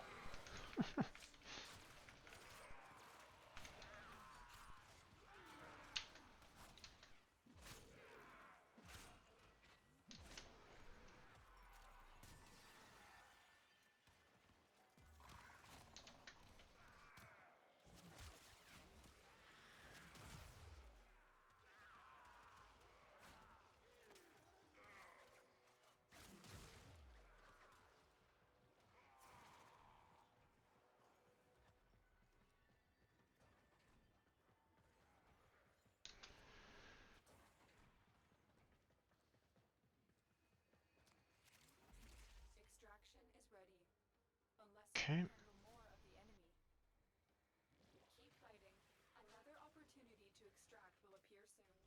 Extraction is ready. Unless you Okay. can handle more of the enemy. Keep fighting. Another opportunity to extract will appear soon.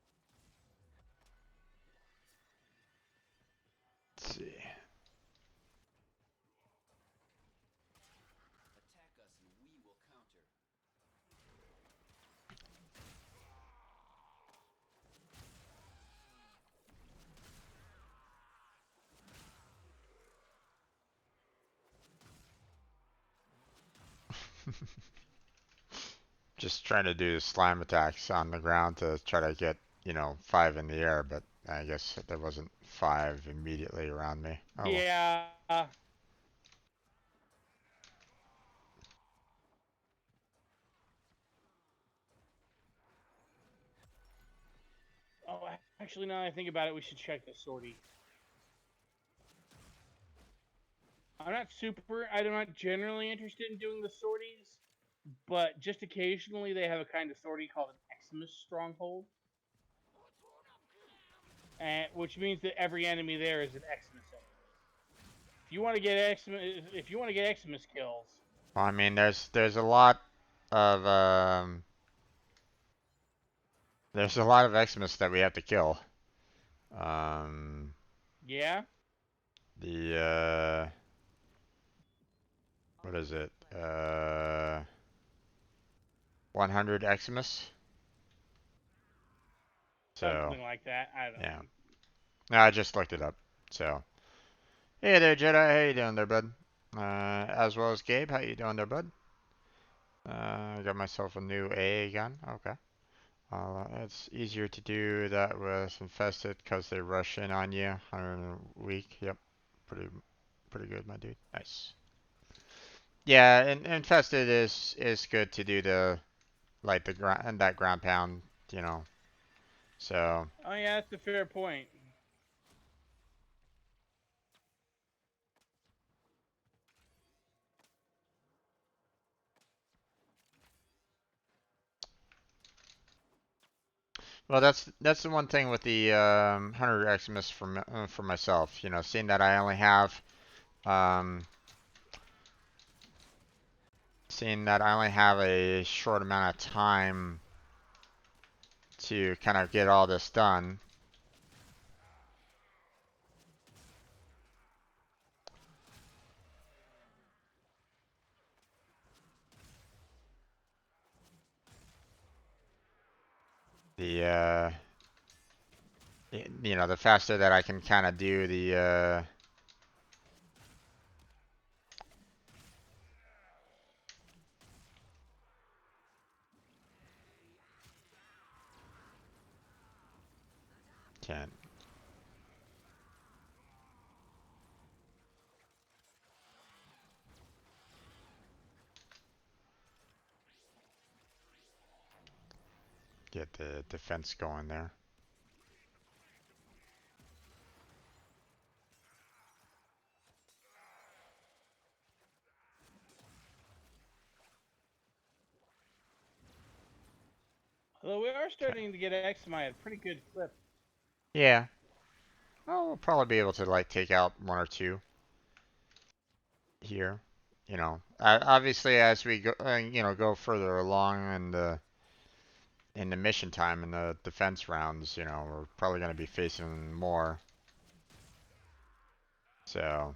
Let's see. Attack us and we will counter. Just trying to do slam attacks on the ground to try to get, 5 in the air, but I guess there wasn't 5 immediately around me. Oh well. Yeah. Oh, actually, now that I think about it, we should check the sortie. I'm not generally interested in doing the sorties, but just occasionally they have a kind of sortie called an Eximus Stronghold, which means that every enemy there is an Eximus enemy. If you want to get Eximus kills, Well, I mean, there's a lot of Xmas that we have to kill. Um, yeah, the what is it? 100 Xmas. So something like that. I don't yeah, know. no, I just looked it up. So hey there, Jedi. How you doing there, bud? As well as Gabe. How you doing there, bud? I got myself a new AA gun. Okay. It's easier to do that with infested because they rush in on you. 100 weak. Yep. Pretty good, my dude. Nice. Yeah, and infested is good to do the like the ground and that ground pound, you know. So Oh yeah, that's a fair point. well, that's the one thing with the 100 Xmas for myself. You know, seeing that I only have um, seeing that I only have a short amount of time to kind of get all this done. The you know, the faster that I can kind of do the 10. Get the defense going there. Although we are Okay. starting to get Exmite at a pretty good clip. Yeah. Well, we'll probably be able to like take out one or two here. You know, obviously as we go, you know, go further along in the mission time and the defense rounds, you know, we're probably going to be facing more. So,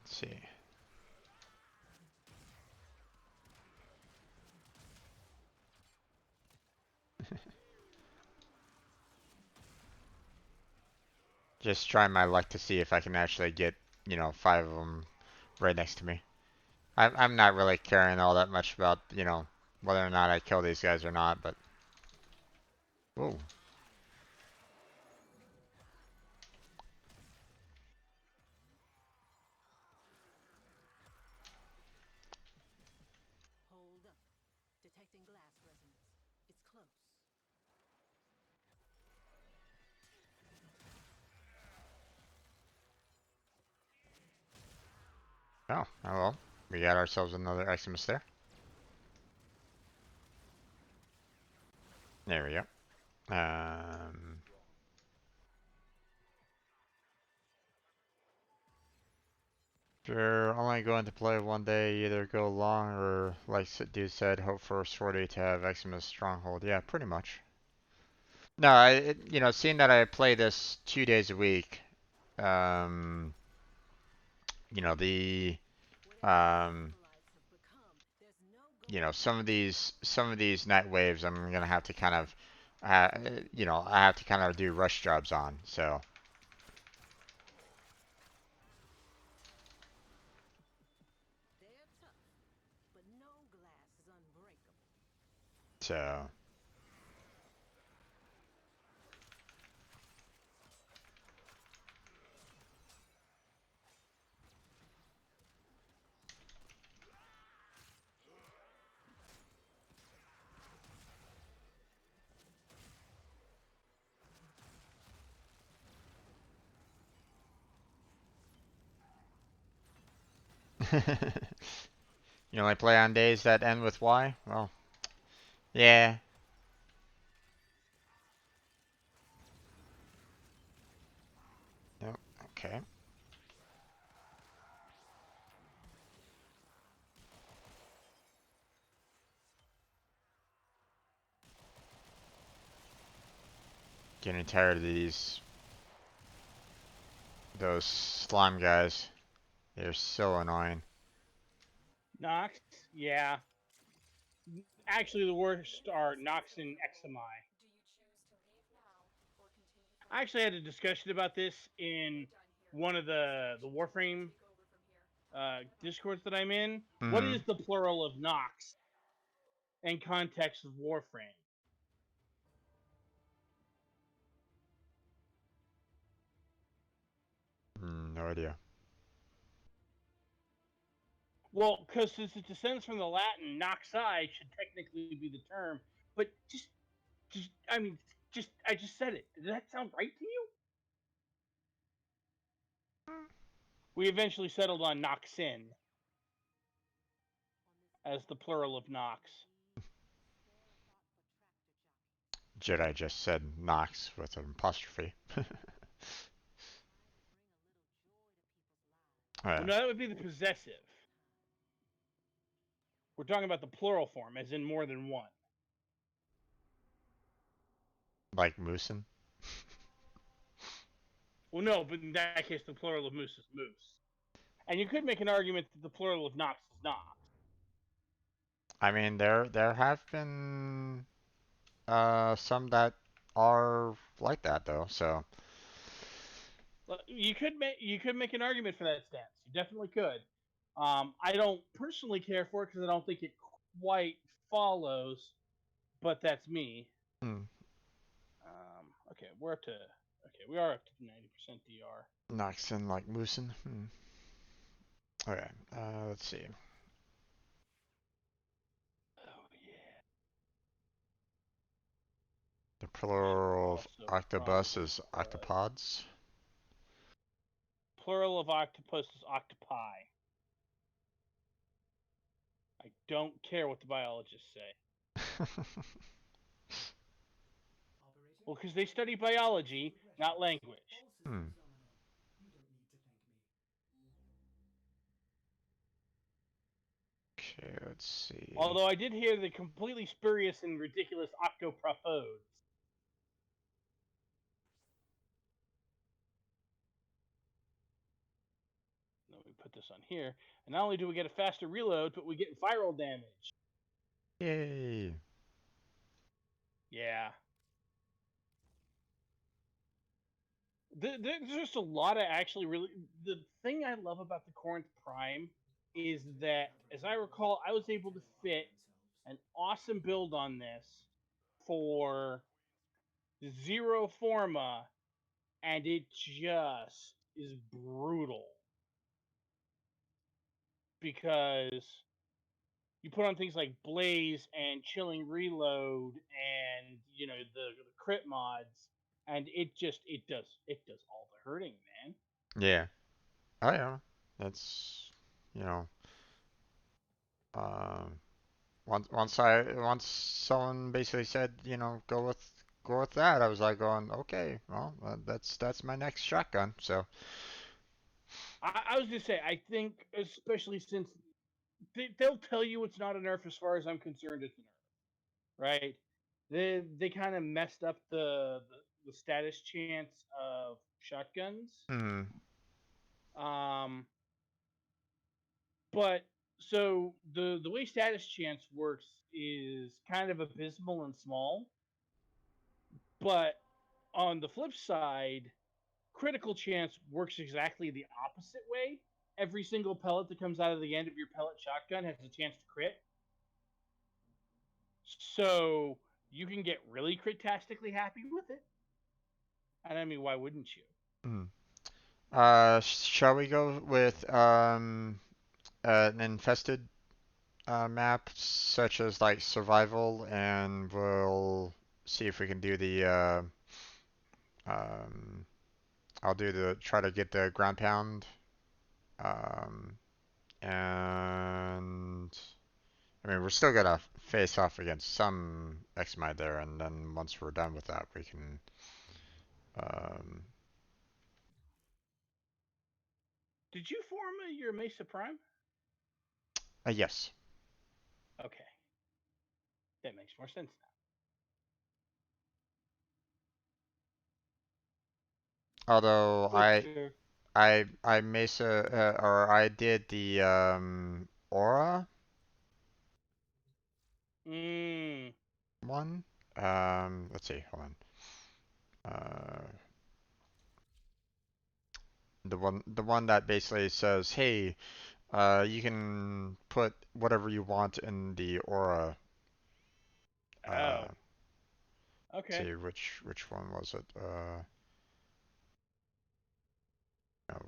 let's see. Just trying my luck to see if I can actually get, you know, 5 of them right next to me. I'm not really caring all that much about, you know, whether or not I kill these guys or not, but ooh, Hold up. Detecting glass resonance. It's close. oh well, we got ourselves another Eximus there. There we go. If you're only going to play one day, either go long or, like dude said, hope for a sortie to have Eximus Stronghold. Yeah, pretty much. No, you know, seeing that I play this 2 days a week, um, you know, Whatever these um, acolytes have become, there's no you know, going back. some of these night waves, I'm gonna have to kind of, uh, you know, I have to kind of do rush jobs on. They're tough, but no glass is unbreakable. So, you only play on days that end with Y? Well, yeah. Yep. Okay. Getting tired of those slime guys. They're so annoying. Nox, yeah. Actually, the worst are Nox and XMI. Do you choose to leave now or continue I fighting? actually had a discussion about this in Done here. one of the Mission Warframe take over from here. discords that I'm in. What Hmm. is the plural of Nox in context of Warframe? No idea. Well, because since it descends from the Latin, Noxi should technically be the term. But I mean, I just said it. Does that sound right to you? We eventually settled on Noxin as the plural of Nox. Jedi just said Nox with an apostrophe. Well, Yeah, no, that would be the possessive. We're talking about the plural form, as in more than one. like Moosin. Well, no, but in that case, the plural of moose is moose. And you could make an argument that the plural of Nox is Nox. I mean, there have been some that are like that though. So You could make an argument for that stance. You definitely could. I don't personally care for it because I don't think it quite follows, but that's me. hmm, Okay, we're up to okay. We are up to 90% DR. Noxin like Moosin. Hmm. Okay, let's see. Oh yeah. The I should plural of also octobus probably is put octopods. plural of octopus is octopi. I don't care what the biologists say. Well, because they study biology, not language. Hmm. Okay, let's see. Although I did hear the completely spurious and ridiculous octopropodes. Let me put this on here. And not only do we get a faster reload, but we get viral damage. Yay. Yeah. There's just a lot of actually really. The thing I love about the Corinth Prime is that, as I recall, I was able to fit an awesome build on this for zero forma, and it just is brutal because you put on things like Blaze and Chilling Reload and the crit mods, and it does all the hurting, man. Yeah. Oh yeah. That's you know. Um. Once someone basically said go with that, I was like going okay. Well, that's my next shotgun. So. I was just say I think especially since they'll tell you it's not a nerf as far as I'm concerned it's a nerf, right? They kind of messed up the status chance of shotguns. Hmm. Um, but so the way status chance works is kind of abysmal and small, but on the flip side, critical chance works exactly the opposite way. Every single pellet that comes out of the end of your pellet shotgun has a chance to crit. So you can get really critastically happy with it. And I mean, why wouldn't you? Hmm. Shall we go with an infested map such as like survival, and we'll see if we can do the um I'll do the try to get the ground pound um and I mean we're still gonna face off against some XMI there, and then once we're done with that we can um Did you form your Mesa Prime? yes. Okay, that makes more sense Although now. But, I I Mesa or I did the Aura Mm. one. Let's see, hold on. Uh, the one that basically says, hey, you can put whatever you want in the Aura. Uh, Oh. Okay. see which one was it?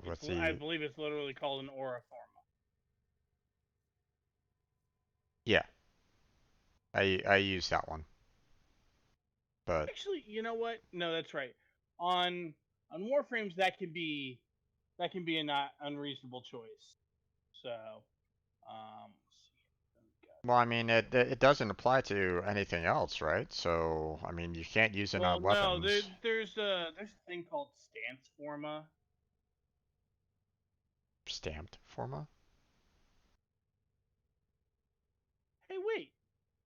With I the believe it's literally called an aura forma. yeah, I used that one, but Actually, you know what? No, that's right. On on Warframes, that can be a not unreasonable choice. So, let's see. well, I mean it doesn't apply to anything else, right? So I mean you can't use it Well, on no, weapons. there's a thing called stance forma. Stamped forma Hey, wait,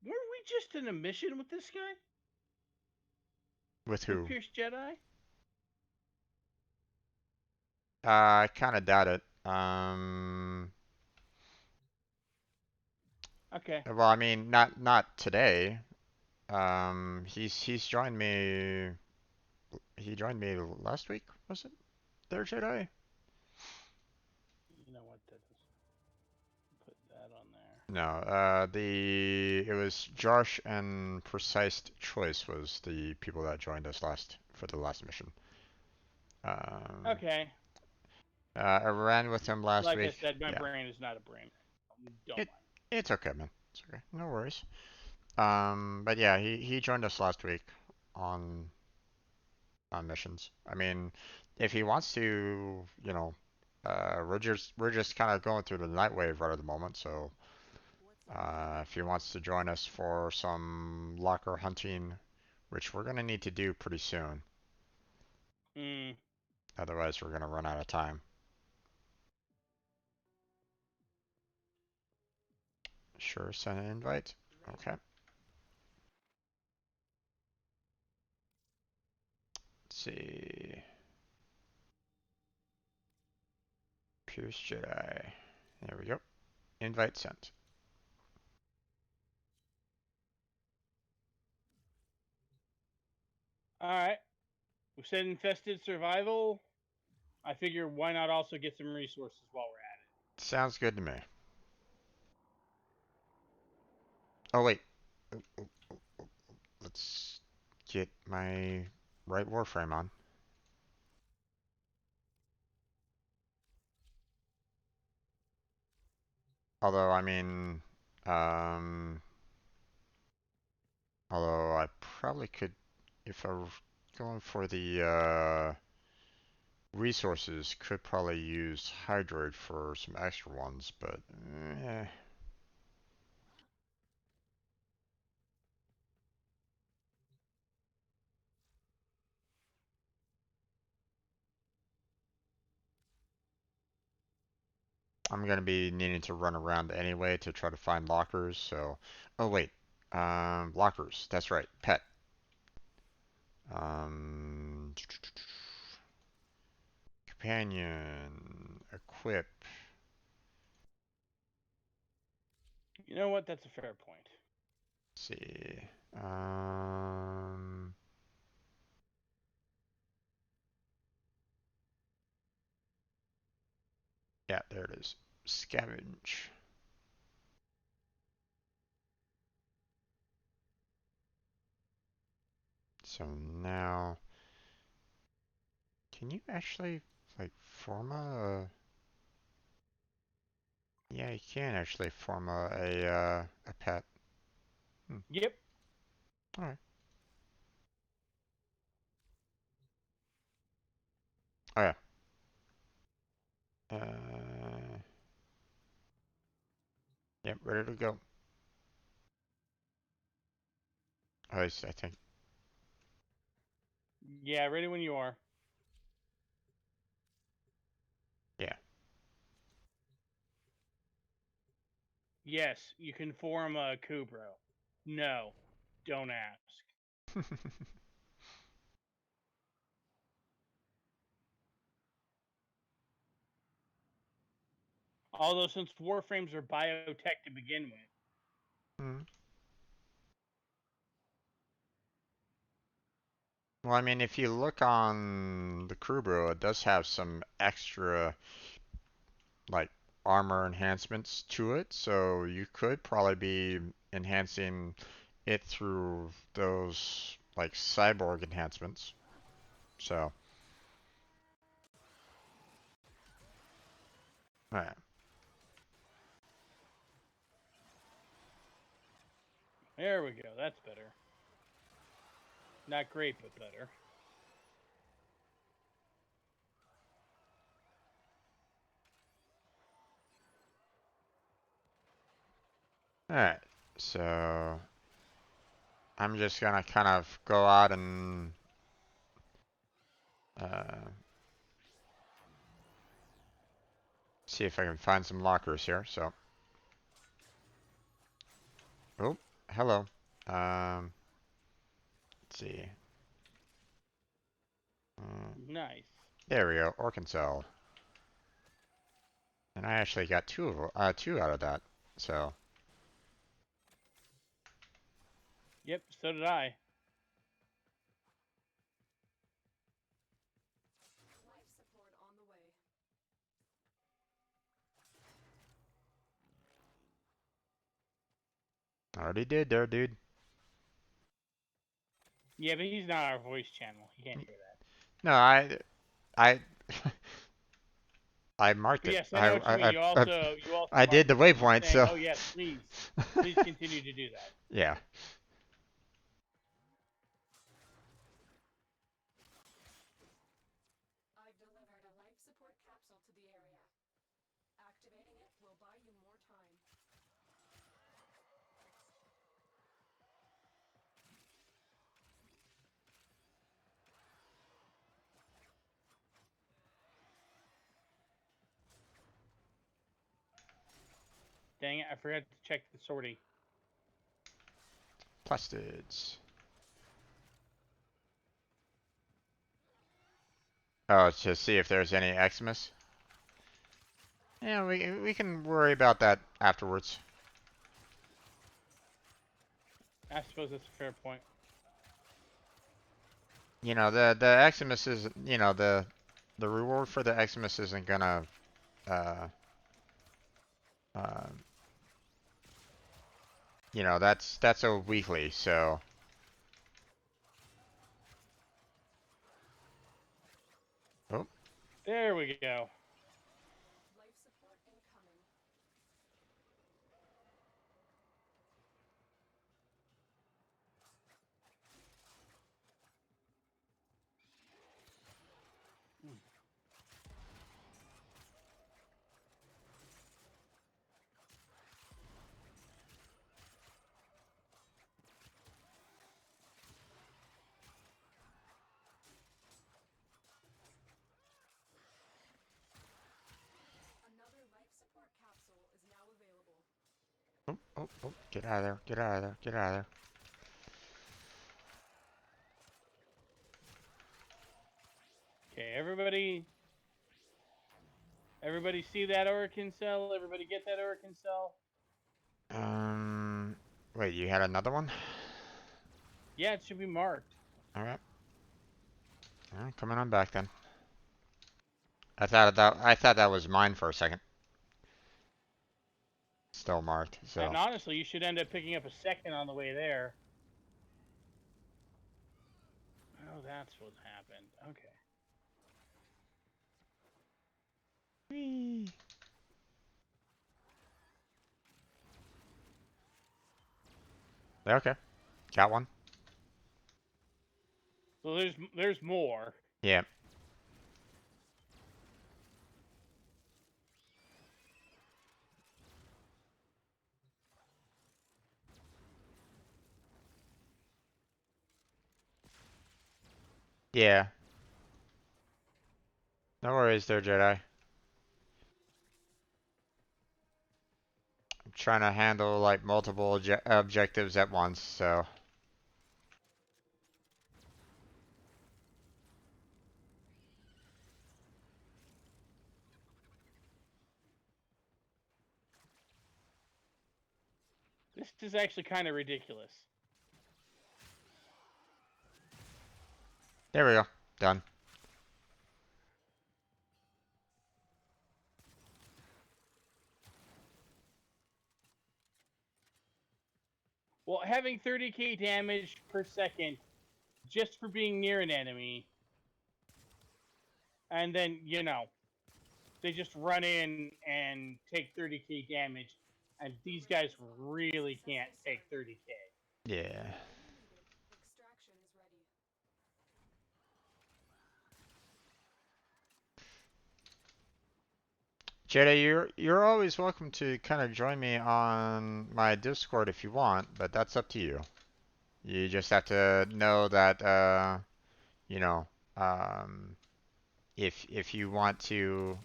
weren't we just in a mission with this guy with with who? Pierce Jedi? I kind of doubt it. Okay, Well, I mean not today. He's joined me. He joined me last week, was it? Third Jedi? you know what? That is, put that on there. No, it was Josh and Precise Choice was the people that joined us last for the last mission. Um, Okay, I ran with him last like I week. said, my Yeah, brain is not a brain. Don't it mind. it's okay, man. It's okay, no worries. But yeah, he joined us last week on on missions. I mean, if he wants to, we're just kind of going through the night wave right at the moment, so. What's on your If he wants to join us for some locker hunting, which we're going to need to do pretty soon. Mm. Otherwise, we're going to run out of time. Sure, send an invite. Okay. Let's see. Pierce Jedi. There we go. Invite sent. All right, we said infested survival. I figure why not also get some resources while we're at Sounds good to me. Oh, wait. Let's get my right Warframe on. Although, I mean, um, although I probably could, if I were going for the, resources could probably use Hydroid for some extra ones, but I'm gonna be needing to run around anyway to try to find lockers. So, oh wait, lockers. That's right, pet. Um, companion, equip. it. You know what? That's a fair point. Let's see. Um, yeah, there it is. Scavenge. So now, can you actually like form yeah, you can actually form a pet. Hmm. Yep. All right. Oh yeah. Yep, ready to go. I think. Yeah, ready when you are. Yeah. Yes, you can form a Kubro. No, don't ask. Although since Warframes are biotech to begin with. Hmm. Well, I mean, if you look on the crew bureau, it does have some extra like armor enhancements to it, so you could probably be enhancing it through those like cyborg enhancements. So, alright. There we go. That's better. Not great, but better. Alright, so I'm just gonna kind of go out and uh, see if I can find some lockers here. So, oh, hello. Let's see. Nice. There we go, Orkincell. And I actually got two out of that. So, Yep, so did I. Life support on the way. already did there, dude. Yeah, but he's not our voice channel. He can't hear that. No, I, I marked But it. yes, I know what you mean. You also I did marked the it too, waypoint, saying, so "Oh yes, please continue to do that." yeah. I've delivered a life support capsule to the area. Activating it will buy you more time. Dang it, I forgot to check the sortie. Plastids. Oh, to see if there's any Xmas. Yeah, we can worry about that afterwards. I suppose that's a fair point. You know, the Xmas is, you know, the reward for the Xmas isn't gonna uh uh you know, that's a weekly, so oh, There we go. Life support incoming. Another life support capsule is now available. oh, get out of there, get out of there, get out of there. Okay, everybody see that Orakin cell? Everybody get that Orakin cell? Um, wait, you had another one? Yeah, it should be marked. Alright. Coming on back then. I thought that was mine for a second. Still marked, And so. honestly, you should end up picking up a second on the way there. Oh, that's what happened. Okay. Whee. Okay, got one. So there's more. Yeah. Yeah. No worries there, Jedi. I'm trying to handle like multiple objectives at once, so. This is actually kind of ridiculous. There we go. Done. Well, having 30k damage per second just for being near an enemy, and then, you know, they just run in and take 30k damage, and these guys really can't take 30k. Yeah. Extraction is ready. Jedi, you're always welcome to kind of join me on my Discord if you want, but that's up to you. You just have to know that you know, um, if you want to,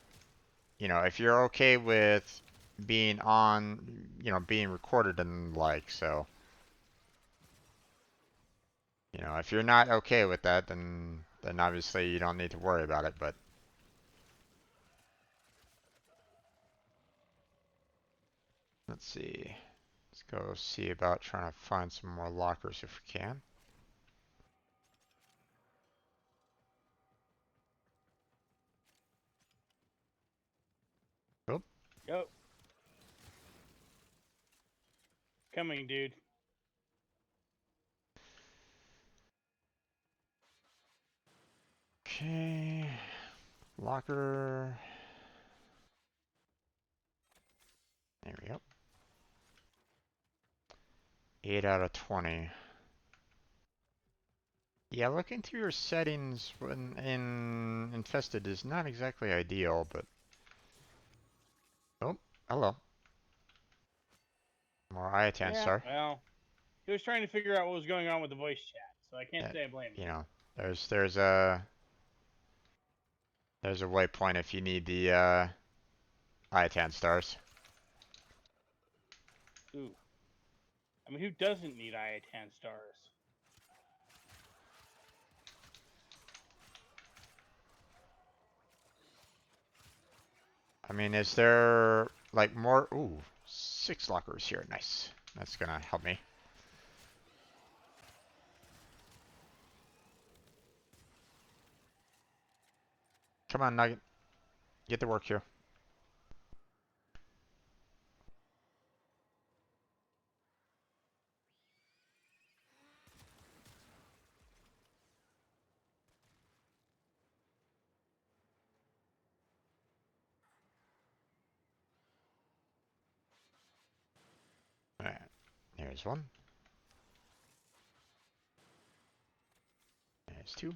if you're okay with being on, being recorded and like, so, if you're not okay with that, then obviously you don't need to worry about it, but let's see. Let's go see about trying to find some more lockers if we can. Oh, Yep. Coming, dude. okay. Locker. There we go. 8 out of 20. Yeah, looking through your settings when in Infested is not exactly ideal, but... Oh, hello. More Iatan, Yeah, sir. well, he was trying to figure out what was going on with the voice chat, so I can't Yeah, say I blame him. there's a waypoint if you need the Iatan stars. Ooh. I mean, who doesn't need IATAN stars? I mean, is there like more? Ooh, 6 lockers here. Nice. That's gonna help me. Come on, Nugget. Get to work here. Alright, here's one. There's 2.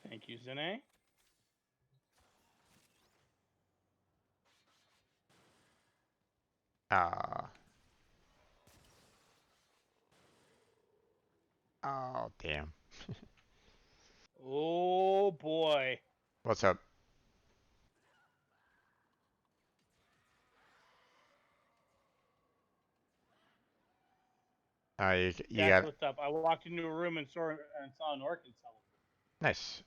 Thank you, Zene. Ah. Oh, damn. Oh boy. What's up? You That's got what's up. I walked into a room and saw an orc celebrate. nice.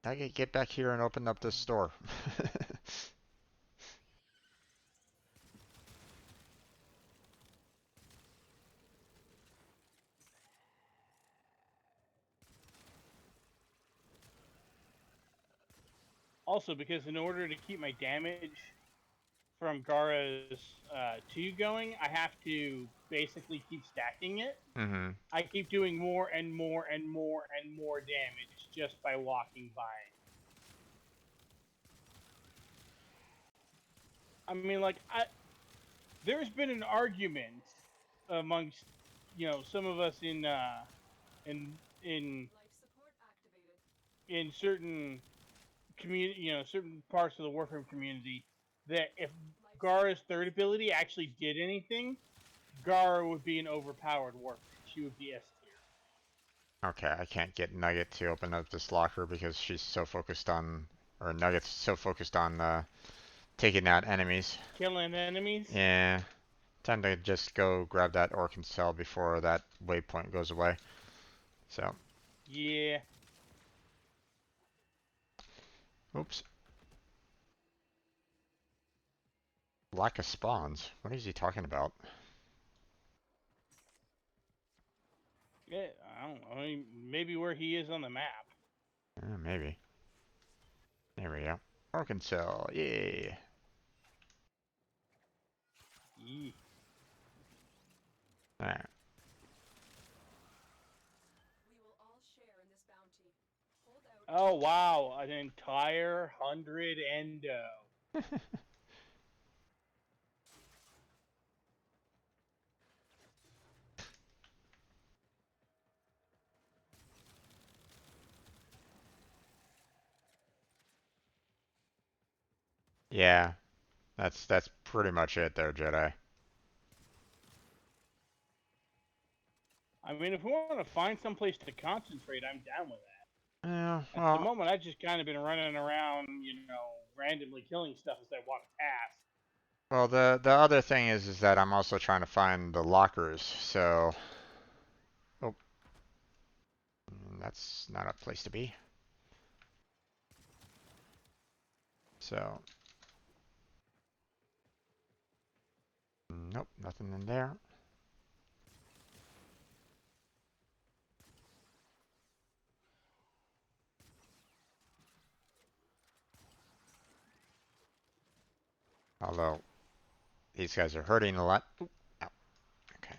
I can get back here and open up this store. Also, because in order to keep my damage from Gara's 2 going, I have to basically keep stacking it. Mm-hmm. I keep doing more and more and more and more damage just by walking by. I mean, like, there's been an argument amongst, some of us in in Life support activated. in certain community, certain parts of the Warframe community, that if Life Gara's support third ability actually did anything, Gara would be an overpowered Warframe. She would be S tier. Okay, I can't get Nugget to open up this locker because she's so focused on, or Nugget's so focused on taking out enemies. Killing enemies. Yeah. Time to just go grab that Orc cell before that waypoint goes away. So, Yeah. oops. Lack of spawns. What is he talking about? Yeah. I don't know. I mean, maybe where he is on the map. Maybe. There we go. Orc cell. Yay. Yeah. Alright. We will all share in this bounty. Hold out. Oh wow, an entire 100 endo. Yeah. That's pretty much it there, Jedi. I mean, if we want to find some place to concentrate, I'm down with that. Yeah, At the well, moment, I've just kind of been running around, randomly killing stuff as I walk past. the other thing is that I'm also trying to find the lockers. So, oh, that's not a place to be. So, nope, nothing in there. Although these guys are hurting a lot. Oop, ow, okay.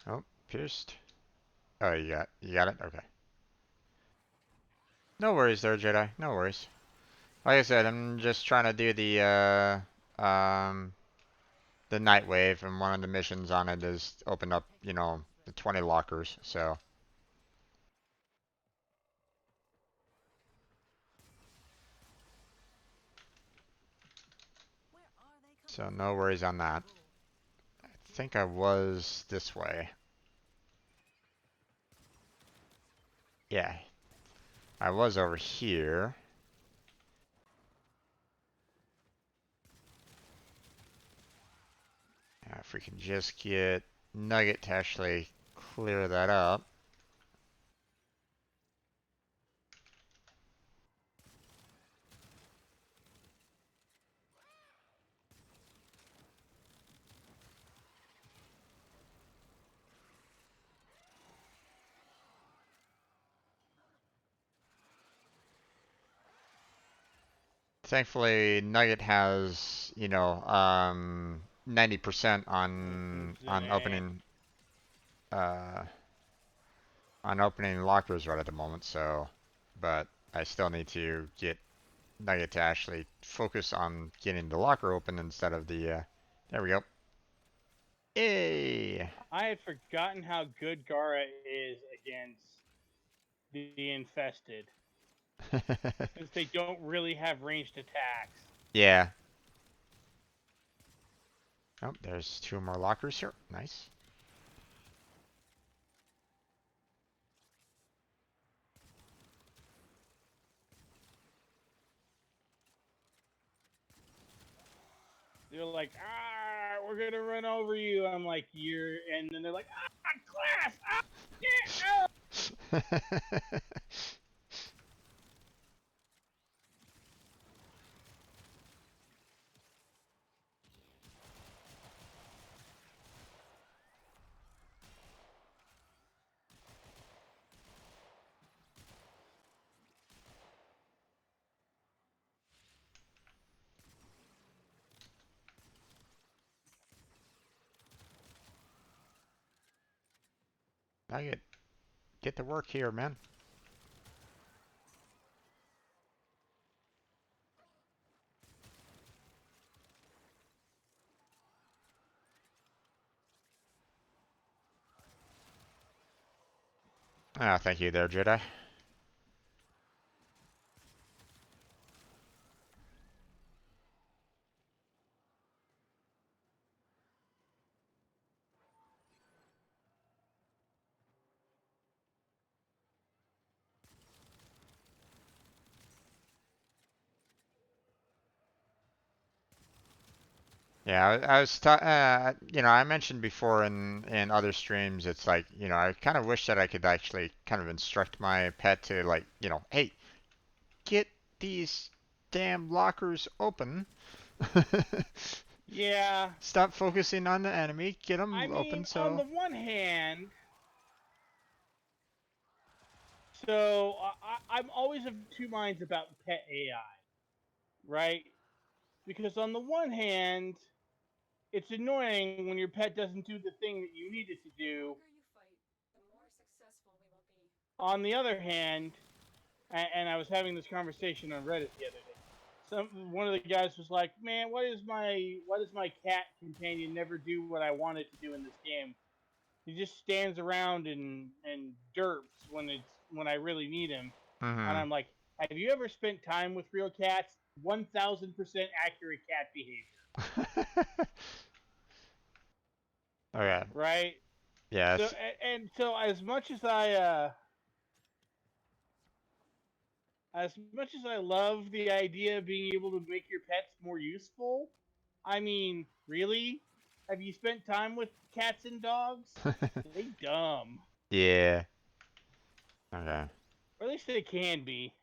Oh, pierced. Oh, you got it. Okay. No worries there, Jedi. No worries. Like I said, I'm just trying to do the night wave, and one of the missions on it is open up, the 20 lockers. Where are they So coming no from? worries on that. I think I was this way. Yeah, I was over here. If we can just get Nugget to actually clear that up. Thankfully, Nugget has, 90% on uh opening lockers right at the moment. So, but I still need to get Nugget to actually focus on getting the locker open instead of the. There we go. Yay! I had forgotten how good Gara is against the infested, since they don't really have ranged attacks. Yeah. Oh, there's two more lockers here. Nice. They're like, we're gonna run over you. I'm like, and then they're like, class, yeah. I get to work here, man. Ah, thank you there, Jedi. Yeah, I was you know, I mentioned before in other streams, it's like, you know, I kind of wish that I could actually kind of instruct my pet to like, you know, hey, get these damn lockers open. Yeah, Stop focusing on the enemy, get I them open mean, on so. the one hand, so I'm always of two minds about pet AI, right? Because on the one hand, it's annoying when your pet doesn't do the thing that you need it to The do. longer you fight, the more successful we will be. On the other hand, and I was having this conversation on Reddit the other day. One of the guys was like, "Man, why does my cat companion never do what I want it to do in this game? He just stands around and derps when I really need him." And Mm-hmm. I'm like, "Have you ever spent time with real cats? 1,000% accurate cat behavior, Okay. right?" So Yes. and so as much as I love the idea of being able to make your pets more useful, I mean, really? Have you spent time with cats and dogs? They dumb. Yeah. Okay. Or at least they can be.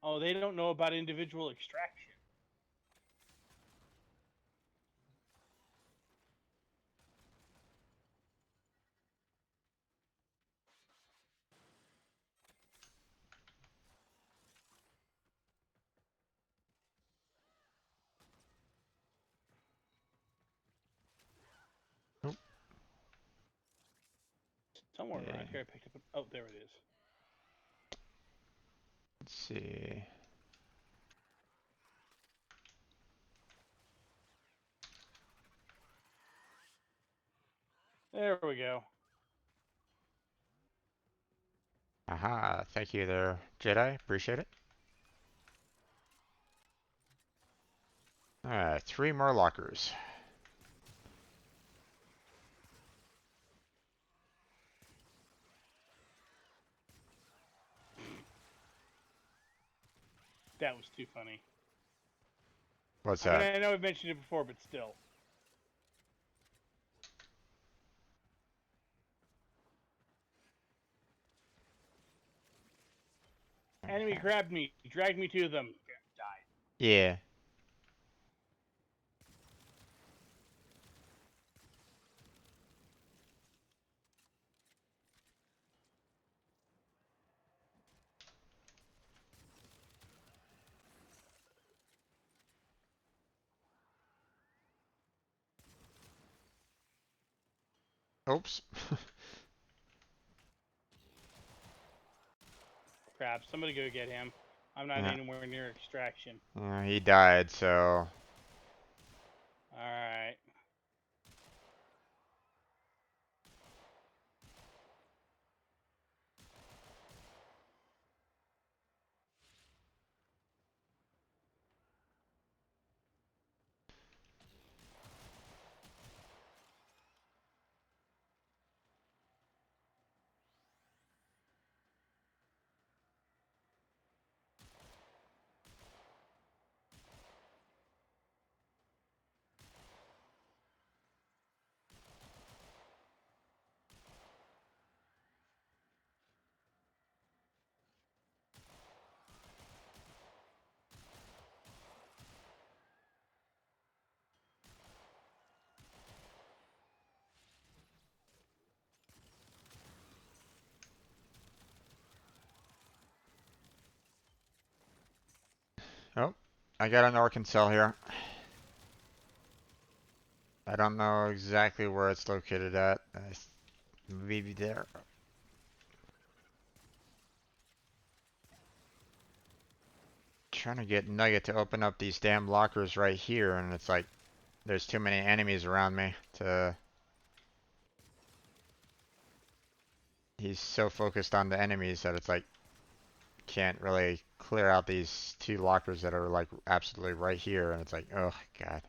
Oh, they don't know about individual extraction. Oop. Somewhere Yeah. around here I picked up oh, there it is. Let's see. There we go. Aha. Thank you there, Jedi. Appreciate it. Alright, 3 more lockers. That was too funny. What's I mean, that? I know I've mentioned it before, but still. Enemy Okay. grabbed me, dragged me to them, died. Yeah. Oops. Crap, somebody go get him. I'm not Yeah. anywhere near extraction. He died, so. Alright. Oh, I got an Arkansas here. I don't know exactly where it's located at. Maybe there. Trying to get Nugget to open up these damn lockers right here, and it's like there's too many enemies around me to. He's so focused on the enemies that it's like can't really clear out these 2 lockers that are like absolutely right here, and it's like, oh god.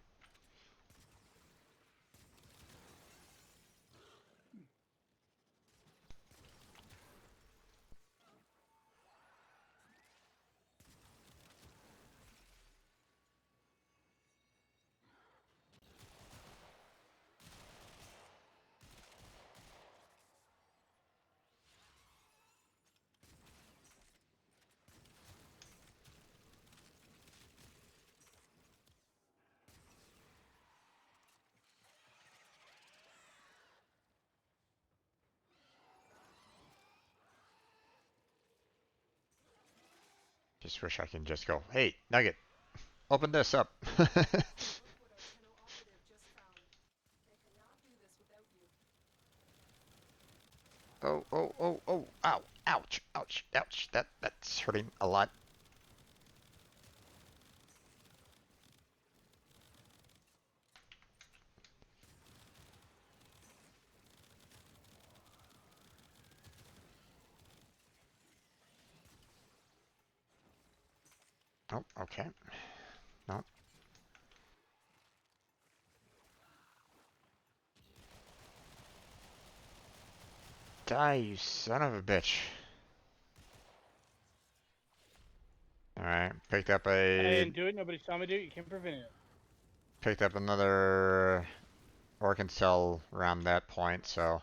Just wish I can just go, hey, Nugget, open this up. Look what our Tenno operative just found. They cannot do this without you. Oh, oh, oh, oh, ow, ouch, ouch, ouch. That's hurting a lot. Oh, okay. No. Die, you son of a bitch. Alright, I didn't do it. Nobody saw me do it. You can't prevent it. picked up another organ cell around that point, so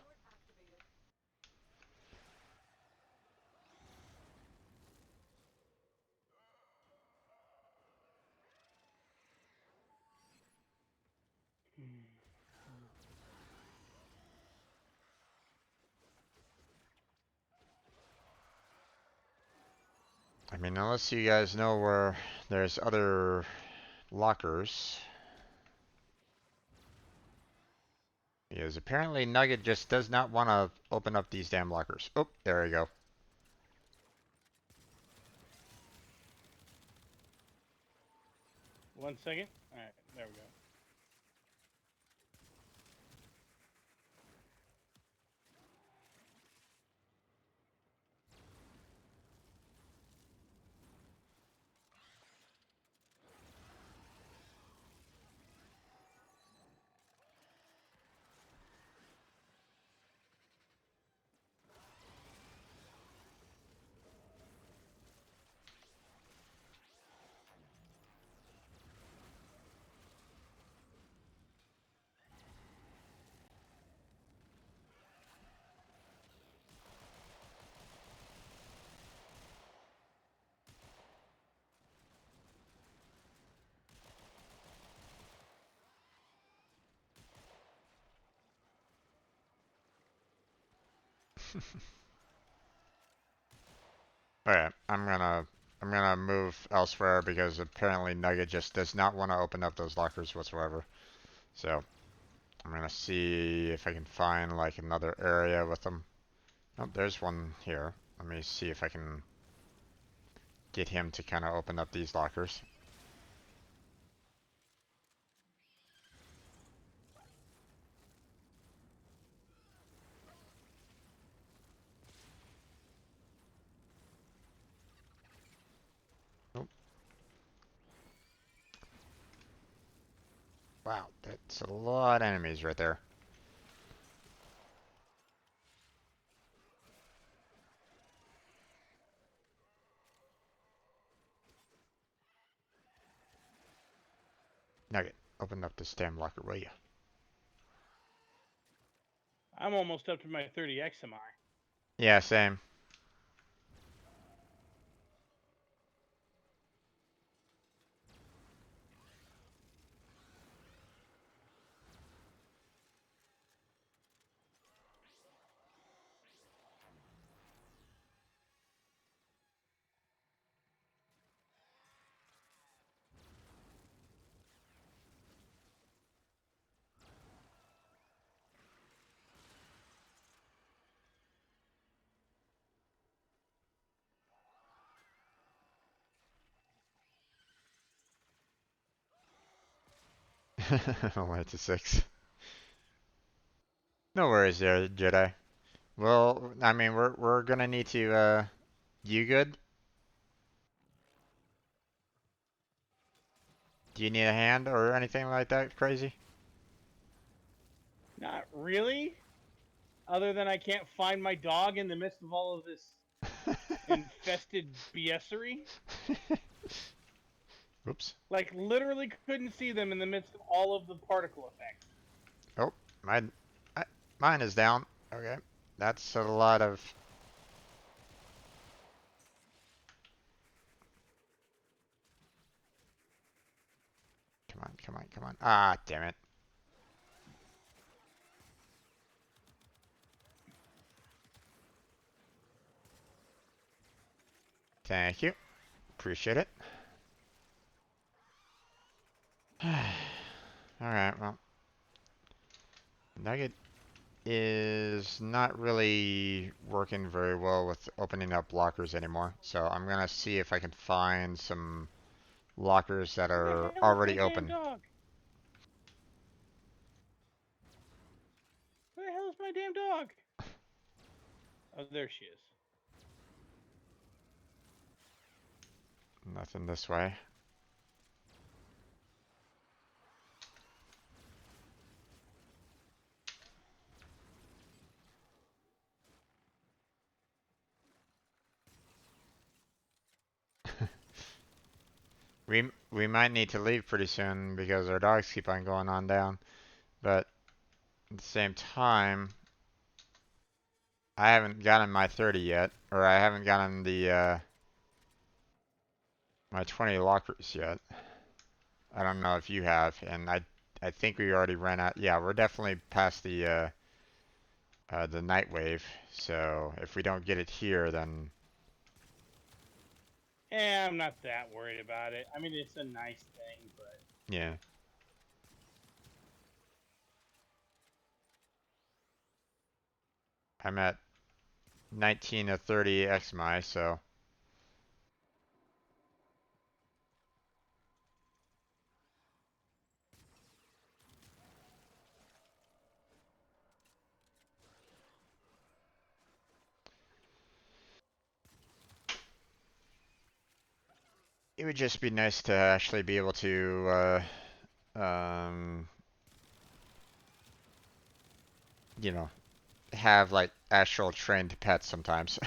Escort activated. I mean, unless you guys know where there's other lockers. Because apparently Nugget just does not want to open up these damn lockers. Oh, there we go. One second. All right, there we go. Alright, I'm gonna move elsewhere because apparently Nugget just does not want to open up those lockers whatsoever. So I'm gonna see if I can find like another area with them. Oh, there's one here. Let me see if I can get him to kind of open up these lockers. Oh, wow, that's a lot of enemies right there. Nugget, open up this damn locker, will you? I'm almost up to my 30 XMI. Yeah, same. Only to 6. No worries there, Jedi. Well, I mean, we're gonna need to, you good? Do you need a hand or anything like that crazy? Not really. Other than I can't find my dog in the midst of all of this infested BSery. Oops. Like, literally couldn't see them in the midst of all of the particle effects. Oh, I, mine is down. Okay. That's a lot of... Come on, come on, come on. Ah, damn it. Thank you. Appreciate it. Alright, well. Nugget is not really working very well with opening up lockers anymore. So I'm gonna see if I can find some lockers that Where the are hell is my already damn open. dog? Where the hell is my damn dog? Oh, there she is. Nothing this way. We might need to leave pretty soon because our dogs keep on going on down. But at the same time, I haven't gotten my 30 yet, or I haven't gotten the my 20 lockers yet. I don't know if you have, and I think we already ran out. Yeah, we're definitely past the night wave. So if we don't get it here, then I'm not that worried about it. I mean, it's a nice thing, but yeah. I'm at 19 of 30 XMI, so it would just be nice to actually be able to, you know, have like actual trained pets sometimes.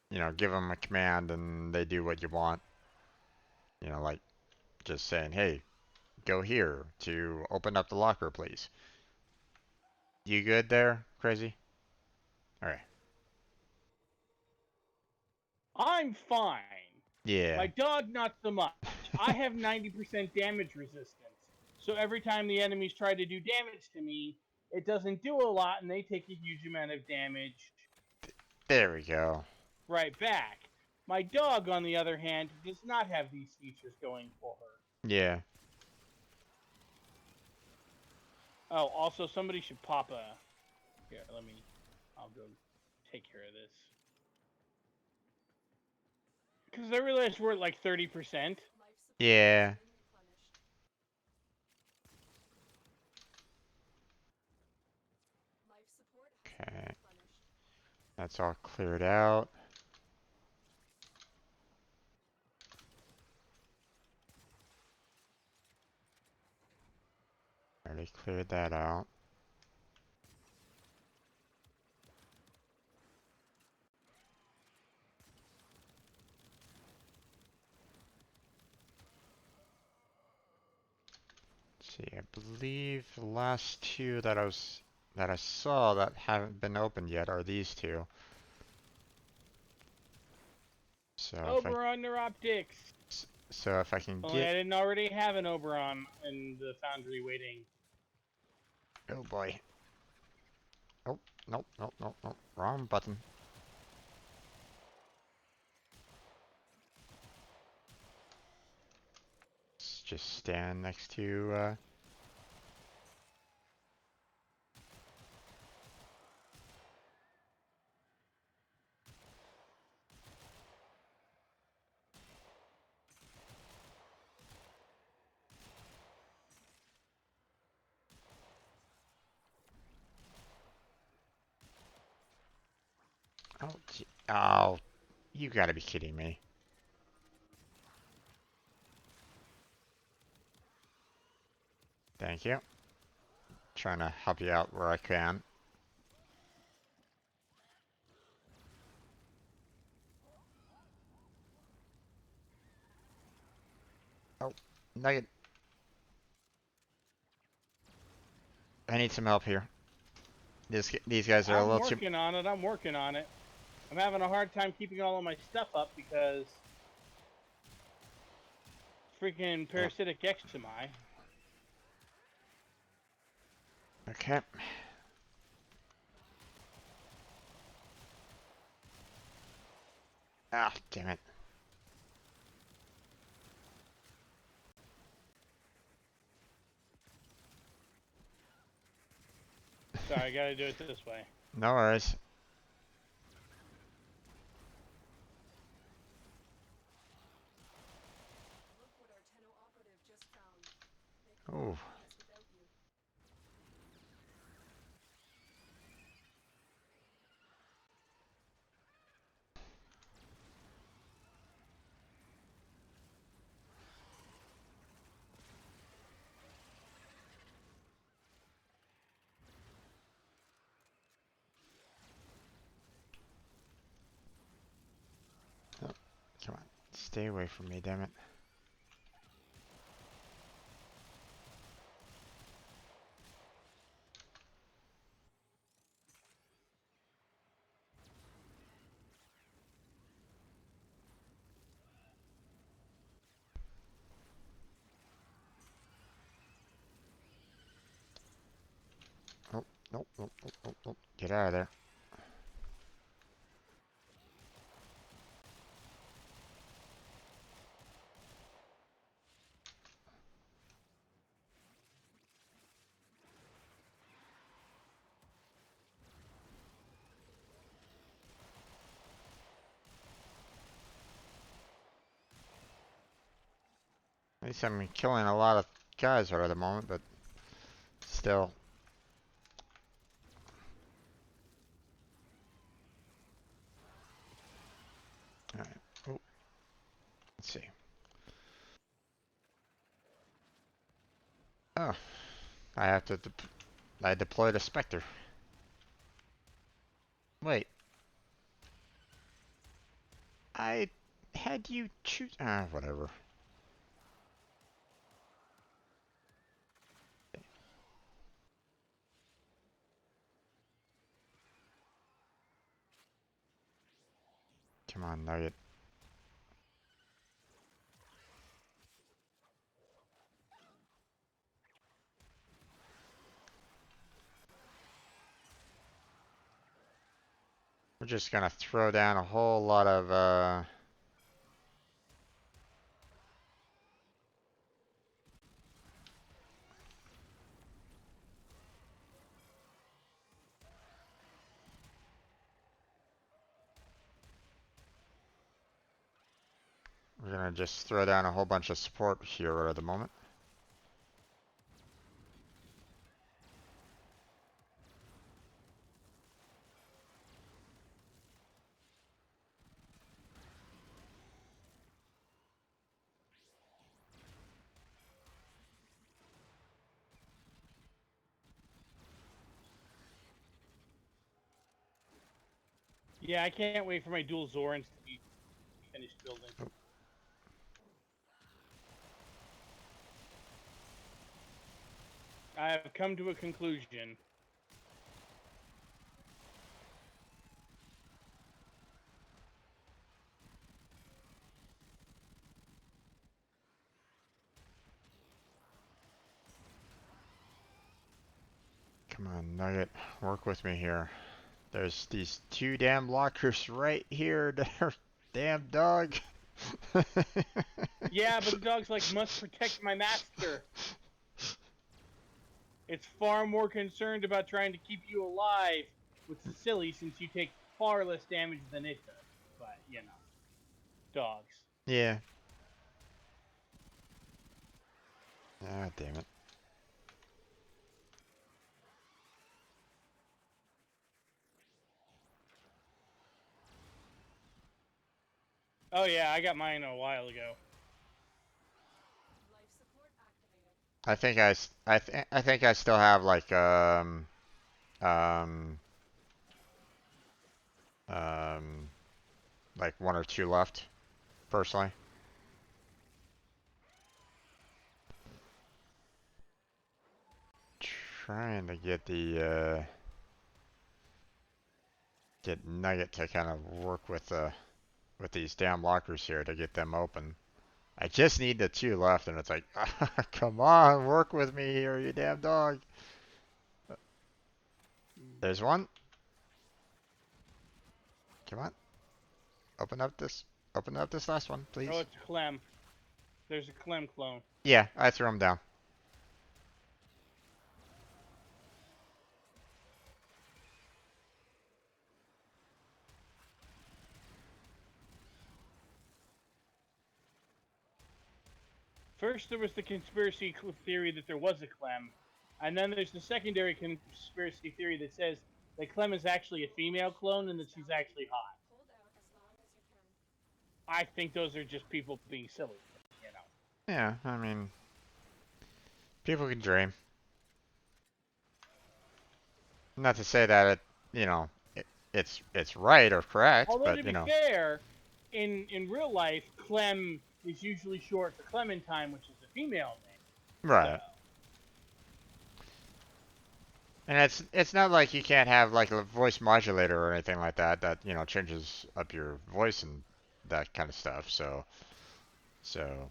You know, give them a command and they do what you want. You know, like just saying, hey, go here to open up the locker, please. You good there, Crazy? Alright. I'm fine. Yeah. My dog, not so much. I have 90% damage resistance. So every time the enemies try to do damage to me, it doesn't do a lot and they take a huge amount of damage There we go. right back. My dog, on the other hand, does not have these features going for her. Yeah. Oh, also, somebody should pop a... Here, I'll go take care of this. Because I realized we're at like 30%. Life support Yeah. has been replenished. Life support has been Okay. replenished. That's all cleared out. Already cleared that out. Let's see, I believe the last two that I saw that haven't been opened yet are these two. So if I Oberon Neuroptics! so if I can Only get, I didn't already have an Oberon in the foundry waiting. oh boy. Oh, nope, nope, nope, nope. Wrong button. Let's just stand next to oh, you gotta be kidding me. Thank you. Trying to help you out where I can. Oh, Nugget. I need some help here. These guys are a I'm little too. working on it, I'm working on it. I'm having a hard time keeping all of my stuff up because freaking Yep. parasitic eczema. Okay. Ah, damn it. Sorry, I gotta do it this way. No worries. Look what our Tenno operative just found. They couldn't Oh, find us without you. come on. Stay away from me, damn it. Oh, nope, nope, nope, nope, nope. Get out of there. At least I'm killing a lot of guys right at the moment, but still. Alright. Oh, let's see. Oh, I have to. I deployed a Spectre. Wait. I had you choose. Ah, whatever. Come on, Nugget. We're just gonna throw down a whole lot of, we're gonna just throw down a whole bunch of support here at the moment. Yeah, I can't wait for my dual Zorans to be finished building. I have come to a conclusion. Come on, Nugget. Work with me here. There's these two damn lockers right here. They're damn dog. Yeah, but the dog's like, must protect my master. It's far more concerned about trying to keep you alive, which is silly since you take far less damage than it does. But, you know, dogs. Yeah. Ah, damn it. Oh yeah, I got mine a while ago. Life support activated. I think I still have like um um like one or two left, personally. Trying to get the get Nugget to kind of work with these damn lockers here to get them open. I just need the two left, and it's like, come on, work with me here, you damn dog. There's one. Come on. Open up this. Open up this last one, Oh, please. it's Clem. There's a Clem clone. Yeah, I threw him down. First, there was the conspiracy theory that there was a Clem, and then there's the secondary conspiracy theory that says that Clem is actually a female clone and that she's actually hot. Hold out as long as you can. I think those are just people being silly, you know. Yeah, I mean, people can dream. Not to say that it's right or correct, Although to but be fair, in real life, Clem is usually short for Clementine, which is a female name. So right. And it's not like you can't have like a voice modulator or anything like that that changes up your voice and that kind of stuff. So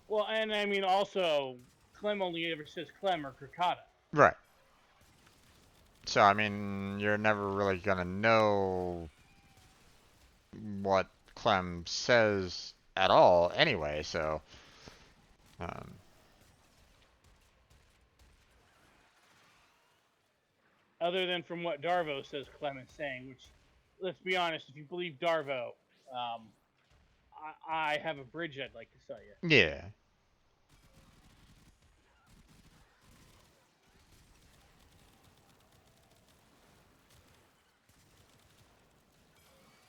well, and I mean also, Clem only ever says Clem or Krikata. right. So I mean, you're never really gonna know what Clem says at all anyway. So um, Other than from what Darvo says Clement's saying, which, let's be honest, if you believe Darvo, um, I have a bridge I'd like to sell you. yeah.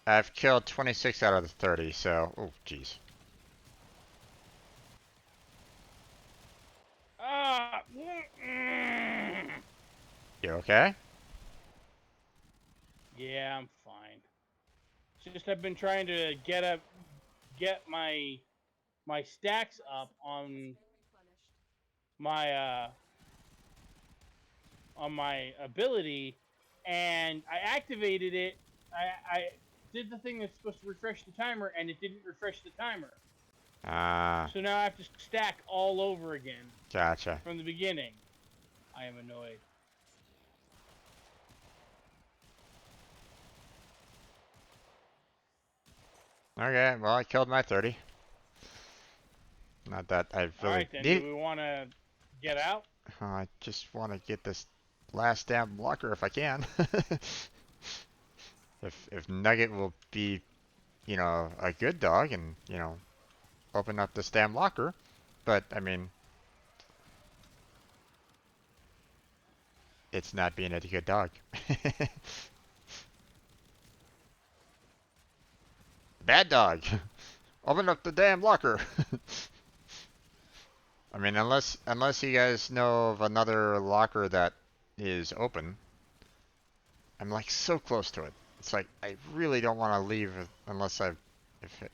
I've killed 26 out of the 30, so oh jeez. Ah, You okay? yeah, I'm fine. It's just I've been trying to get my stacks up Been replenished. my uh, on my ability, and I activated it. I did the thing that's supposed to refresh the timer, and it didn't refresh the timer. Ah, So now I have to stack all over again gotcha. from the beginning. I am annoyed. Okay, well I killed my 30. Not that I All really right then, need. do we want to get out? I just want to get this last damn locker if I can. If Nugget will be, a good dog and, open up this damn locker. But I mean, it's not being a good dog. Bad dog. Open up the damn locker. I mean, unless you guys know of another locker that is open, I'm like so close to it. It's like I really don't want to leave unless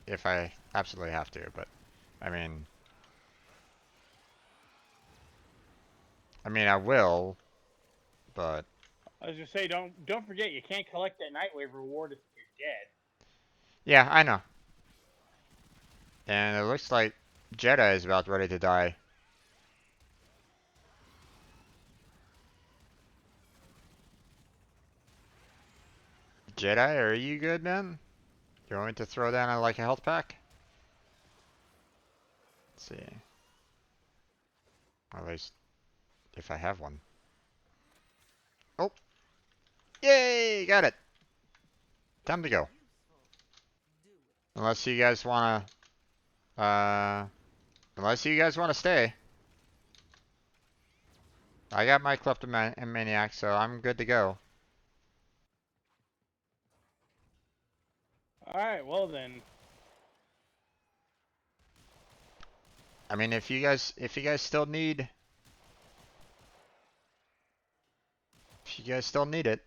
if I absolutely have to. But I mean, I will. But I was gonna say, don't forget you can't collect that Nightwave reward if you're dead. yeah, I know. And it looks like Jedi is about ready to die. Jedi, are you good, man? You want me to throw down like a health pack? Let's see. At least if I have one. Oh, yay! Got it. Time to go. Unless you guys wanna, uh, unless you guys wanna stay. I got my kleptomaniac, so I'm good to go. All right, well then. I mean, if you guys still need, if you guys still need it.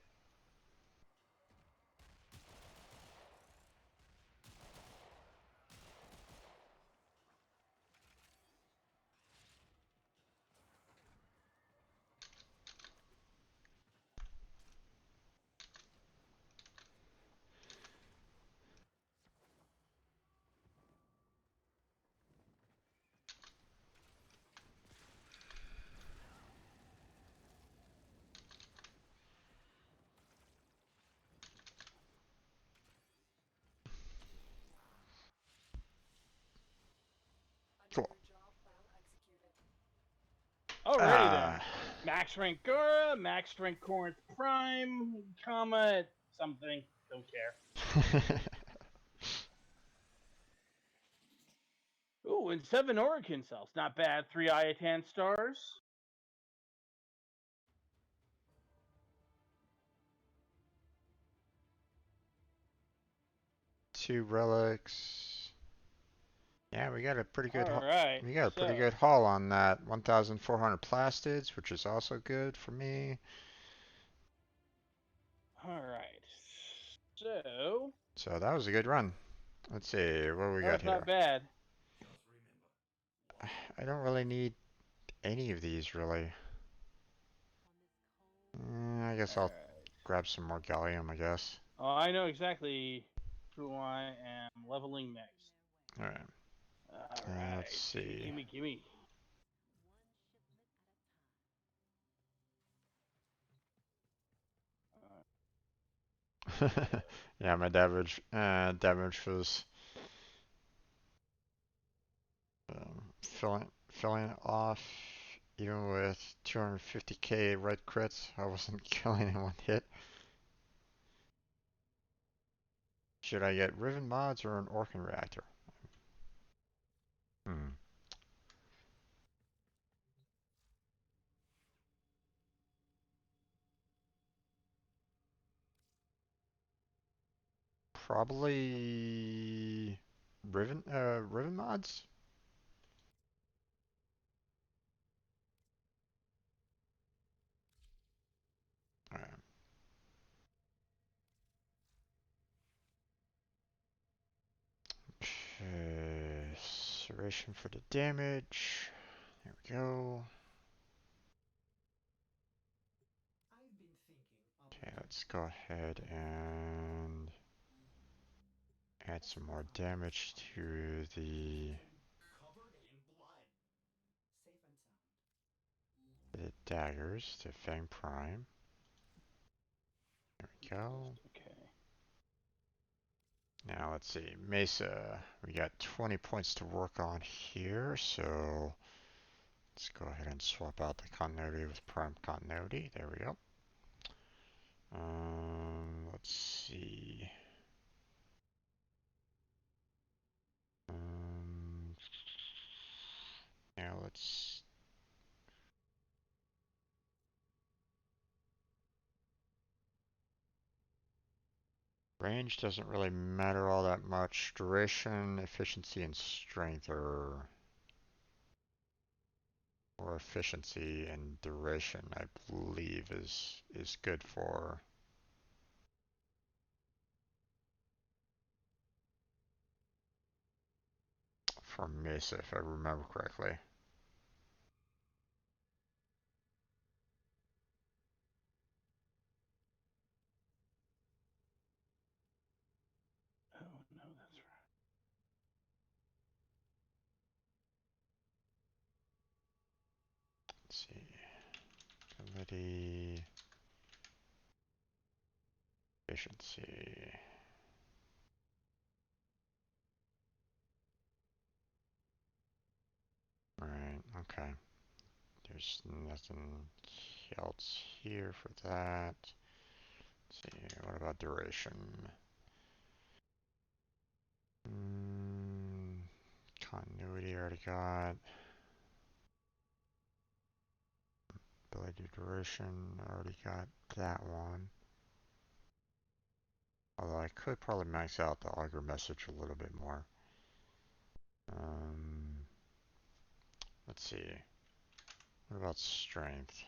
max rank Gura, max rank Corinth Prime, comma something. Don't care. Ooh, and 7 Oricon cells. Not bad. 3 Iatan stars. Two relics. Yeah, we got a pretty good Alright, we got a pretty so. good haul on that. 1,400 plastids, which is also good for me. Alright. So. So that was a good run. Let's see, what do we That got was not here? bad. I don't really need any of these, really. I guess I'll Alright. grab some more gallium, I guess. Oh, I know exactly who I am leveling next. Alright, let's Alright. see. Gimme. Yeah, my damage was filling it off. Even with 250k red crits, I wasn't killing in one hit. Should I get Riven mods or an Orkan reactor? Hmm. Probably Riven mods? Alright. Okay, Serration for the damage. There we go. Okay, let's go ahead and add some more damage to the daggers to Fang Prime. There we go. Okay. Now let's see, Mesa, we got 20 points to work on here, so let's go ahead and swap out the continuity with prime continuity. There we go. Let's see. Now let's. Range doesn't really matter all that much. Duration, efficiency, and strength are. Or efficiency and duration, I believe, is good for Mesa, if I remember correctly. Oh, no, that's right. Let's see. Ability. Efficiency. Right, okay. There's nothing else here for that. Let's see, what about duration? Continuity already got. Ability duration already got that one. Although I could probably max out the auger message a little bit more. Let's see. What about strength?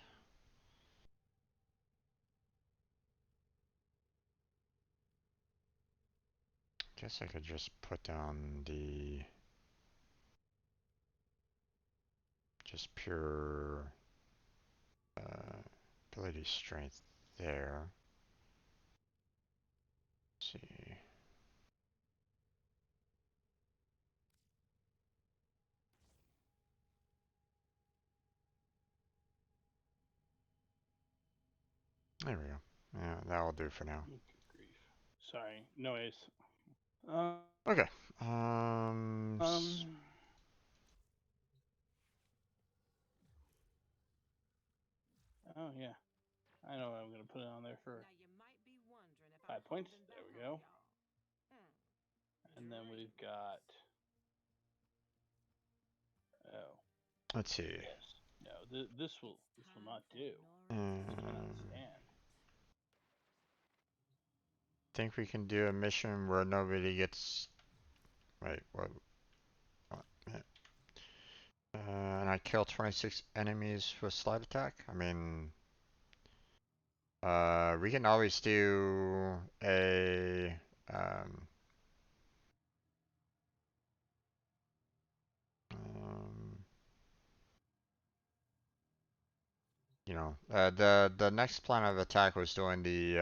Guess I could just put down the just pure ability strength there. Let's see. There we go. Yeah, that'll do for now. Good grief. Sorry, noise. Okay. Oh yeah, I know what I'm gonna put it on there for Now you might be wondering if 5 points. holding There back we on go. y'all. And then we've got. Oh Let's see. yes. No, this will not do. This cannot Um, stand. think we can do a mission where nobody gets. Wait, what? Yeah. And I kill 26 enemies with slide attack. I mean, we can always do a um, um, the next plan of attack was doing the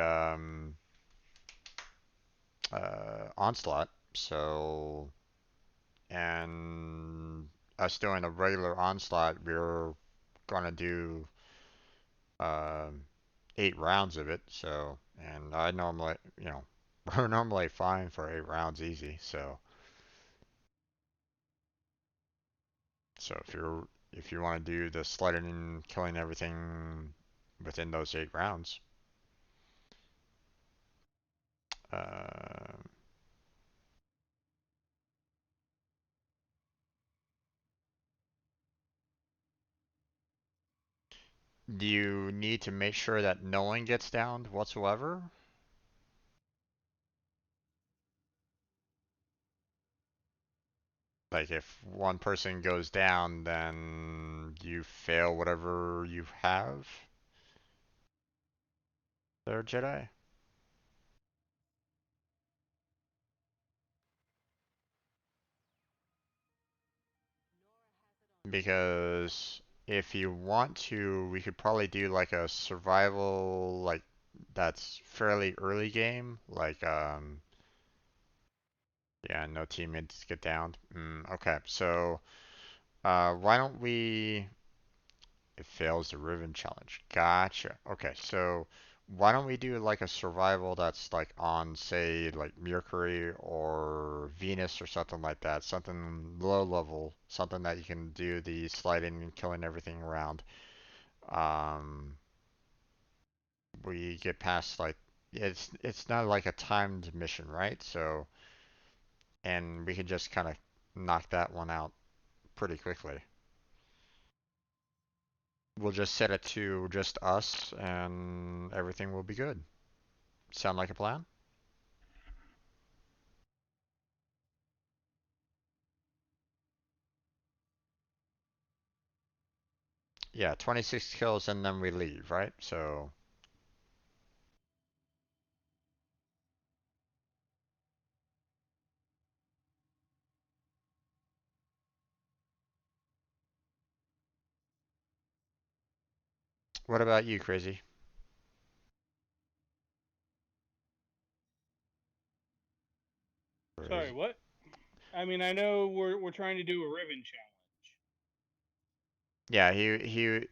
onslaught. So, and us doing a regular onslaught, we're gonna do um 8 rounds of it. So, and I normally, we're normally fine for 8 rounds easy. So if you want to do the sledding and killing everything within those 8 rounds, uh, do you need to make sure that no one gets downed whatsoever? Like if one person goes down, then you fail whatever you have there, Jedi? Because if you want to, we could probably do like a survival, like that's fairly early game, like yeah, no teammates get downed. Okay, so why don't we? It fails the Riven challenge. Gotcha. Okay, so why don't we do like a survival that's like on, say, like Mercury or Venus or something like that, something low level, something that you can do the sliding and killing everything around. Um, we get past like it's not like a timed mission, right? So, and we can just kind of knock that one out pretty quickly. We'll just set it to just us and everything will be good. Sound like a plan? Yeah, 26 kills and then we leave, right? So, what about you, Crazy? Sorry, Crazy. what? I mean, I know we're trying to do a Riven challenge. Yeah, he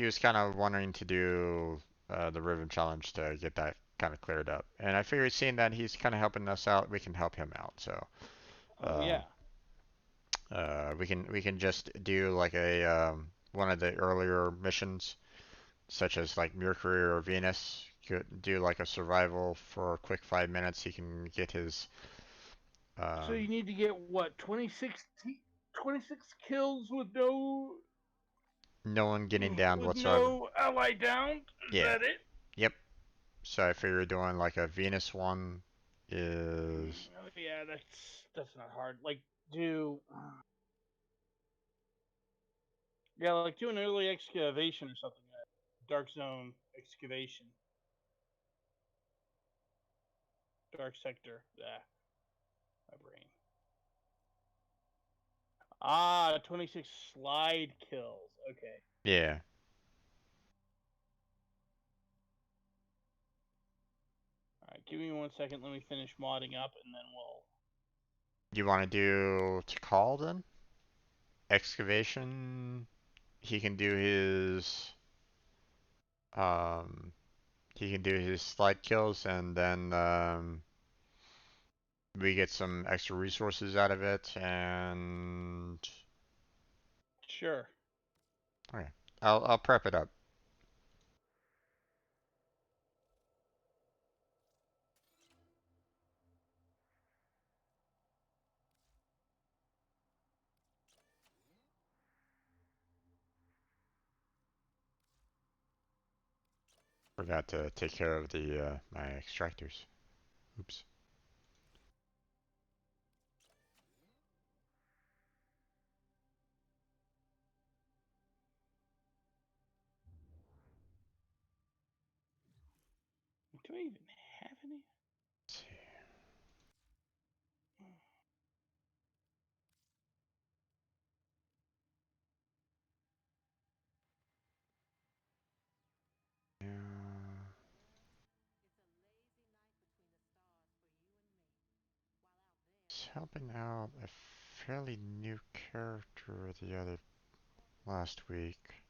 was kind of wanting to do the Riven challenge to get that kind of cleared up. And I figured seeing that he's kind of helping us out, we can help him out. So, Oh yeah. we can just do like a one of the earlier missions, such as like Mercury or Venus. Do like a survival for a quick 5 minutes. He can get his So um, you need to get what 26 kills no one getting down with whatsoever. no ally down. Is Yeah. that it? Yep. So I figure doing like a Venus one is Oh yeah, that's not hard. Like do yeah, like do an early excavation or something. Dark zone excavation, dark sector. Ah, my brain. 26 slide kills. Okay. yeah. All right, give me 1 second. Let me finish modding up, and then we'll. You want to do to call then? Excavation. He can do his um slide kills and then we get some extra resources out of it and Sure. okay. I'll prep it up. Forgot to take care of the my extractors. Oops. Do I even have any? Let's see. Yeah. It's helping out a fairly new character the other last week.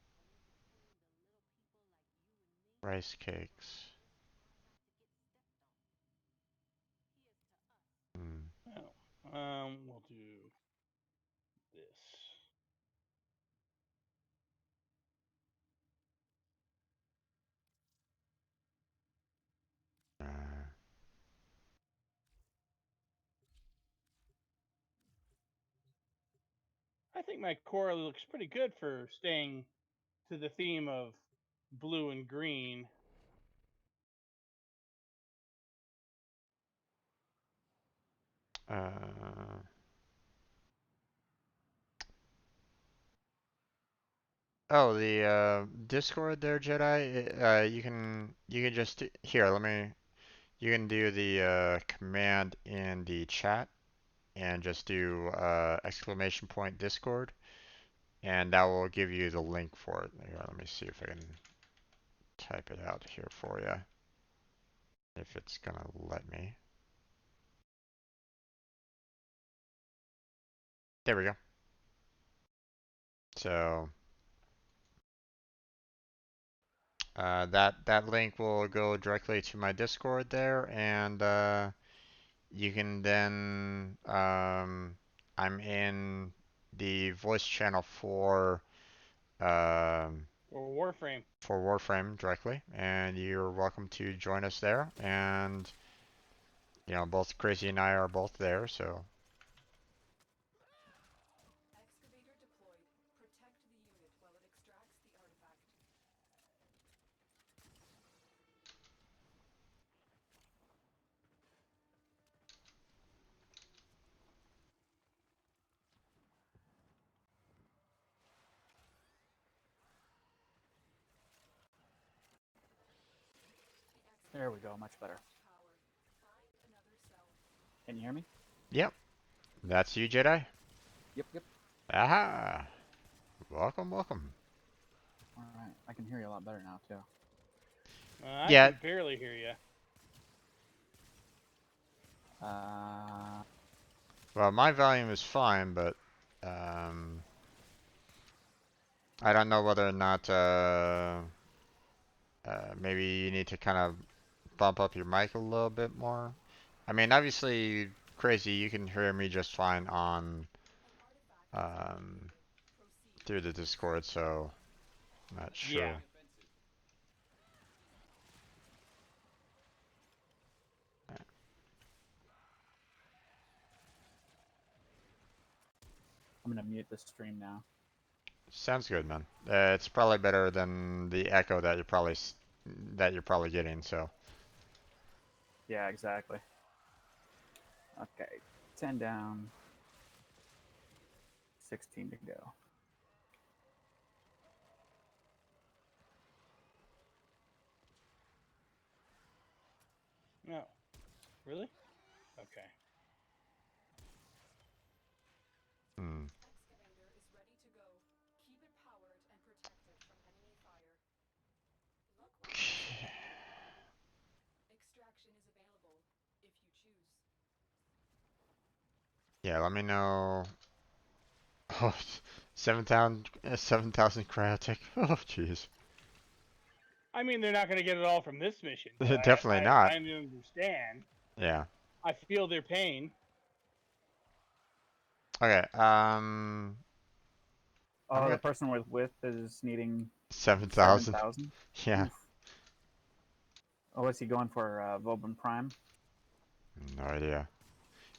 Rice cakes. Hmm. Oh, we'll do this. Uh, I think my core looks pretty good for staying to the theme of blue and green. uh, oh, the Discord there, Jedi. You can just here. Let me. You can do the command in the chat and just do exclamation point Discord, and that will give you the link for it. Here, let me see if I can type it out here for you. If it's gonna let me. There we go. So that link will go directly to my Discord there, and you can then I'm in the voice channel um, Or Warframe. for Warframe directly, and you're welcome to join us there. And both Crazy and I are both there, so Excavator deployed. Protect the unit while it extracts the artifact. The There we go, excavator much better. lost power. Find another cell. Can you hear me? yep, that's you, Jedi. Yep, yep. Aha! Welcome, welcome. Alright, I can hear you a lot better now, too. I Yeah, can barely hear you. Uh, well, my volume is fine, but um, I don't know whether or not maybe you need to kind of bump up your mic a little bit more. I mean, obviously, Crazy, you can hear me just fine on An artifact is um, activated. Proceed. through the Discord, so I'm not Yeah. sure. I'm gonna mute the stream now. Sounds good, man. It's probably better than the echo that you're probably getting. So Yeah, exactly. Okay, 10 down, 16 to go. No. Really? Okay. hmm. Excavator is ready to go. Keep it powered and protected from enemy fire. Look what we discovered. Extraction is available, if you choose. Yeah, let me know. Oh, 7,000 cryotech. Oh, jeez. I mean, they're not going to get it all from this mission, but Definitely not. I understand. Yeah. I feel their pain. Okay. I'm Oh, the gonna. person we're with is needing 7,000. 7,000. Yeah. Oof. Oh, what's he going for? Vobin Prime? No idea.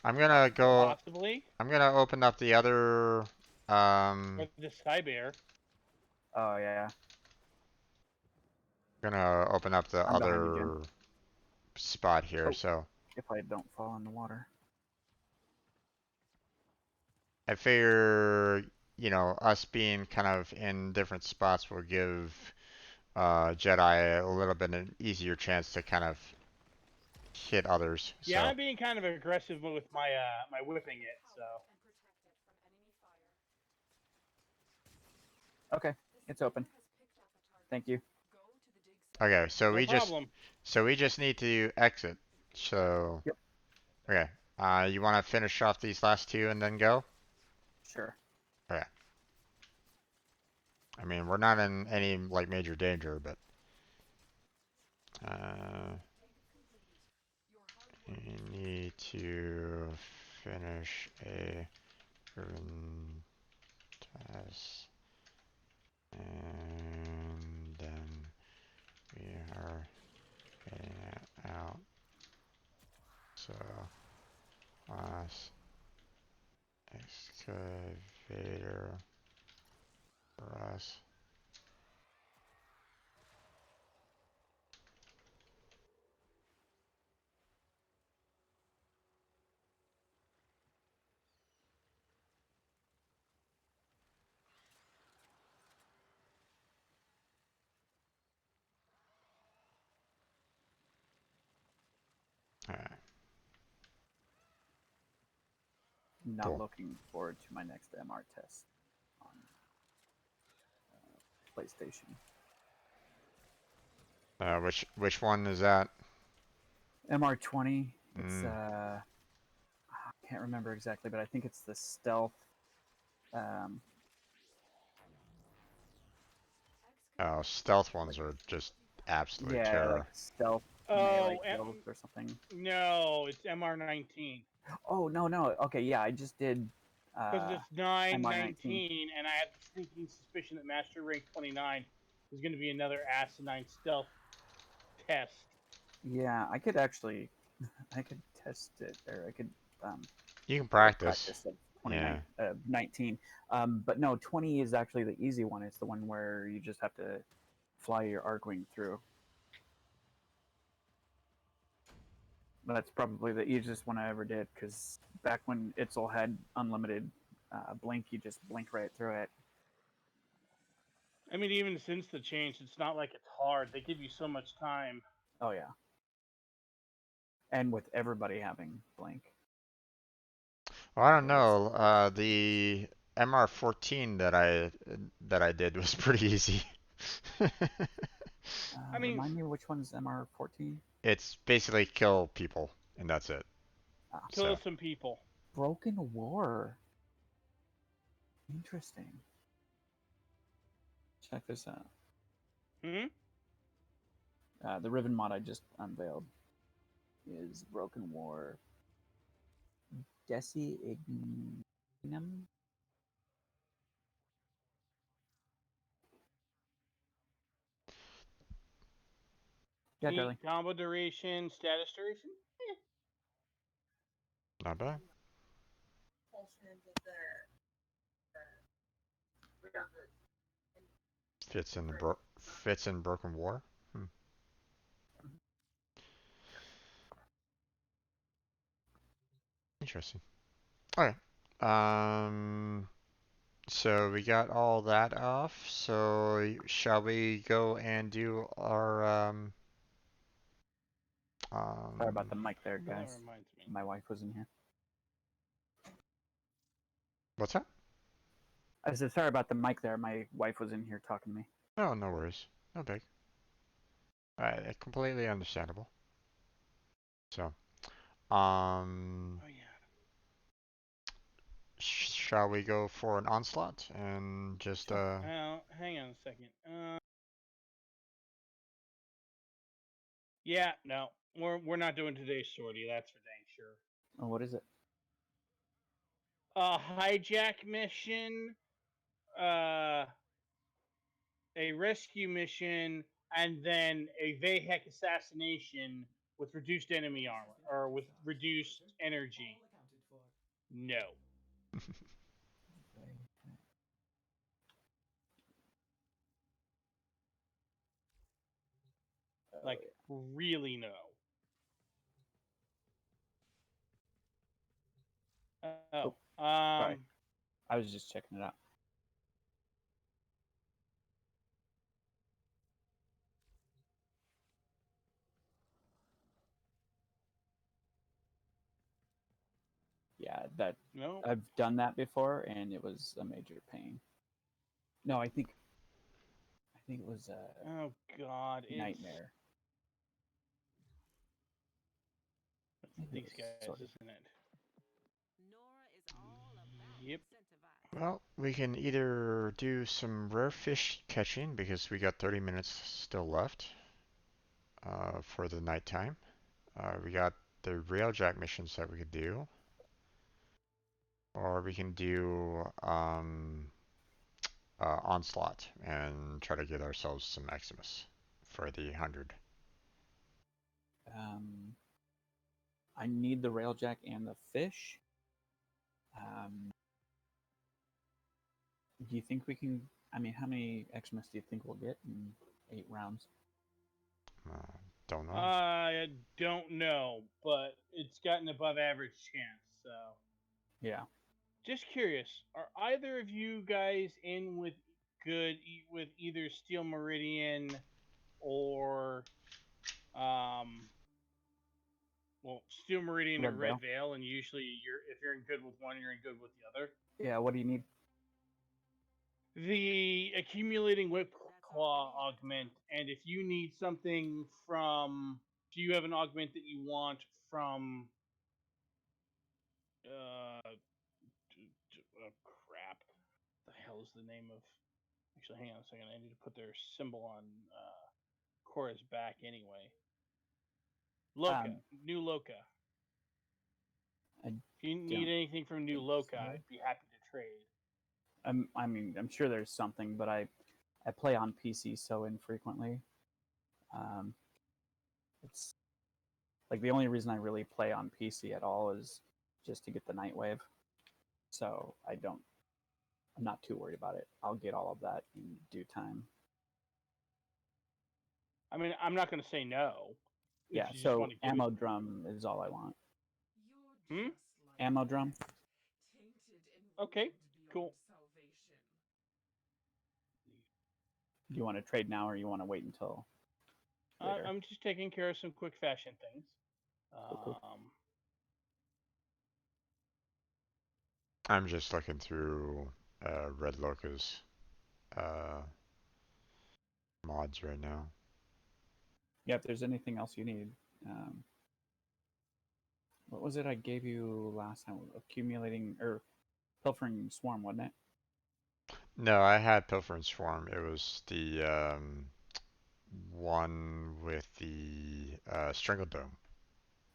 I'm gonna go. Possibly. I'm gonna open up the other. Or the Sky Bear. Oh yeah. Gonna open up the I'm behind you, Jim. other spot here. Oh, So if I don't fall in the water. I figure, us being kind of in different spots will give Jedi a little bit an easier chance to kind of hit others. Yeah, So I'm being kind of aggressive with my my whipping it. So Okay, it's open. Thank you. okay, so no problem. we just need to exit. So Yep. okay, you want to finish off these last two and then go? Sure. Okay. I mean, we're not in any like major danger, but we need to finish a urban test, and then we are getting it out. So last excavator for us. Alright, Not cool. looking forward to my next MR test on PlayStation. Which one is that? MR20. It's Mm. I can't remember exactly, but I think it's the stealth. Um, Oh, stealth ones are just absolute yeah, like terror. stealth melee Oh, kills or something. no, it's MR19 Oh no. Okay, yeah, I just did because uh, it's 919, MR19. and I have the sneaking suspicion that Master Rank 29 is going to be another asinine stealth test. Yeah, I could actually, I could test it, or I could You can take a practice. practice of Yeah. 19. But no, 20 is actually the easy one. It's the one where you just have to fly your Archwing through. That's probably the easiest one I ever did, because back when Itzel had unlimited blink, you just blink right through it. I mean, even since the change, it's not like it's hard. They give you so much time. Oh yeah, and with everybody having blink. Well, I don't It's, know. The MR14 that I did was pretty easy. I mean, remind me which one's MR14? It's basically kill people, and that's it. Ah, kill So, some people. Broken War. Interesting. Check this out. Hmm? The Riven mod I just unveiled is Broken War. Desi Ignum? Yeah, Neat Charlie. combo duration, status duration. not bad. Fits in Broken War. Hmm. Interesting. Okay. So we got all that off. So shall we go and do our Sorry about um the mic there, Well, that guys. reminds me. My wife was in here. what's that? I said sorry about the mic there. My wife was in here talking to me. Oh, no worries. No big. Completely understandable. So, Oh yeah. shall we go for an onslaught and just Sure. Hang on a second. Yeah, no, we're not doing today's sortie. That's for dang sure. Oh, what is it? Hijack mission. Uh, a rescue mission, and then a Vahek assassination with reduced enemy armor or with reduced energy. No. Like, really no. Oh, Oh, sorry. I was just checking it out. Yeah, that no. I've done that before, and it was a major pain. No, I think it was a Oh God, it's nightmare. I think it these was guys, sort of. isn't it? Nora is all about Yep. incentivized. Well, we can either do some rare fish catching because we got 30 minutes still left for the nighttime. We got the railjack missions that we could do, or we can do onslaught and try to get ourselves some Maximus for the 100. I need the railjack and the fish. Do you think we can? I mean, how many Xmas do you think we'll get in 8 rounds? Uh, don't know. I don't know, but it's got an above average chance. So, Yeah. just curious, are either of you guys in with with either Steel Meridian or well, Steel Meridian or Red Red Veil. Veil, and usually if you're in good with one, you're in good with the other. Yeah. What do you need? The accumulating whip That's claw already augment, and if you need something from, do you have an augment that you want from? Oh crap! The hell is the name of? Actually, hang on a second. I need to put their symbol on Cora's back anyway. Loka, Um, new Loka. I If you need don't anything from new think Loka, so. I'd be happy to trade. I mean, I'm sure there's something, but I play on PC so infrequently. Um, it's like the only reason I really play on PC at all is just to get the Nightwave. So I'm not too worried about it. I'll get all of that in due time. I mean, I'm not going to say no if Yeah. you just want So to give it ammo to me. drum is all I want. Hmm? Ammo drum. Okay, cool. Do you want to trade now, or you want to wait until later? I'm just taking care of some quick fashion things. Cool. I'm just looking through Red Loca's uh, mods right now. Yeah. If there's anything else you need, what was it I gave you last time? Accumulating or pilfering swarm, wasn't it? No, I had Pilfer and Swarm. It was the one with the Strangle Dome.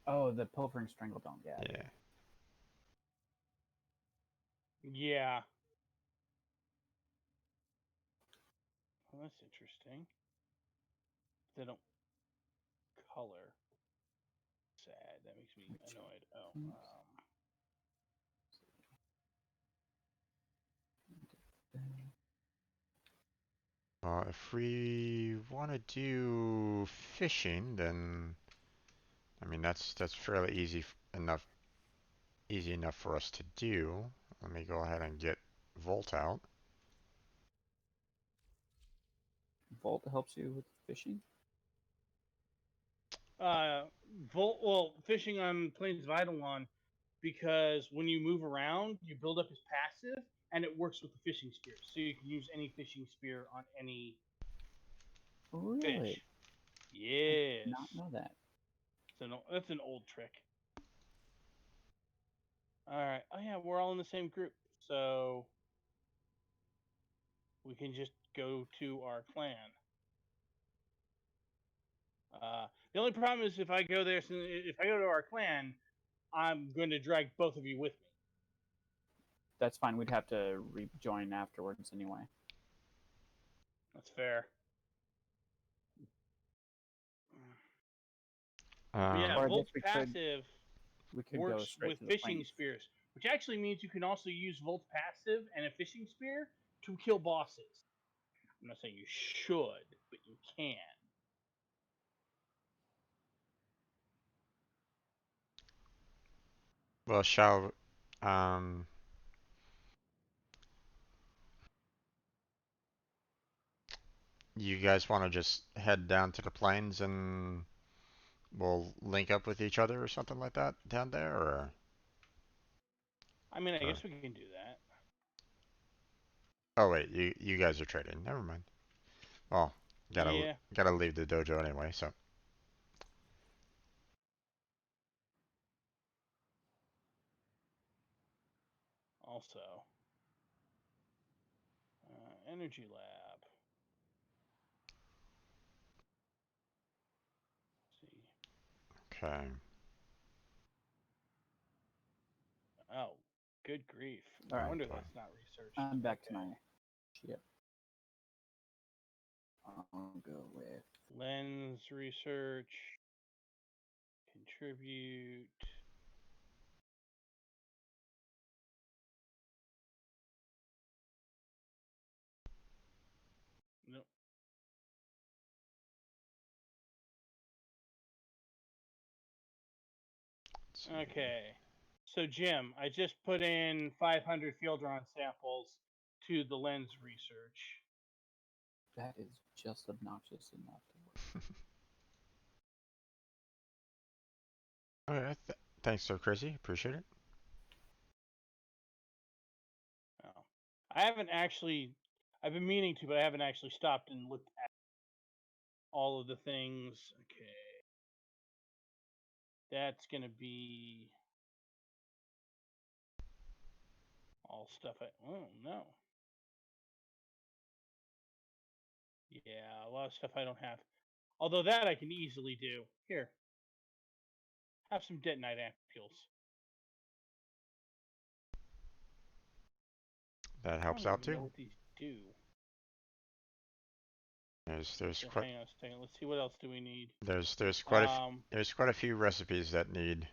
Oh, the pilfering strangledome. Yeah, yeah. Yeah. Yeah. Well, that's interesting. They don't color. Sad. That makes me annoyed. Oh. If we want to do fishing, then I mean that's fairly easy enough for us to do. Let me go ahead and get Volt out. Volt helps you with fishing. Well, fishing on Plains of Eidolon, because when you move around, you build up his passive, and it works with the fishing spear. So you can use any fishing spear on any Really? fish. I did Yes. not know that. That's an old trick. All right. Oh yeah, we're all in the same group, so we can just go to our clan. The only problem is if I go there, if I go to our clan, I'm going to drag both of you with me. That's fine. We'd have to rejoin afterwards anyway. That's fair. Yeah, Or I guess Volt's we passive could go works straight with to the fishing planes. spears, which actually means you can also use Volt's passive and a fishing spear to kill bosses. I'm not saying you should, but you can. Well, um, you guys want to just head down to the plains and we'll link up with each other or something like that down there, I mean, I or guess we can do that. oh wait, you guys are trading. Never mind. Well, Yeah. gotta leave the dojo anyway, so Also, energy lab. Let's see. okay. Oh, good grief! All No right. wonder Oh boy. that's not researched. I'm back to Okay. my ship. I'll go with Lens research. Contribute. Nope. Let's see. Okay. So Jim, I just put in 500 field run samples to the lens research. that is just obnoxious enough to work. Okay, thanks, so crazy. Appreciate it. Oh. I haven't actually. I've been meaning to, but I haven't actually stopped and looked at all of the things. Okay. That's gonna be all stuff I. Oh no. Yeah, a lot of stuff I don't have. Although that I can easily do. Here, have some detonite ampules. That I helps don't out even too. know what these do. There's Here, quite hang on a second. Let's see what else do we need. there's Um, there's quite a few recipes that need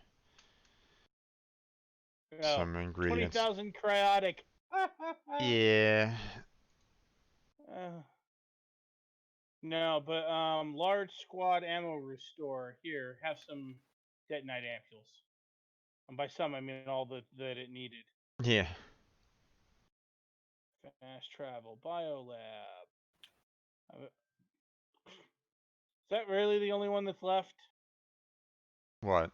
oh, some ingredients. 20,000 cryotic. Yeah. No, but large squad ammo restore. Here, have some detonite ampules. And by some, I mean all that it needed. Yeah. Fast travel, biolab. Is that really the only one that's left? What?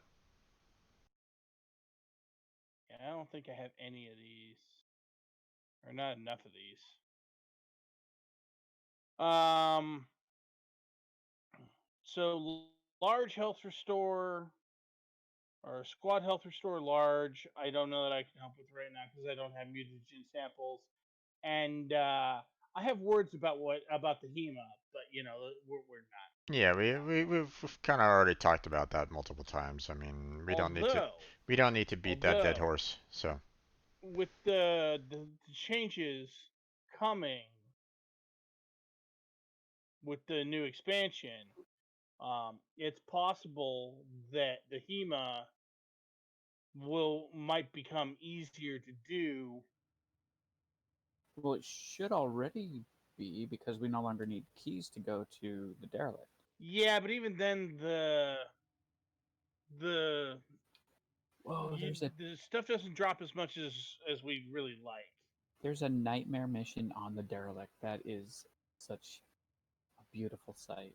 Yeah, I don't think I have any of these. Or not enough of these. So large health restore or squad health restore large. I don't know that I can help with right now because I don't have mutagen samples, and I have words about the HEMA, but we're not. Yeah, we've kind of already talked about that multiple times. I mean, Although, we don't need to beat that dead although horse. So, with the changes coming with the new expansion, it's possible that the HEMA might become easier to do. Well, it should already be because we no longer need keys to go to the derelict. Yeah, but even then, the Whoa, the stuff doesn't drop as much as we really like. there's a nightmare mission on the derelict that is such a beautiful sight.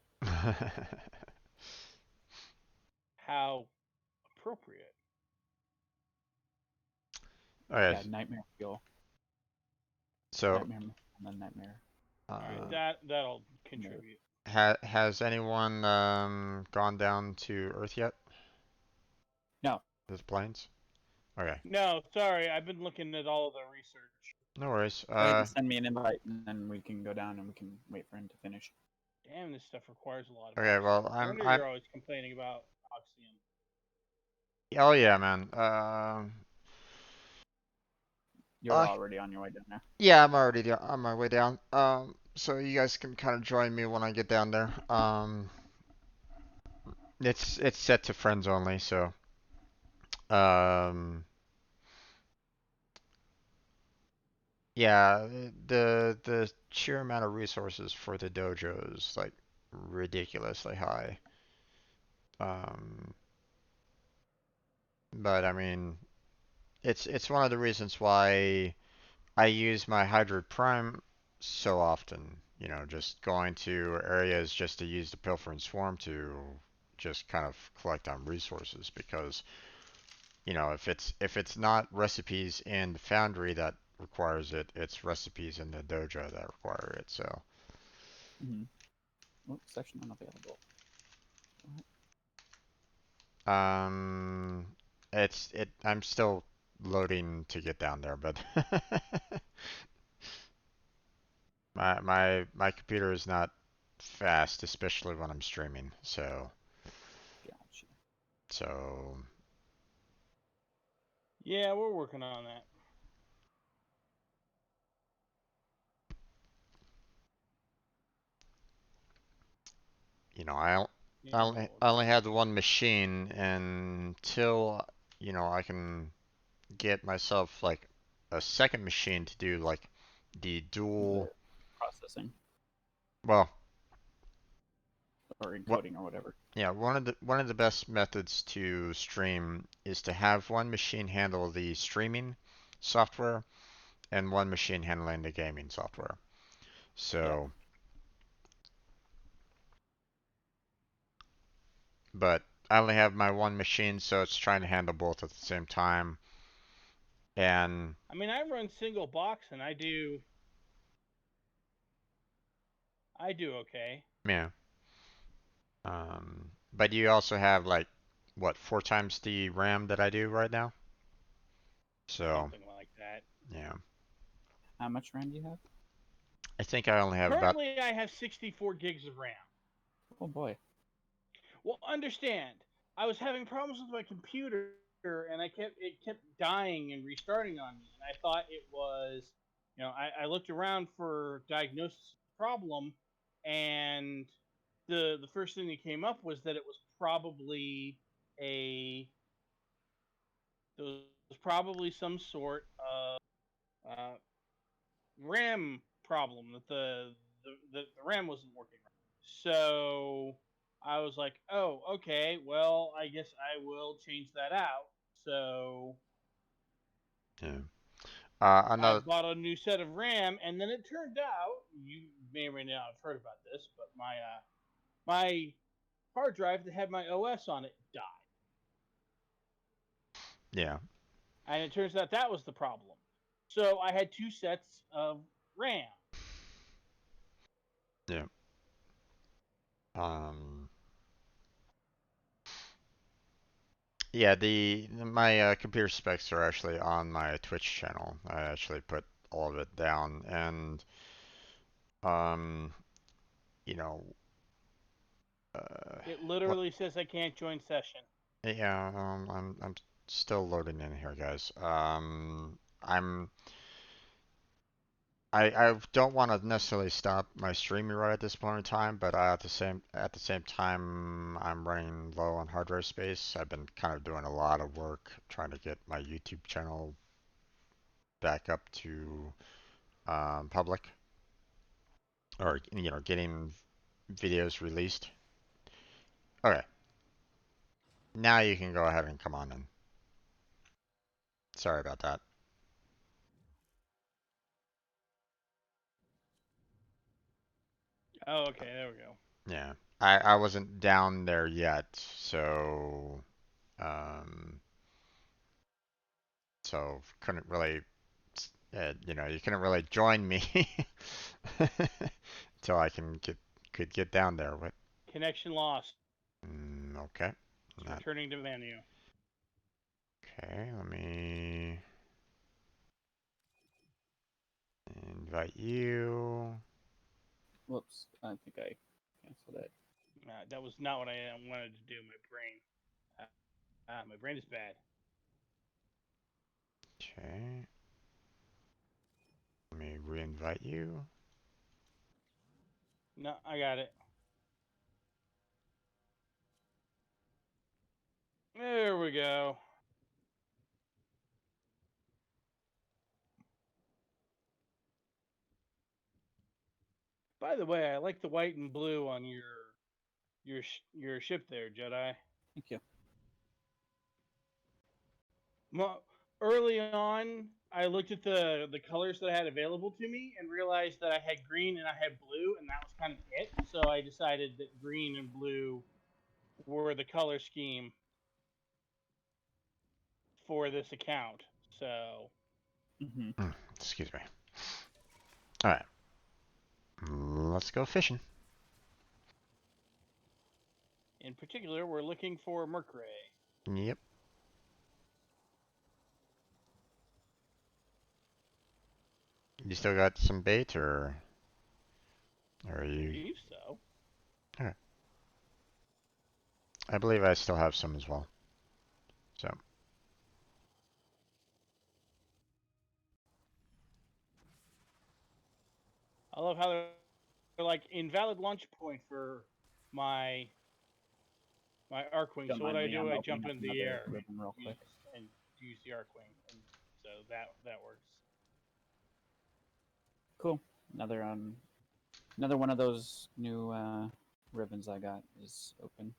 How appropriate. okay, Yeah, nightmare fuel, so nightmare, and then nightmare. All right, uh, that'll No. contribute. has anyone gone down to Earth yet? No, The planes? Okay, No, sorry, I've been looking at all of the research. no worries. go ahead and send me an invite, and then we can go down and we can wait for him to finish. Damn, this stuff requires a lot of Okay, well, oxygen. No wonder I'm. you're always complaining about oxygen. Oh yeah, man. You're Uh, already on your way down there. yeah, I'm already on my way down. so you guys can kind of join me when I get down there. It's set to friends only, so um, yeah, the sheer amount of resources for the dojo is like ridiculously high. Um, but I mean, it's one of the reasons why I use my Hybrid Prime so often. You know, just going to areas just to use the Pilfer Swarm to just kind of collect on resources because you know if it's not recipes in the Foundry that requires it, it's recipes in the dojo that require it. So Mm-hmm. Oh, section unavailable. um, I'm still loading to get down there, but my computer is not fast, especially when I'm streaming. Gotcha. So Yeah, we're working on that. you know, Yeah, we're all I working only on had the one machine until you know I can get myself like a second machine to do like the dual. The processing Well, or what? encoding or whatever. Yeah, one of the best methods to stream is to have one machine handle the streaming software and one machine handling the gaming software. Yeah. So, but I only have my one machine, so it's trying to handle both at the same time. And I mean, I run single box and I do okay. yeah, but you also have like what, four times the RAM that I do right now? So, Something like that. yeah, How much RAM do you have? I think I only have about Currently, I have 64 gigs of RAM. Oh boy. Well, understand, I was having problems with my computer, and it kept dying and restarting on me, and I thought it was, I looked around for diagnosis of the problem, and the first thing that came up was that it was probably a there was probably some sort of uh, RAM problem that the RAM wasn't working right. So I was like, oh, okay, well, I guess I will change that out. So yeah. I Another bought a new set of RAM, and then it turned out you may or may not have heard about this, but my hard drive that had my OS on it died, yeah, and it turns out that was the problem. So I had two sets of RAM. yeah. Um, yeah, the my computer specs are actually on my Twitch channel. I actually put all of it down, and um, you know, uh, It what? literally says I can't join session. Yeah, I'm still loading in here, guys. I don't want to necessarily stop my streaming right at this point in time, but at the same time, I'm running low on hard drive space. I've been kind of doing a lot of work trying to get my YouTube channel back up to public, or you know, getting videos released. Okay, now you can go ahead and come on in. Sorry about that. Oh, okay, there we go. Yeah, I wasn't down there yet, so um, so couldn't really, you know, you couldn't really join me until I could get down there. But Connection lost. okay, It's not returning to menu. okay. Let me invite you. Whoops. I think I canceled it. That was not what I wanted to do. My brain. My brain is bad. Okay, let me re-invite you. No, I got it. There we go. By the way, I like the white and blue on your ship there, Jedi. Thank you. Early on, I looked at the colors that I had available to me and realized that I had green and I had blue, and that was kind of it. So I decided that green and blue were the color scheme for this account. So Hmm. Excuse me. Alright. Let's go fishing. in particular, we're looking for Mercury. Yep. You still got some bait, or are I you? believe so. Okay. I believe I still have some as well. So. I love how they're like invalid launch point for my my Arcwing. Don't So what mind I me. do, I'm I opening jump up in the another air ribbon real quick. and use the Arcwing, and so that works. Cool. Another one of those new ribbons I got is open.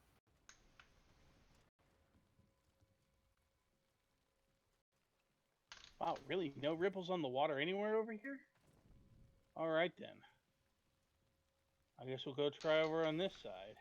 Wow, really? No ripples on the water anywhere over here? All right then. I guess we'll go try over on this side.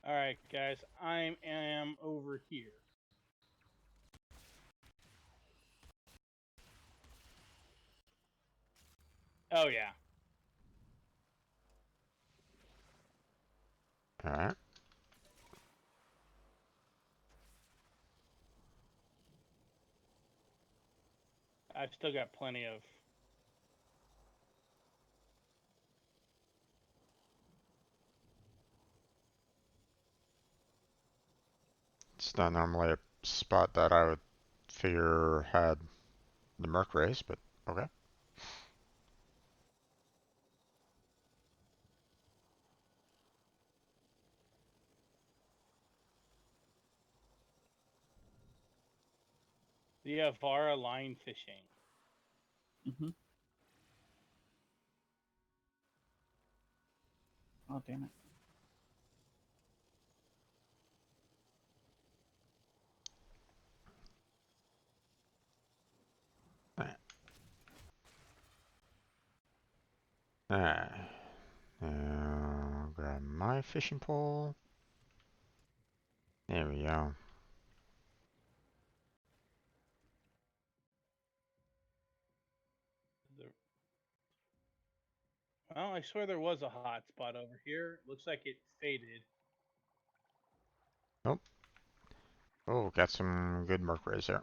All right, guys, I am over here. Oh yeah. Alright. I've still got plenty of. It's not normally a spot that I would figure had the Merc race, but okay. The Avara line fishing. Mm-hmm. Oh, damn it. Alright. Alright. Now grab my fishing pole. There we go. The... Well, I swear there was a hot spot over here. Looks like it faded. Oh. Oh, got some good Merc rays there.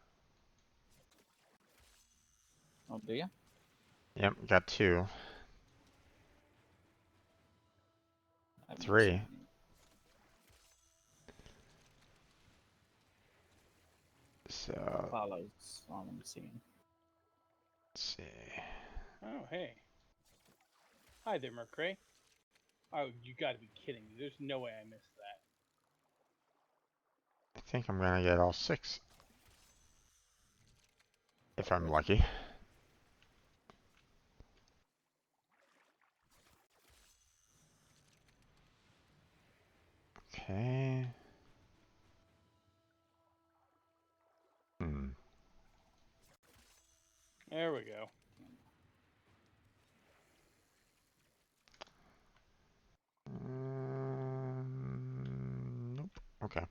Oh, do you? Yep, got two. I've never seen Three. any. So, Apollo's all I'm seeing. let's see. Oh hey. Hi there, Mercury. Oh, you gotta be kidding me. There's no way I missed that. I think I'm gonna get all six. If I'm Hopefully. lucky. Okay. Hmm. There we go. Nope. Okay.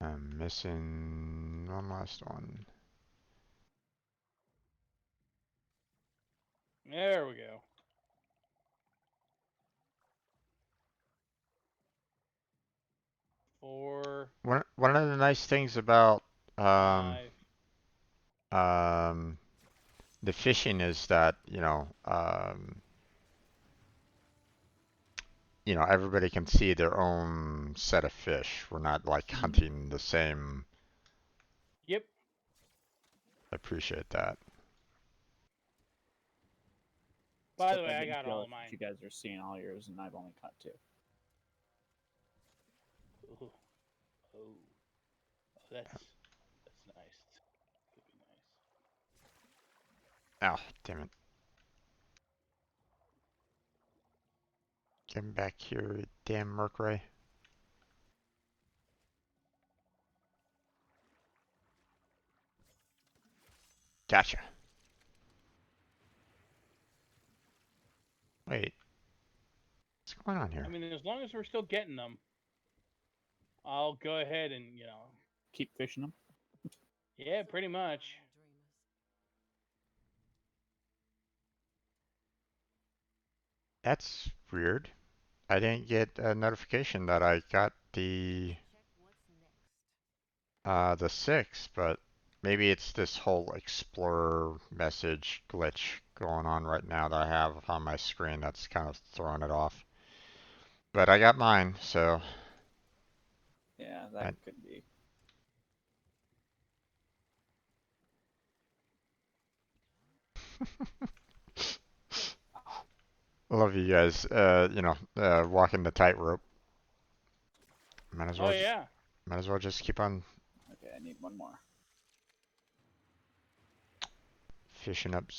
I'm missing one last one. There we go. 4, One of the nice things about um 5. um the fishing is that, everybody can see their own set of fish. We're not like Mhm. hunting the same. Yep. I appreciate that. By the Still way, I getting got all jealous of that mine. you guys are seeing all yours and I've only caught 2. Ooh. Oh, that's nice. Could be nice. Oh, damn it. Get back here, you damn Mercury. Gotcha. Wait, what's going on I here? mean, as long as we're still getting them, I'll go ahead and Keep fishing them. yeah, pretty much. That's weird. I didn't get a notification that I got the 6, but maybe it's this whole Explorer message glitch going on right now that I have on my screen that's kind of throwing it off. But I got mine, so Yeah, that I could be. love you guys, walking the tightrope. Might as Oh well, yeah. might as well just keep on Okay, I need one more. fishing up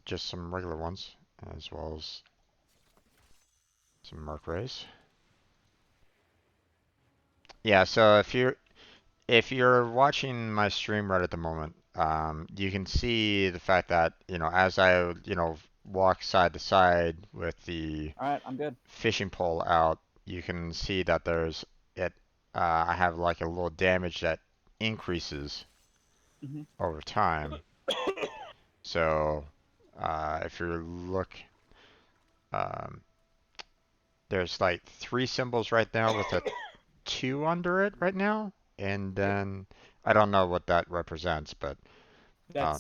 just some regular ones, as well as some Mercuries. Yeah, so if you're watching my stream right at the moment, you can see the fact that, as I, walk side to side with the All right, I'm good. fishing pole out, you can see that I have like a little damage that increases Hmm. over time. So, if you look, um, there's like 3 symbols right now with a 2 under it right now, and Yep. then I don't know what that represents, but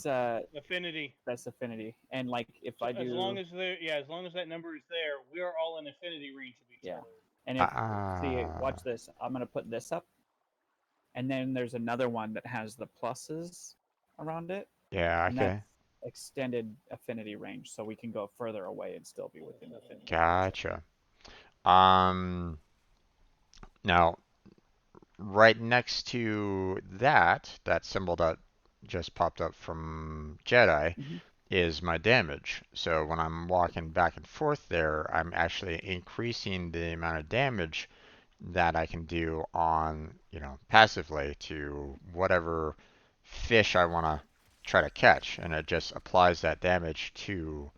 uh, Affinity. That's affinity. And like if So I as long do, as as long as that number is there, we are all in affinity range of each yeah. other. And if see, ah, watch this. I'm gonna put this up, and then there's another one that has the pluses around it, yeah, and that's okay, extended affinity range, so we can go further away and still be within affinity range. gotcha. Um, Now right next to that symbol that just popped up from Jedi Hmm. is my damage. So when I'm walking back and forth there, I'm actually increasing the amount of damage that I can do on, passively to whatever fish I want to try to catch, and it just applies that damage to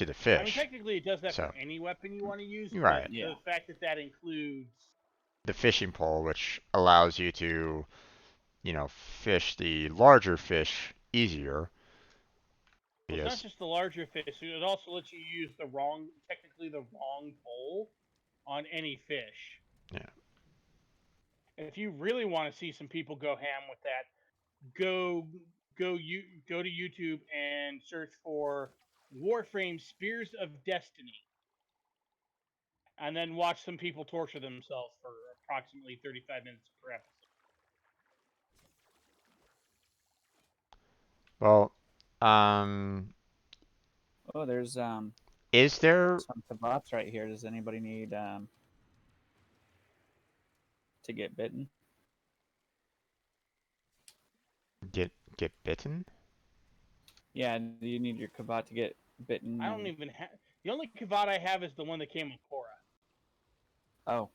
the I mean, fish. technically, it does that for So, any weapon you want to use, you're but right. Yeah. the fact that that includes The fishing pole, which allows you to, fish the larger fish easier. well, it's not Because, just the larger fish. It also lets you use technically the wrong pole on any fish. yeah, If you really want to see some people go ham with that, go go to YouTube and search for Warframe Spears of Destiny, and then watch some people torture themselves for approximately 35 minutes per episode. well, um, Oh, there's is there some kavats right here. Does anybody need to get bitten? get get bitten? Yeah, do you need your kavat to get bitten I don't and even have the only Kavad I have is the one that came with Cora. oh.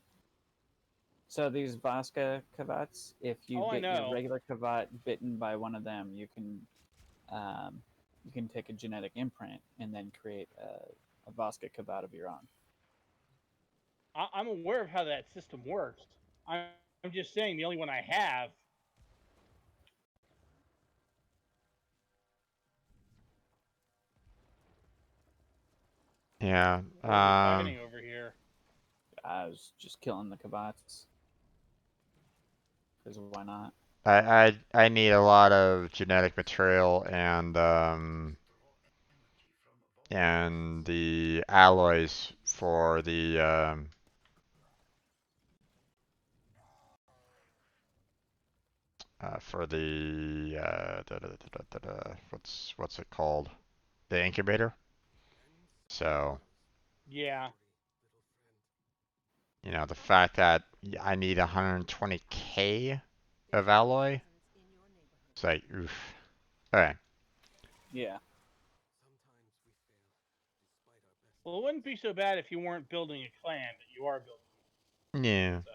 So these Vasca kavats, if you Oh, I get your know. regular kavat bitten by one of them, um, you can take a genetic imprint and then create a Vasca kavat of your own. I'm aware of how that system works. I'm, I'm just saying the only one I have. Yeah. What are we fighting over here? I was just killing the kavats. because why not? I need a lot of genetic material and the alloys for the what's it called? The incubator. So, Yeah. you know, the fact that I need 120K of alloy, it's like, oof. Alright. Yeah. Well, it wouldn't be so bad if you weren't building a clan, but you are building. Yeah. So.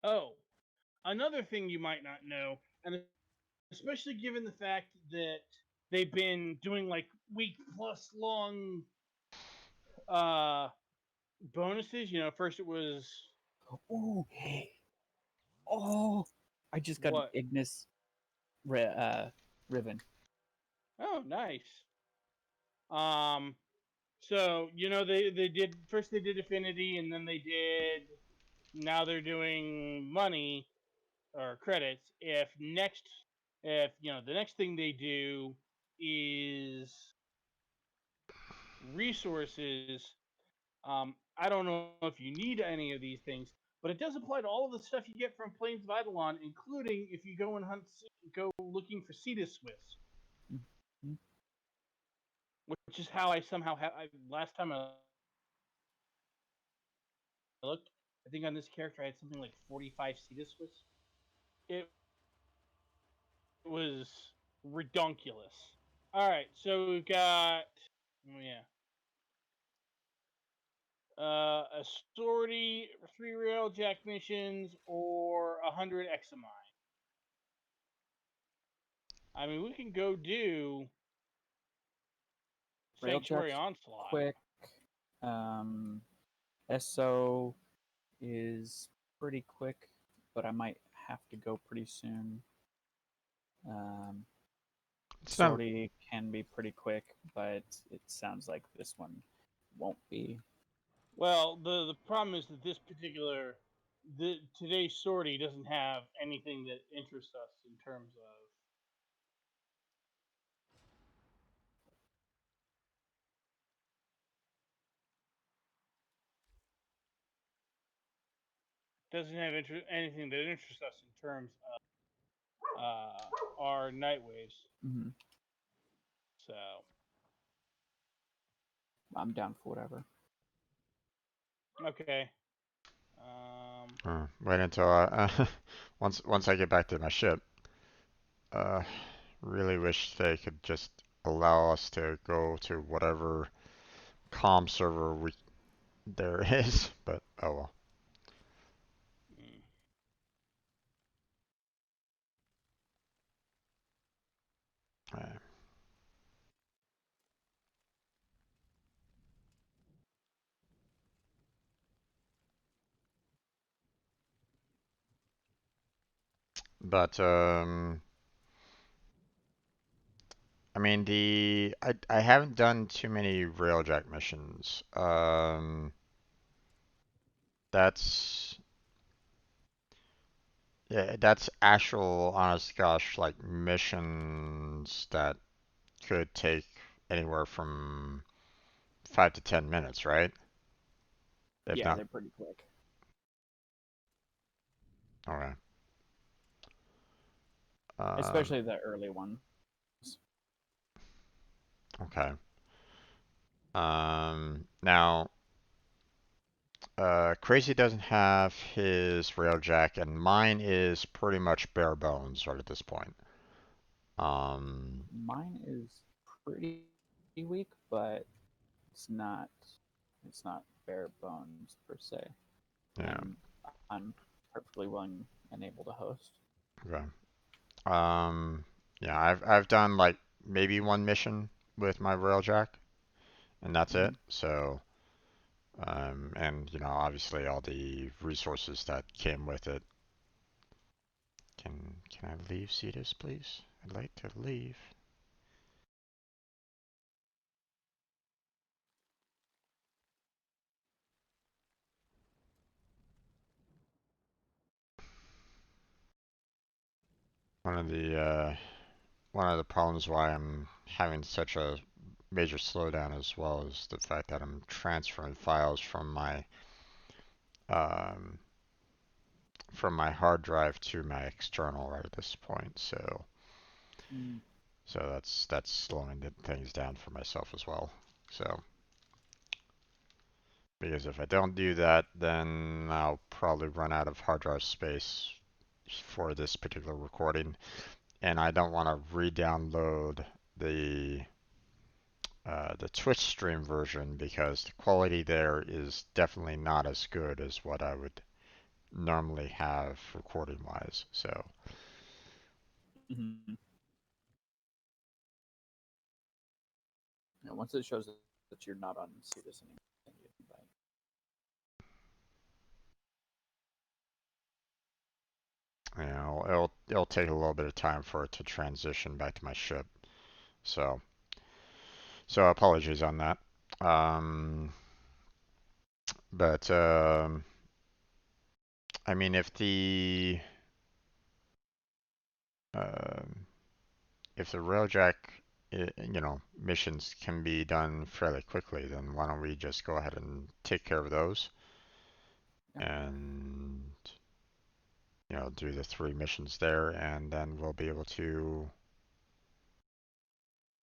Oh, another thing you might not know, and especially given the fact that they've been doing like week plus long uh bonuses. You know, first it was Ooh. Oh, I just got an what? Ignis ribbon. Oh, nice. Um, so you know they did first they did Affinity and then they did now they're doing money or credits. If you know the next thing they do is resources. I don't know if you need any of these things, but it does apply to all of the stuff you get from Plains of Eidolon, including if you go and go looking for Cetus Swiss, Mhm. which is how I somehow have. Last time I looked, I think on this character I had something like 45 Cetus Swiss. It was redonkulous. All right, so we've got yeah, a sortie, 3 railjack missions, or 100 examine. I mean, we can go do Sanctuary Railjack's Onslaught. quick. Um, SO is pretty quick, but I might have to go pretty soon. Um, It's not. Sortie can be pretty quick, but it sounds like this one won't be. Well, the problem is that this particular today's sortie doesn't have anything that interests us in terms of anything that interests us in terms of our night waves. Hmm. So I'm down for whatever. okay. Wait until once I get back to my ship. Uh, really wish they could just allow us to go to whatever comm server there is, but oh well. Mm. Uh, but I mean I haven't done too many railjack missions. That's yeah, that's actual honest gosh like missions that could take anywhere from 5 to 10 minutes, right? If Yeah, not, they're pretty quick. okay. Um, Especially the early ones. okay. Now, Crazy doesn't have his railjack, and mine is pretty much bare bones right at this point. Um, Mine is pretty weak, but it's not it's not bare bones per se. yeah. And I'm perfectly willing and able to host. Okay. Yeah, I've done like maybe one mission with my railjack, and that's it. Mhm. So, and obviously all the resources that came with it. Can I leave Cetus, please? I'd like to leave. One of the one of the problems why I'm having such a major slowdown as well is the fact that I'm transferring files um, from my hard drive to my external right at this point. So Mm. that's slowing things down for myself as well. So because if I don't do that, then I'll probably run out of hard drive space for this particular recording, and I don't want to re-download the the Twitch stream version because the quality there is definitely not as good as what I would normally have recording wise. So Mhm. Yeah, once it shows that you're not on Cetus anymore, then you invite. it'll take a little bit of time for it to transition back to my ship. So apologies on that. Um, but I mean, um, if the railjack missions can be done fairly quickly, then why don't we just go ahead and take care of those Yeah. and do the 3 missions there, and then we'll be able to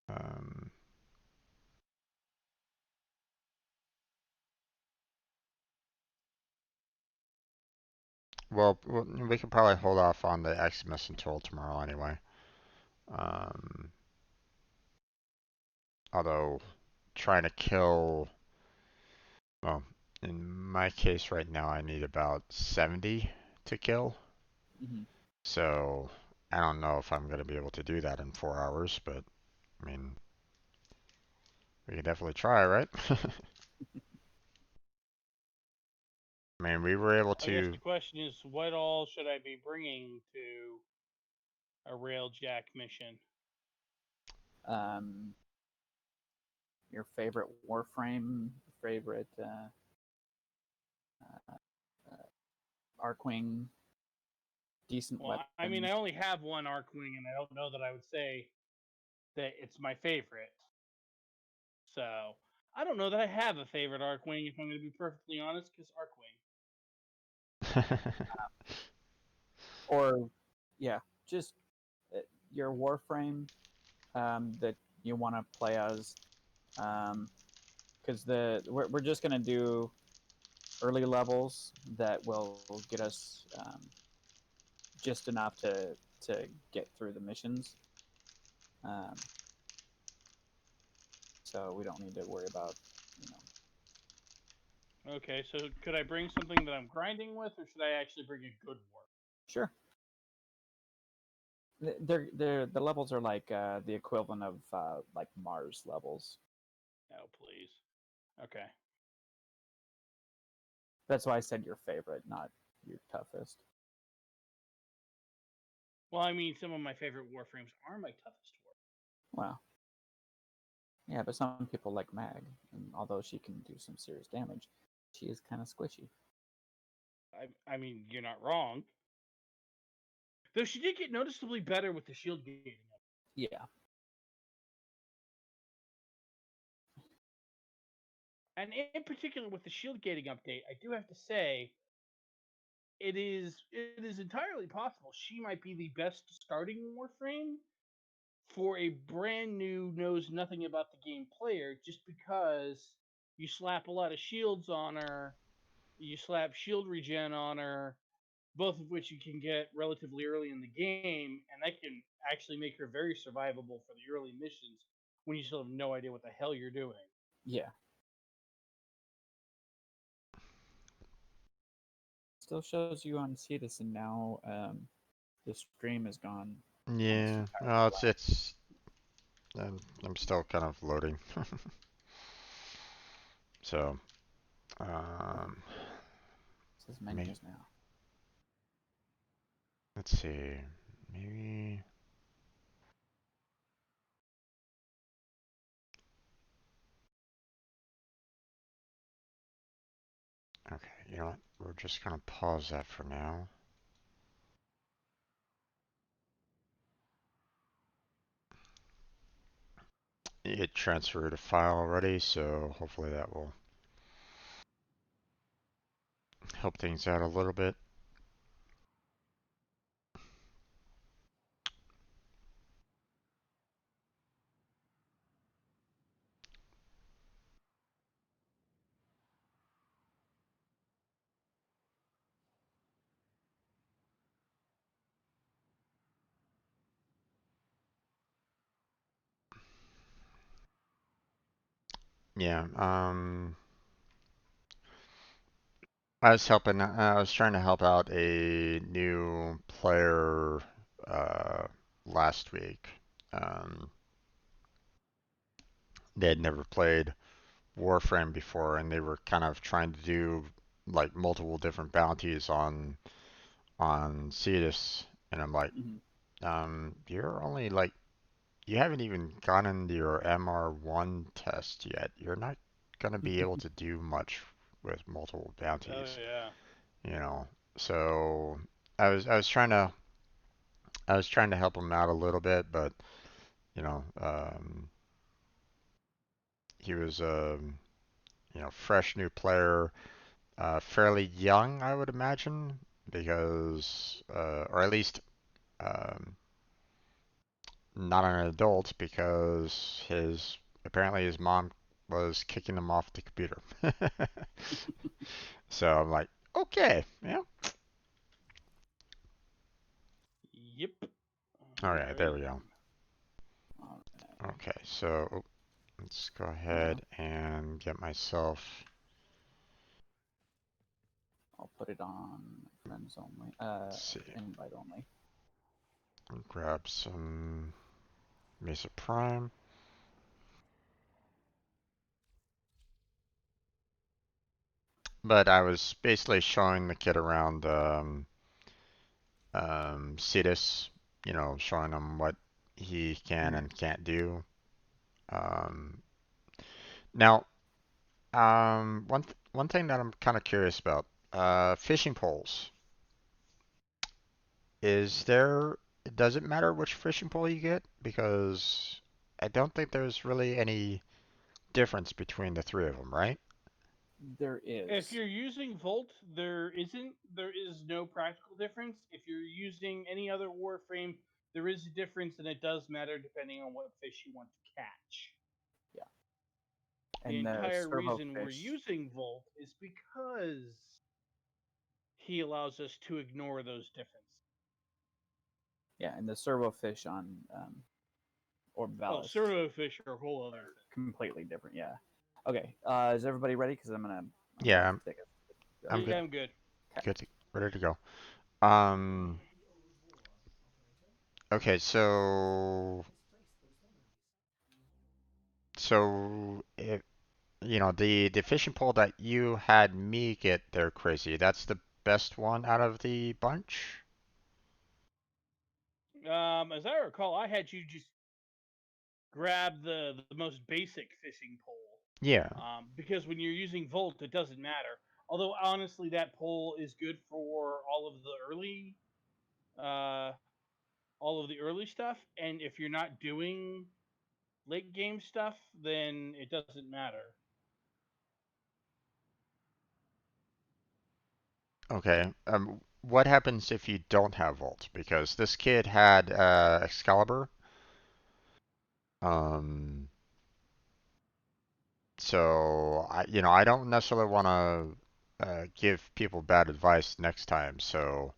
um, well, we could probably hold off on the Xmas until tomorrow anyway. Um, Although trying to kill, well, in my case right now, I need about 70 to kill. Hmm. So I don't know if I'm going to be able to do that in 4 hours, but I mean, we can definitely try, right? I mean, we were able I guess to. the question is, what all should I be bringing to a railjack mission? Um, your favorite Warframe, favorite uh, Arcwing, decent Well, I mean, I weapons. only have one Arcwing, and I don't know that I would say that it's my favorite. So I don't know that I have a favorite Arcwing, if I'm going to be perfectly honest, because Arcwing. Or yeah, just your Warframe that you want to play as, because we're just gonna do early levels that will get us just enough to get through the missions. Um, so we don't need to worry about you know. Okay, so could I bring something that I'm grinding with, or should I actually bring a good war? Sure. The levels are like the equivalent of like Mars levels. Oh, please. Okay. That's why I said your favorite, not your toughest. Well, I mean, some of my favorite Warframes are my toughest war. Well, yeah, but some people like Mag, and although she can do some serious damage, she is kind of squishy. I mean, you're not wrong. Though she did get noticeably better with the shield gating. Yeah. And in particular with the shield gating update, I do have to say it is entirely possible she might be the best starting Warframe for a brand new knows nothing about the game player, just because you slap a lot of shields on her, you slap shield regen on her, both of which you can get relatively early in the game, and that can actually make her very survivable for the early missions when you still have no idea what the hell you're doing. Yeah. Still shows you on Citizen now. the stream is gone almost Yeah, entirely well, black. I'm still kind of loading. So, um, It says may, menus now. let's see, maybe, okay, you know what, we're just gonna pause that for now. It transferred a file already, so hopefully that will help things out a little bit. Yeah, I was trying to help out a new player, uh, last week. Um, they had never played Warframe before, and they were kind of trying to do like multiple different bounties on Cetus, and I'm like, Hmm. you're only like you haven't even gotten your MR1 test yet. You're not gonna be able to do much with multiple Oh bounties, yeah. you know. So I was trying to help him out a little bit, but you know, he was fresh new player. Fairly young, I would imagine, because, or at least um, not an adult, because apparently his mom was kicking him off the computer. So I'm like, okay, yeah, Yep. all All right, there right. we go. All Okay, so let's go right. ahead and get myself. I'll put it on friends only. Let's see, Invite only. grab some Mesa Prime. But I was basically showing the kid around Cetus, showing him what he can Hmm. and can't do. Um, now, one thing that I'm kind of curious about, fishing poles. Is there, does it matter which fishing pole you get? Because I don't think there's really any difference between the three of them, right? There If is. you're using Volt, there is no practical difference. If you're using any other Warframe, there is a difference, and it does matter depending on what fish you want to catch. Yeah. The And the entire servo reason we're fish. using Volt is because he allows us to ignore those differences. Yeah, and the servo fish on Orb Oh, Valis servo fish are a whole other are completely different. Yeah. Okay. Is everybody ready? Because I'm Yeah, about I'm, to take a I'm thing. good, Yeah, I'm good. okay. ready to go. Um, okay, so if the fishing pole that you had me get there, Crazy, that's the best one out of the bunch? As I recall, I had you just grab the most basic fishing pole. Yeah. Because when you're using Volt, it doesn't matter. Although honestly, that pole is good for uh, all of the early stuff. And if you're not doing late game stuff, then it doesn't matter. Okay. What happens if you don't have Volt? Because this kid had Excalibur. Um, so I don't necessarily want to give people bad advice next time. So,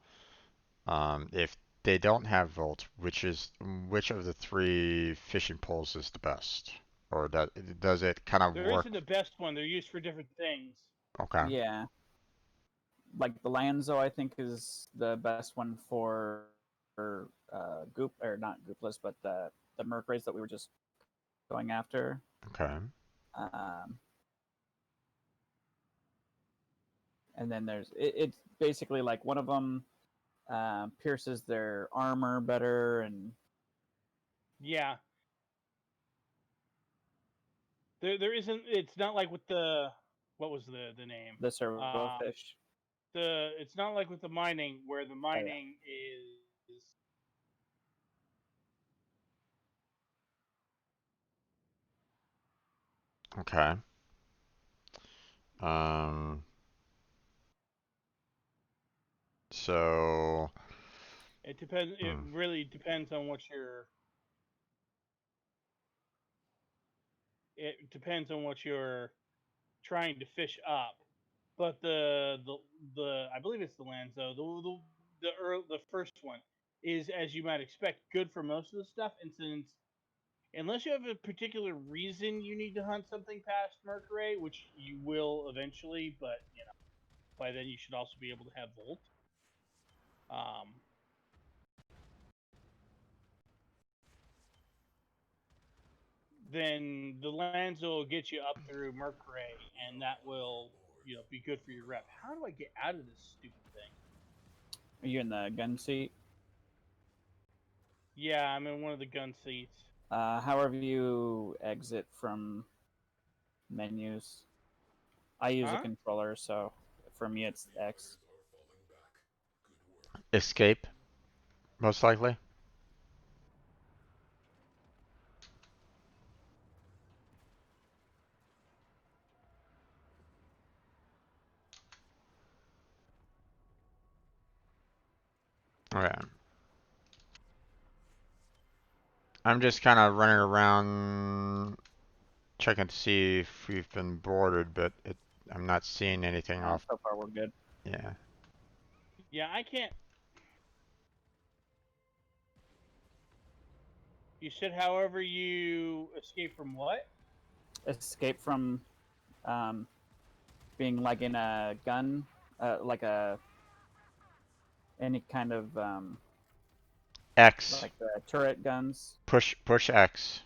if they don't have Volt, which of the three fishing poles is the best? Or does it kind of There work? isn't a best one. They're used for different things. Okay. Yeah. Like the Lanzo, I think is the best one for goop or not goopless, but the merc race that we were just going after. Okay. And then it's basically like one of them pierces their armor better, and Yeah. There isn't. It's not like with the what was the name? the servo fish. It's not like with the mining where the Oh, yeah. mining is. Okay. Um. So. It depends. It Hmm. really depends on what you're. It depends on what you're trying to fish up. But the I believe it's the Lanzo. The first one is, as you might expect, good for most of the stuff. And since unless you have a particular reason you need to hunt something past Mercury, which you will eventually, but by then you should also be able to have Volt. Um, then the Lanzo will get you up through Mercury, and that will be good for your rep. How do I get out of this stupid thing? Are you in the gun seat? Yeah, I'm in one of the gun seats. However you exit from menus. I use a Huh? controller, so for me it's X. Escape, most likely. Okay. I'm just kind of running around checking to see if we've been boarded, but I'm not seeing anything off. So far we're good. Yeah. Yeah, I can't. You said, however, you escape from what? Escape from um, being like in a gun, like any kind of X. like the turret guns. Push X.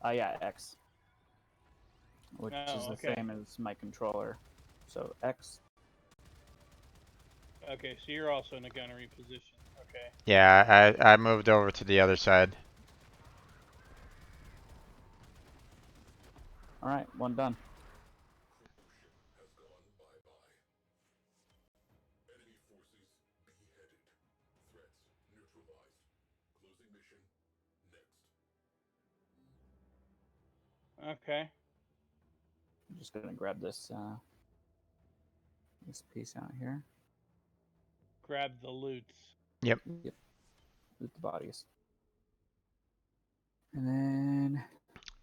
Yeah, X, which is Oh, the okay. same as my controller. So X. Okay, so you're also in a gunnery position. Okay. Yeah, I moved over to the other side. All right, one done. Okay. I'm just gonna grab this piece out here. Grab the loots. Yep. Yep, loot the bodies, and then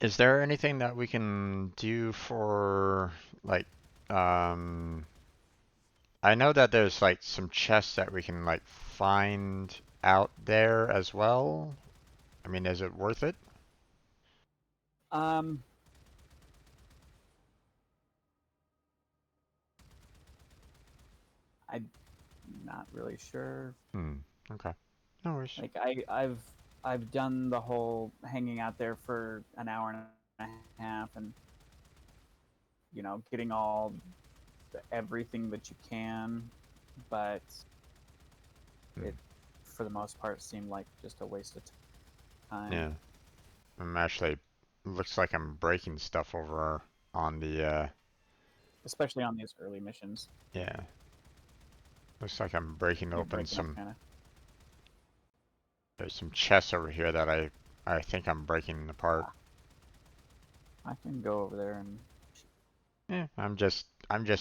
Is there anything that we can do for like I know that there's like some chests that we can like find out there as well. I mean, is it worth it? um, I'm not really sure. Hmm. Okay. No worries. Like I've done the whole hanging out there for an hour and a half, and getting everything that you can, but it for the most part seemed like just a waste of time. Yeah. I'm actually looks like I'm breaking stuff over on the Especially on these early missions. yeah. Looks like I'm breaking You're open breaking up some kind of. there's some chests over here that I think I'm breaking apart. I can go over there and. Yeah, I'm just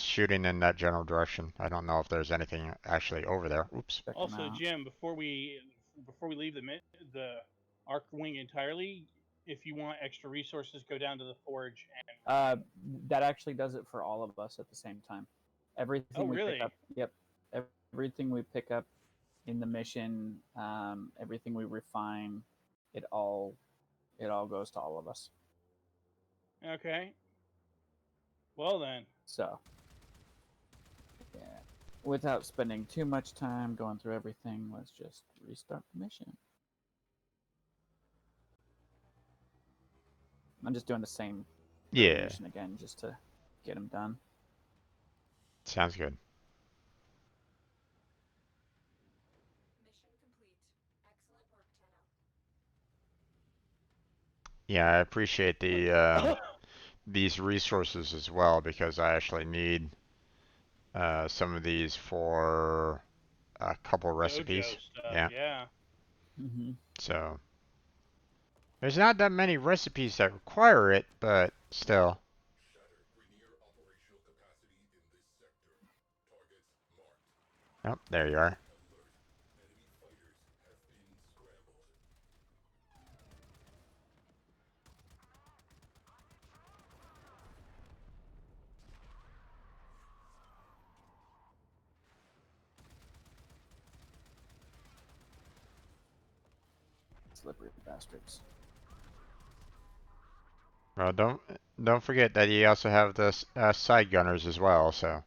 shooting in that general direction. I don't know if there's anything actually over there. Oops. Check them Also, out. Jim, before we leave the Arc Wing entirely, if you want extra resources, go down to the forge and. That actually does it for all of us at the same time. Oh, Everything we pick really? up. Yep. Everything we pick up in the mission, everything we refine, it all goes to all of us. Okay. Well then. So, yeah. without spending too much time going through everything, let's just restart the mission. I'm just doing the same Yeah, variation again just to get them done. sounds good. Mission complete. Excellent work, Tenno. Yeah, I appreciate these resources as well because I actually need some of these for a couple Dojo recipes. stuff, Yeah, yeah. Mm-hmm. so there's not that many recipes that require it, but still. Oh, there you are. Slippery bastards. Well, don't forget that you also have the side gunners as well. So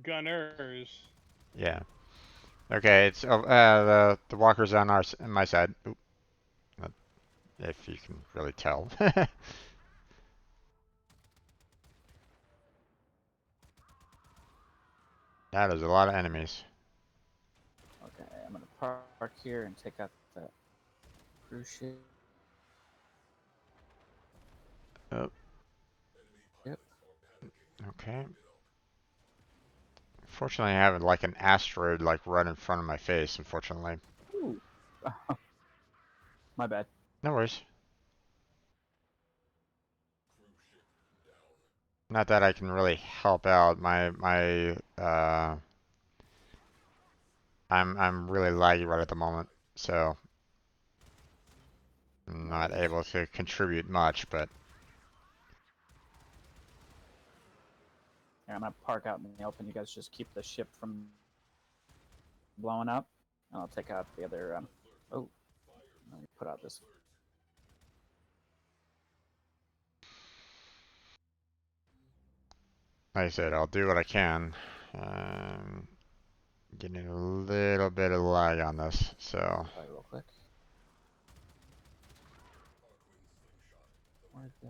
Gunners. yeah. Okay, it's the walker's on on my side. Oop, if you can really tell. That is a lot of enemies. Okay, I'm gonna park here and take out that cruise ship. Oh, Yep. okay. Fortunately, I have like an asteroid like right in front of my face. Unfortunately, Ooh. My bad. no worries. Not that I can really help out. I'm really laggy right at the moment, so I'm No not worries. able to contribute much. But Here, I'm gonna park out in the open. You guys just keep the ship from blowing up, and I'll take out the other. Oh, let me put out this. like I said, I'll do what I can. Um, Getting a little bit of lag on this, so Play real quick. Where'd the...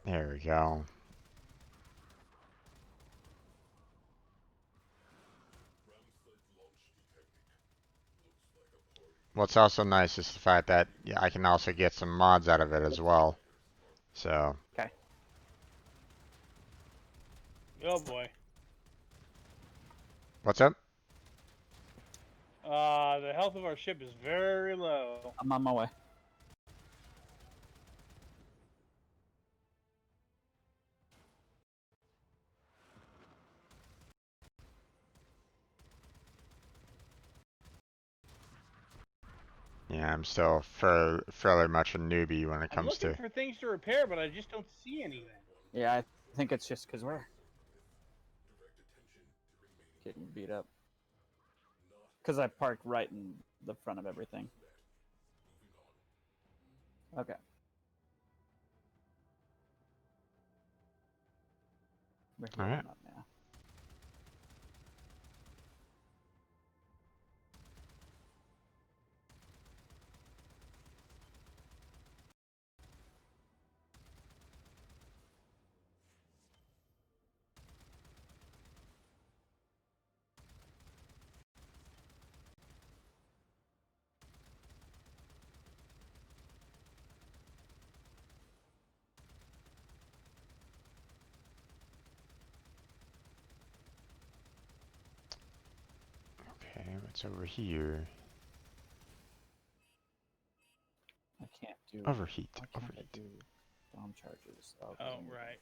there we go. What's also nice is the fact that yeah, I can also get some mods out of it as well. So, Okay. Oh boy. what's up? The health of our ship is very low. I'm on my way. Yeah, I'm still fairly much a newbie when it I'm comes looking to. for things to repair, but I just don't see anything. Yeah, I think it's just because we're getting beat up. Because I parked right in the front of everything. Okay. We're All healing right. up now. Okay, what's over here? I can't do. Overheat. Why can't I Overheat. do bomb charges? Oh, 'cause Oh, I'm right.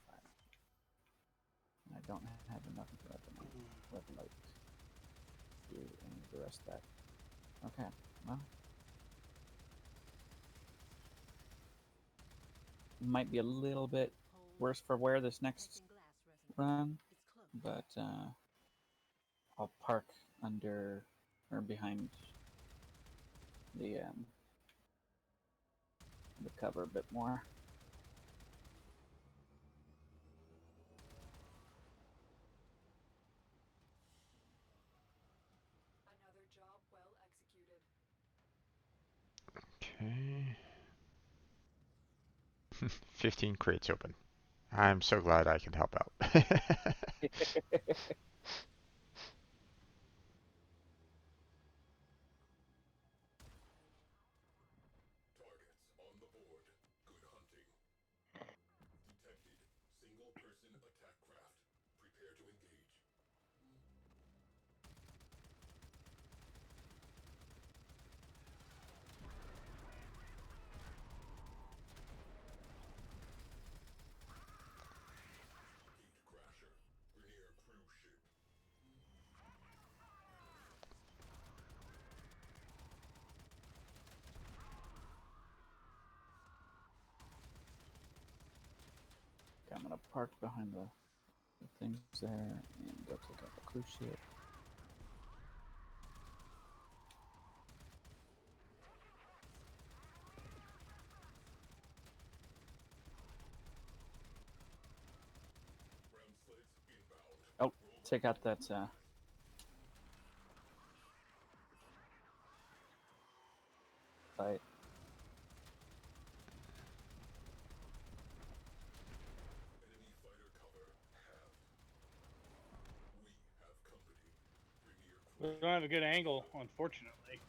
I don't have enough weapon light to do any of the rest of that. Okay, well. Might be a little bit worse for wear this next run, but I'll park under or behind the cover a bit more. 15 crates open. I'm so glad I can help out. Okay, I'm gonna park behind the things there and go take out the cruise ship. Oh, take out that fight. We don't have a good angle, unfortunately.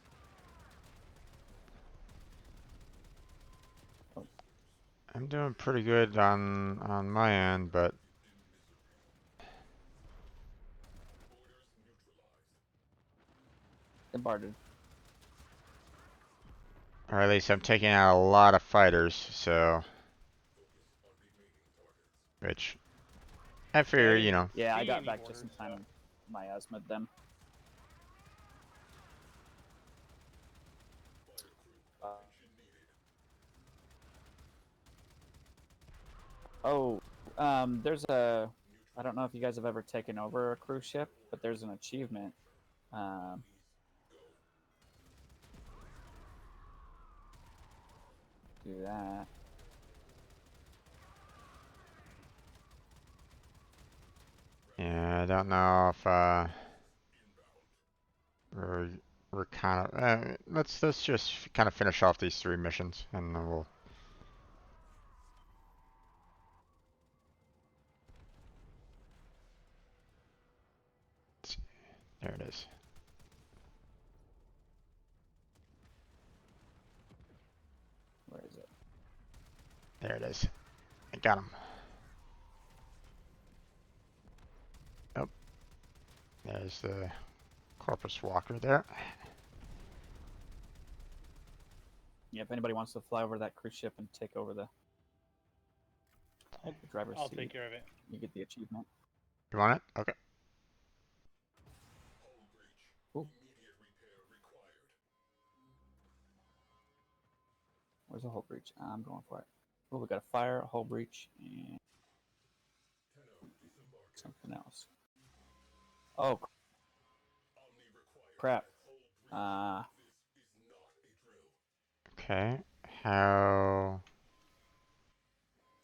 I'm doing pretty good on my end, but Bombarded. or at least I'm taking out a lot of fighters, so which I Yeah, I figure, you didn't know, Yeah, I see got any back mortars, just in so. time. My Asmod them. Oh, there's a. I don't know if you guys have ever taken over a cruise ship, but there's an achievement. Um, do that. yeah, I don't know if we're we're kind of let's just kind of finish off these 3 missions and then we'll. There it is. Where is it? There it is. I got him. Oh, there's the Corpus Walker there. Yeah, if anybody wants to fly over that cruise ship and take over the driver's I'll seat, take care of it. you get the achievement. You want it? Okay. Ooh. Where's the hull breach? I'm going for it. Oh, we got a fire, a hull breach, and something else. Oh, crap. Okay. How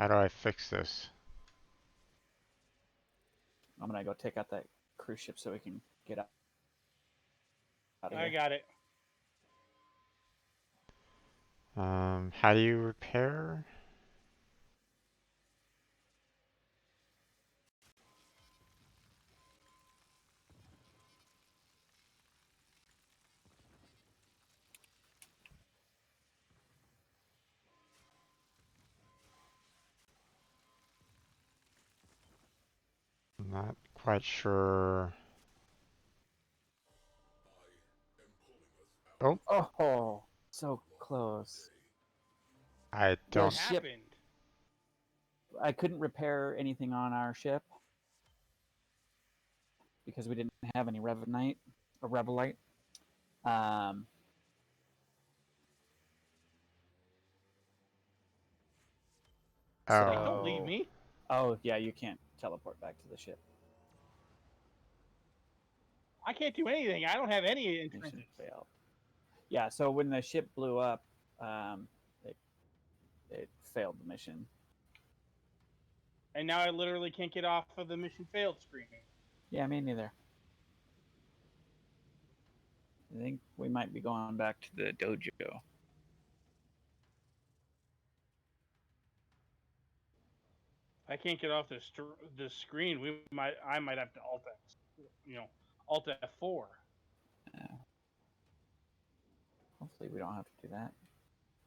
do I fix this? I'm gonna go take out that cruise ship so we can get out of I here. got it. How do you repair? I'm not quite sure. Oh, Oh, so close. I The What don't. ship. happened? I couldn't repair anything on our ship because we didn't have any Revenite or Revelite. Um, Hey, don't leave Oh, so, me. oh yeah, you can't teleport back to the ship. I can't do anything. I don't have any Mission entrances. failed. Yeah, so when the ship blew up, um, it, it failed the mission. And now I literally can't get off of the mission failed screen. Yeah, me neither. I think we might be going back to the dojo. I can't get off this screen. I might have to Alt F4. Uh, hopefully we don't have to do that.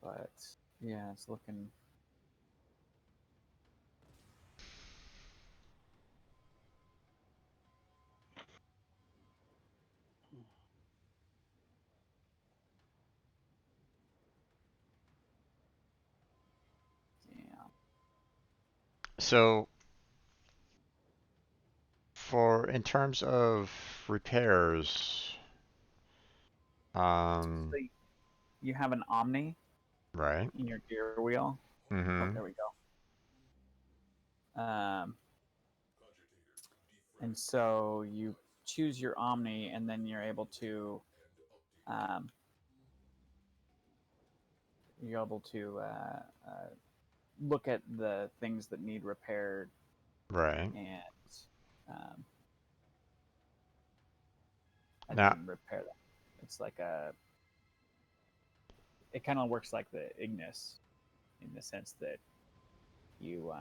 But yeah, it's looking. Yeah. So for in terms of repairs, So you have an Omni right? in your gear wheel. Oh, Mm-hmm. there we go. And so you choose your Omni, and then um, you're able to look at the things that need repaired Right. and um, Now, then repair them. It's like it kind of works like the Ignis in the sense that you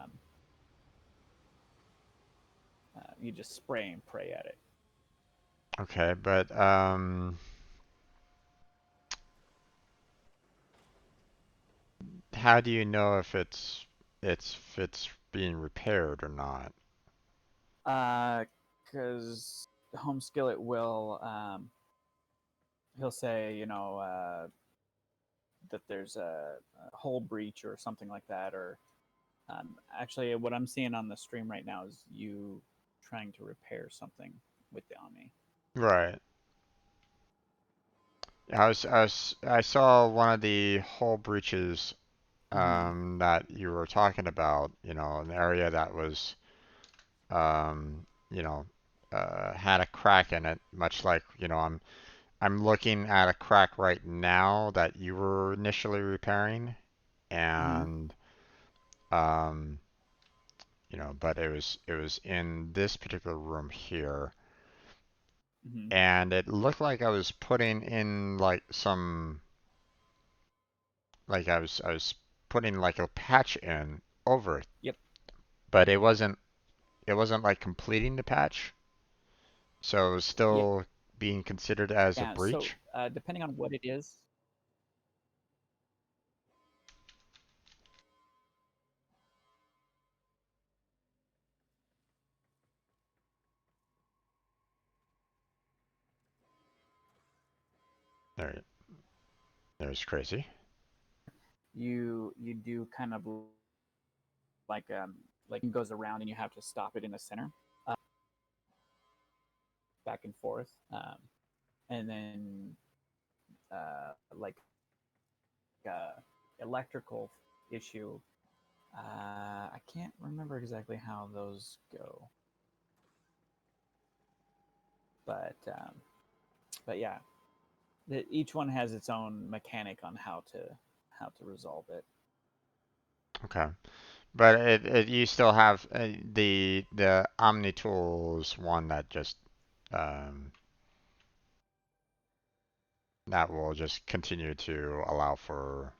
you just spray and pray at it. okay, but how do you know if it's being repaired or not? Because Home Skillet will he'll say that there's a hole breach or something like that, or actually what I'm seeing on the stream right now is you trying to repair something with the Omni. Right. I saw one of the hull breaches Mm-hmm. that you were talking about, an area that was you know, had a crack in it, much like, I'm looking at a crack right now that you were initially repairing, Mm-hmm. and um, but it was in this particular room here, Mm-hmm. and it looked like I was putting in like I was putting like a patch in over it, Yep. but it wasn't like completing the patch, so it was Yeah. still being considered as a Yeah. So breach. depending on what it is, There, there's crazy. you do kind of like it goes around and you have to stop it in the center, uh, back and forth, and then like uh, electrical issue. I can't remember exactly how those go, but yeah, each one has its own mechanic on how to resolve it. Okay. But you still have the Omni Tools one that just um, that will just continue to allow for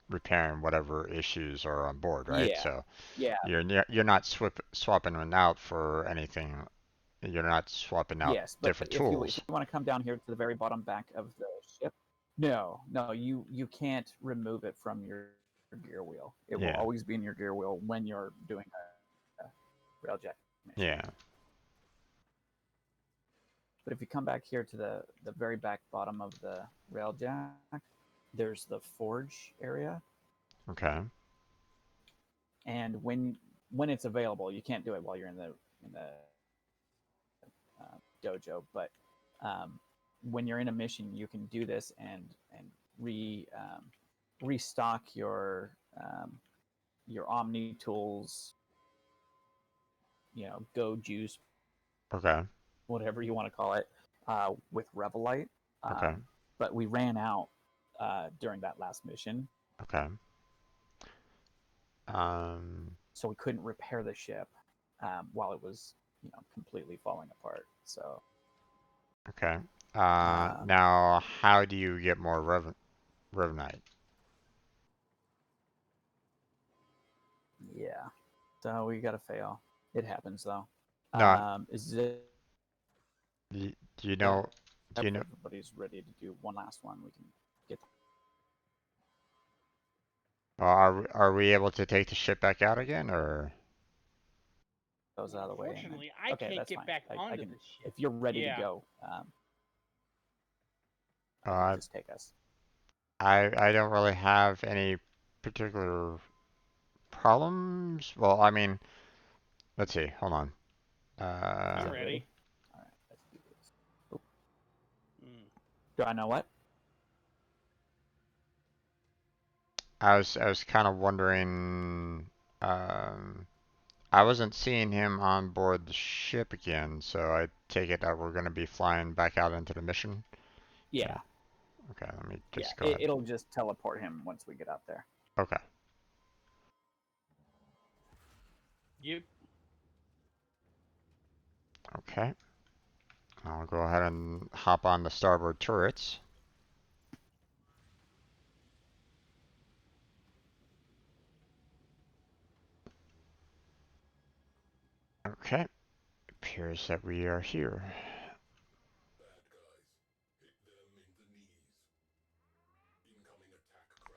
repairing whatever issues are on board, right? Yeah, So yeah, you're not swapping one out for anything. You're not swapping out yes. But different if tools. you want to come down here to the very bottom back of the ship, no, you can't remove it from your gear wheel. It will Yeah, always be in your gear wheel when you're doing a railjack mission. yeah. But if you come back here to the very back bottom of the railjack, there's the forge area, Okay, and when it's available, you can't do it while you're in the dojo, but um, when you're in a mission, you can do this and restock your Omni tools, go juice, okay, whatever you want to call it, with Revelite. okay, But we ran out during that last mission, okay. Um, so we couldn't repair the ship while it was completely falling apart. So okay. um, Now how do you get more Revenite? yeah. we gotta fail. It happens though. No, Is it? do you know? Do If you know? everybody's ready to do one last one, we can get Are we able to take the ship back out again, or? those out of the way. And then, Unfortunately, I okay, can't that's get fine. back I onto can, the ship. if you're ready to Yeah. go, I can Uh, just take us. I don't really have any particular problems. Well, I mean, let's see. Hold on. Is I'm Uh, that ready? ready. All right, let's do this. Oh, Mm. do I know what? I was kind of wondering. Um, I wasn't seeing him on board the ship again, so I take it that we're going to be flying back out into the mission. Yeah, Okay. Okay. Let me yeah. just go ahead. It'll just teleport him once we get out there. Okay. Yep. Okay. I'll go ahead and hop on the starboard turrets. Okay. Appears that we are here.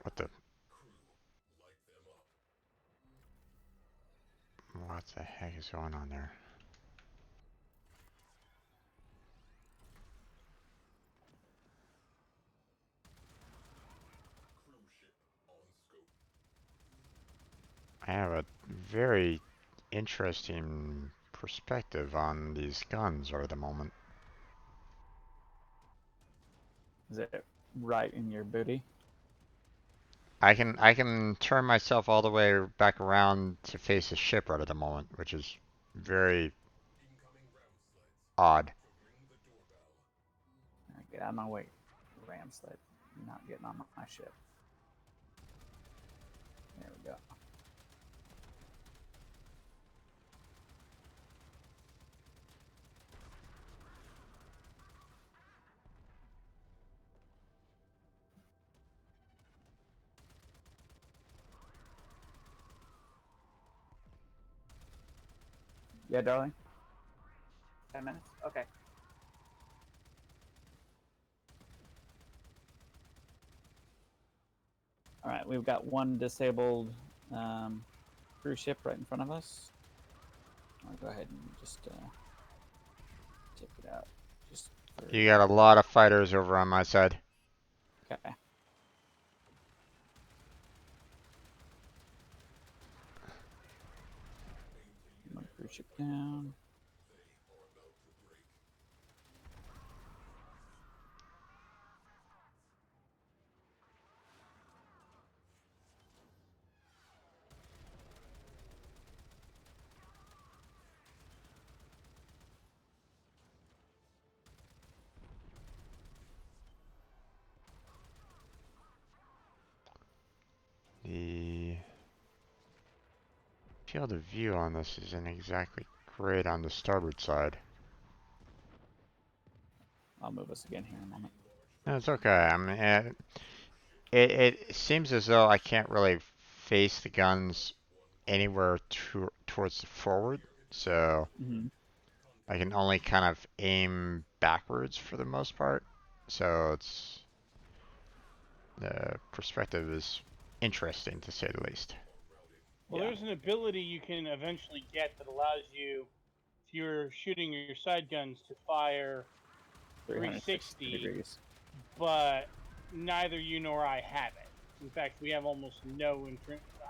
What the? What the heck is going on there? I have a very interesting perspective on these guns right at the moment. Is it right in your booty? I can turn myself all the way back around to face the ship right at the moment, which is very odd. All right, get out of my way, ram sled. You're not getting on my ship. There we go. Yeah, darling. 10 minutes. Okay. All right, we've got one disabled cruise ship right in front of us. I'll go ahead and just take it out. Just for, You got a lot of fighters over on my side. okay. My cruise ship down. The field of view on this isn't exactly great on the starboard side. I'll move us again here in a moment. No, it's okay. I mean, it seems as though I can't really face the guns anywhere towards the forward, so Mm-hmm. I can only kind of aim backwards for the most part. So it's the perspective is interesting to say the least. Well, Yeah, there's an ability you can eventually get that allows you, if you're shooting your side guns, to fire 360 360, degrees. but neither you nor I have it. In fact, we have almost no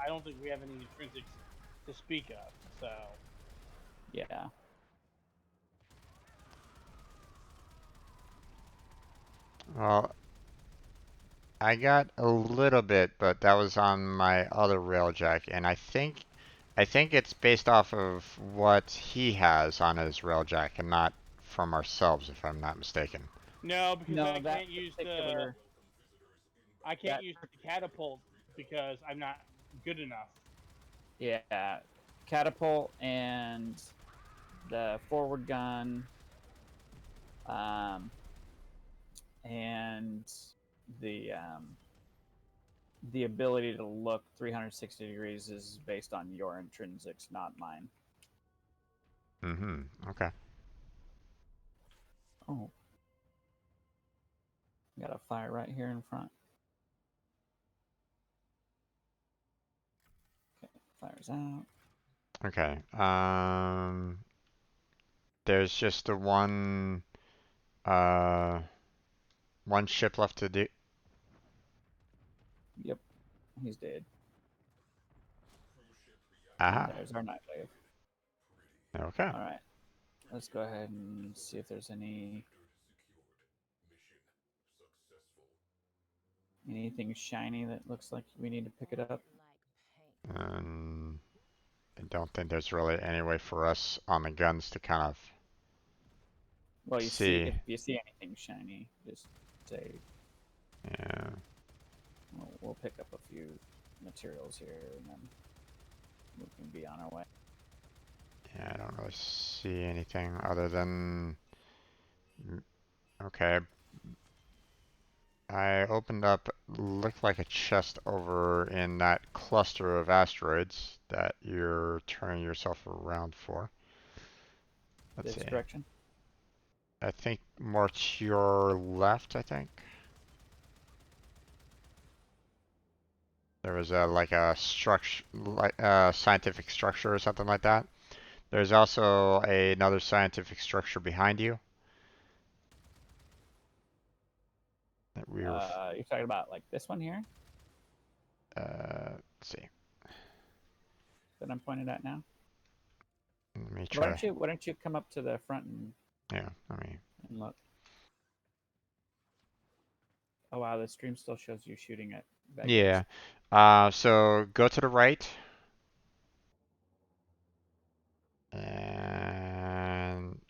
I don't think we have any intrinsics to speak of. So Yeah. Well, I got a little bit, but that was on my other railjack, and I think it's based off of what he has on his railjack and not from ourselves, if I'm not mistaken. no, because No, I that can't use particular that the catapult because I'm not good enough. yeah, catapult and the forward gun, um, and the the ability to look 360 degrees is based on your intrinsics, not mine. Mm-hmm. Okay. Oh, got a fire right here in front. Okay, fire's out. Okay. There's just the uh one ship left to do. Yep, he's dead. And Aha. there's our night wave. Okay. All right, let's go ahead and see if there's anything shiny that looks like we need to pick it up. And I don't think there's really any way for us on the guns to kind of Well, you see, see. if you see anything shiny, just say Yeah. we'll pick up a few materials here, and then we can be on our way. Yeah, I don't really see anything other than. Okay. I opened up, looked like a chest over in that cluster of asteroids that you're turning yourself around for. Let's This see. direction. I think more to your left, I think. There was like a structure, like a scientific structure or something like that. There's also another scientific structure behind you that we were. You're talking about like this one here Let's see. that I'm pointed at now. Let me Why try. don't you Why don't you come up to the front Yeah, let me. and look? Oh wow, the stream still shows you shooting at bad guys. Yeah. So go to the right. And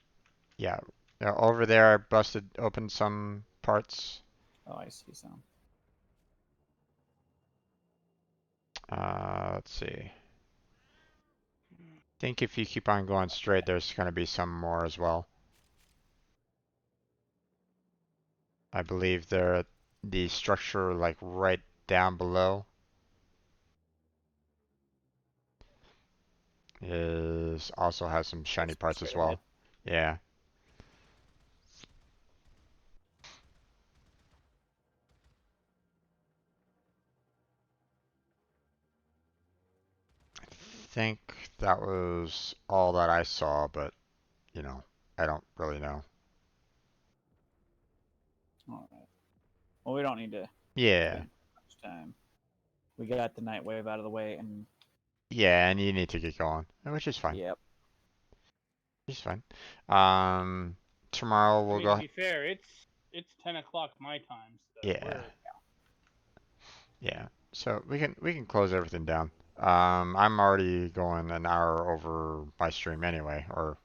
yeah, over there I busted open some parts. Oh, I see some. Let's see. Think if you keep on going straight, there's going to be some more as well. I believe the structure like right down below is also has some shiny Just parts as straight ahead. well. Yeah. I think that was all that I saw, but you know, I don't really know. All right. Well, we don't need to put in Yeah. much time. We got the night wave out of the way, and Yeah, and you need to get going, which is fine. yep. Which is fine. Tomorrow I we'll mean, to go. be fair, it's 10 o'clock my time, so Yeah. we're Yeah. So we can close everything down. I'm already going an hour over my stream anyway, or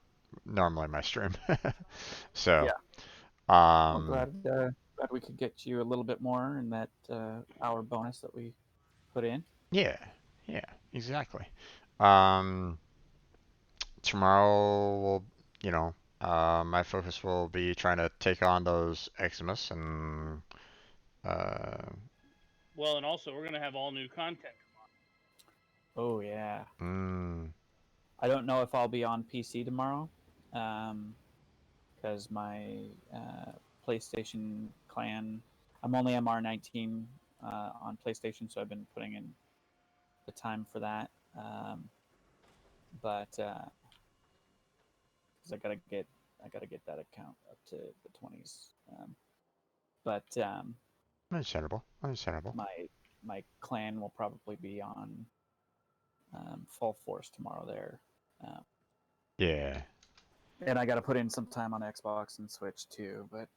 normally my stream. So, Yeah. Well, um, glad we could get you a little bit more in that hour bonus that we put in. yeah, yeah, exactly. Um, Tomorrow we'll, you know, my focus will be trying to take on those Eximus and, uh, well, and also we're gonna have all new content. Oh yeah. mm, I don't know if I'll be on PC tomorrow, because my PlayStation clan. I'm only MR19 on PlayStation, so I've been putting in the time for that. But because I gotta get that account up to the 20s. But understandable, understandable. my clan will probably be on full force tomorrow there. Um, Yeah. and I got to put in some time on Xbox and Switch too. But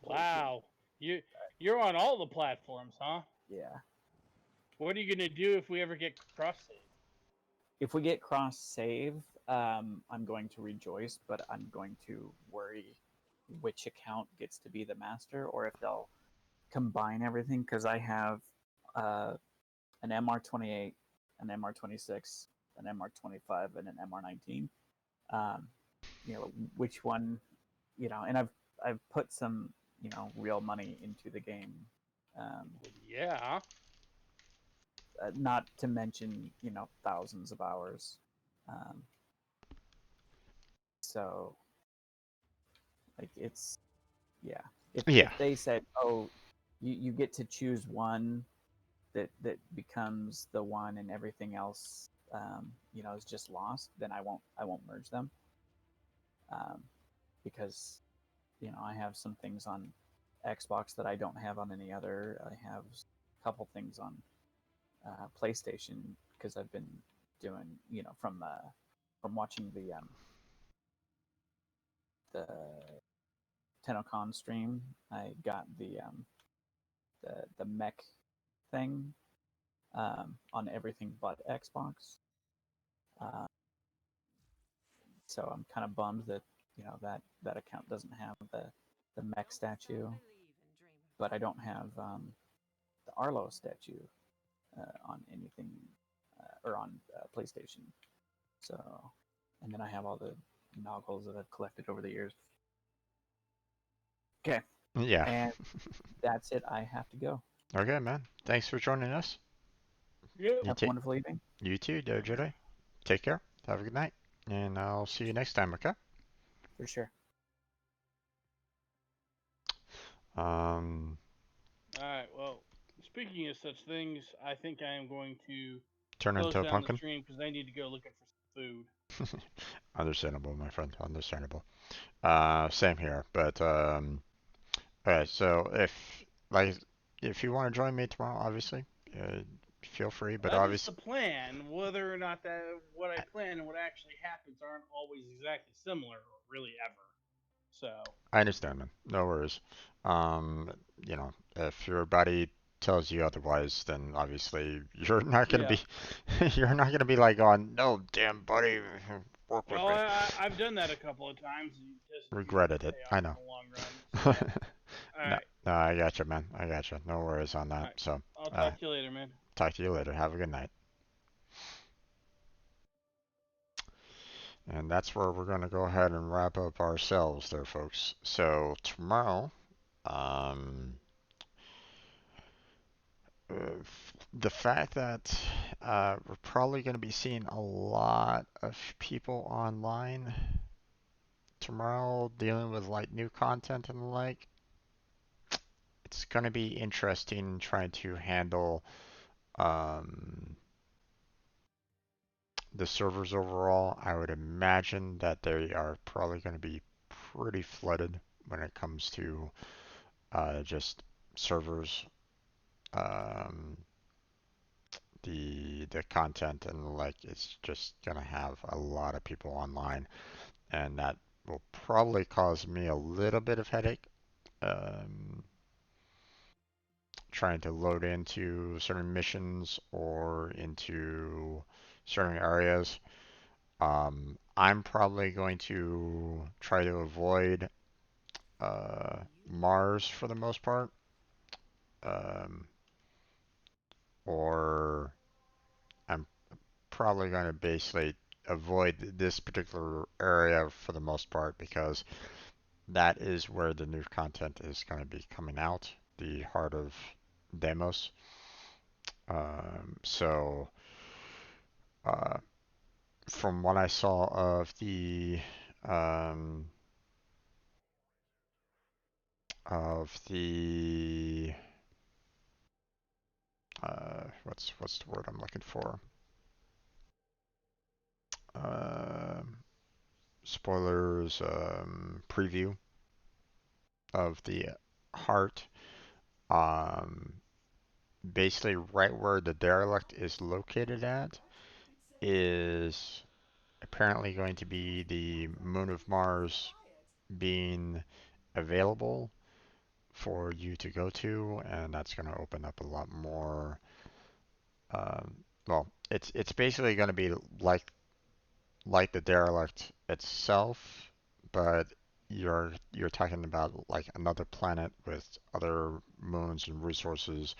Wow, you're on all the platforms, huh? yeah, What are you gonna do if we ever get cross save? if we get cross save, I'm going to rejoice, but I'm going to worry which account gets to be the master, or if they'll combine everything. Because I have uh, an MR28, an MR26, an MR25, and an MR19. Um, which one, and I've put some real money into the game Um, Yeah. Not to mention, thousands of hours. Um, so, like, yeah. Yeah. If they said, oh, you get to choose one that becomes the one, and everything else, is just lost, then I won't merge them, um, because I have some things on Xbox that I don't have on any other. I have a couple things on PlayStation because I've been doing, from watching the TennoCon stream. I got the mech thing, on everything but Xbox. Uh, so I'm kind of bummed that that account doesn't have the mech statue, but I don't have the Arlo statue on anything, or on PlayStation. So, and then I have all the noggles that I've collected over the years. Okay, Yeah. and that's it. I have to go. Okay, man. Thanks for joining us. Yep. You Have a take wonderful evening. you too, Dojo. Take care. Have a good night. And I'll see you next time, okay? For sure. Um, All right. Well, speaking of such things, I think I am going to turn close into a down the pumpkin. stream because I need to go looking for some food. Understandable, my friend. Understandable. Same here. But alright. So like if you want to join me tomorrow, obviously, uh, feel free. Well, But that is the obviously, plan. Whether or not that what I plan and what actually happens aren't always exactly similar, or really ever. So I understand, man. No worries. If your body tells you otherwise, then obviously you're not gonna yeah. be you're not gonna be like, oh no, damn buddy, work with Well, me. I've done that a couple of times, and it doesn't usually Regretted it. pay I off in know. the long run. So, all No, right, no, I gotcha, man. I gotcha. No worries on all that. right. So, I'll uh, talk to you later, man. talk to you later. Have a good night. And that's where we're going to go ahead and wrap up ourselves there, folks. So, tomorrow, um, the fact that we're probably going to be seeing a lot of people online tomorrow dealing with like new content and the like, it's going to be interesting trying to handle um, the servers overall. I would imagine that they are probably going to be pretty flooded when it comes to just servers, um, the content, and like it's just gonna have a lot of people online, and that will probably cause me a little bit of headache. Um, Trying to load into certain missions or into certain areas. I'm probably going to try to avoid Mars for the most part, um, or I'm probably going to basically avoid this particular area for the most part because that is where the new content is going to be coming out, the heart of Demos. So, uh, from what I saw um, of the what's the word I'm looking for? Um, Spoilers, preview of the heart. Um, Basically, right where the derelict is located at is apparently going to be the moon of Mars being available for you to go to, and that's going to open up a lot more. Well, it's basically going to be like the derelict itself, but you're talking about like another planet with other moons and resources.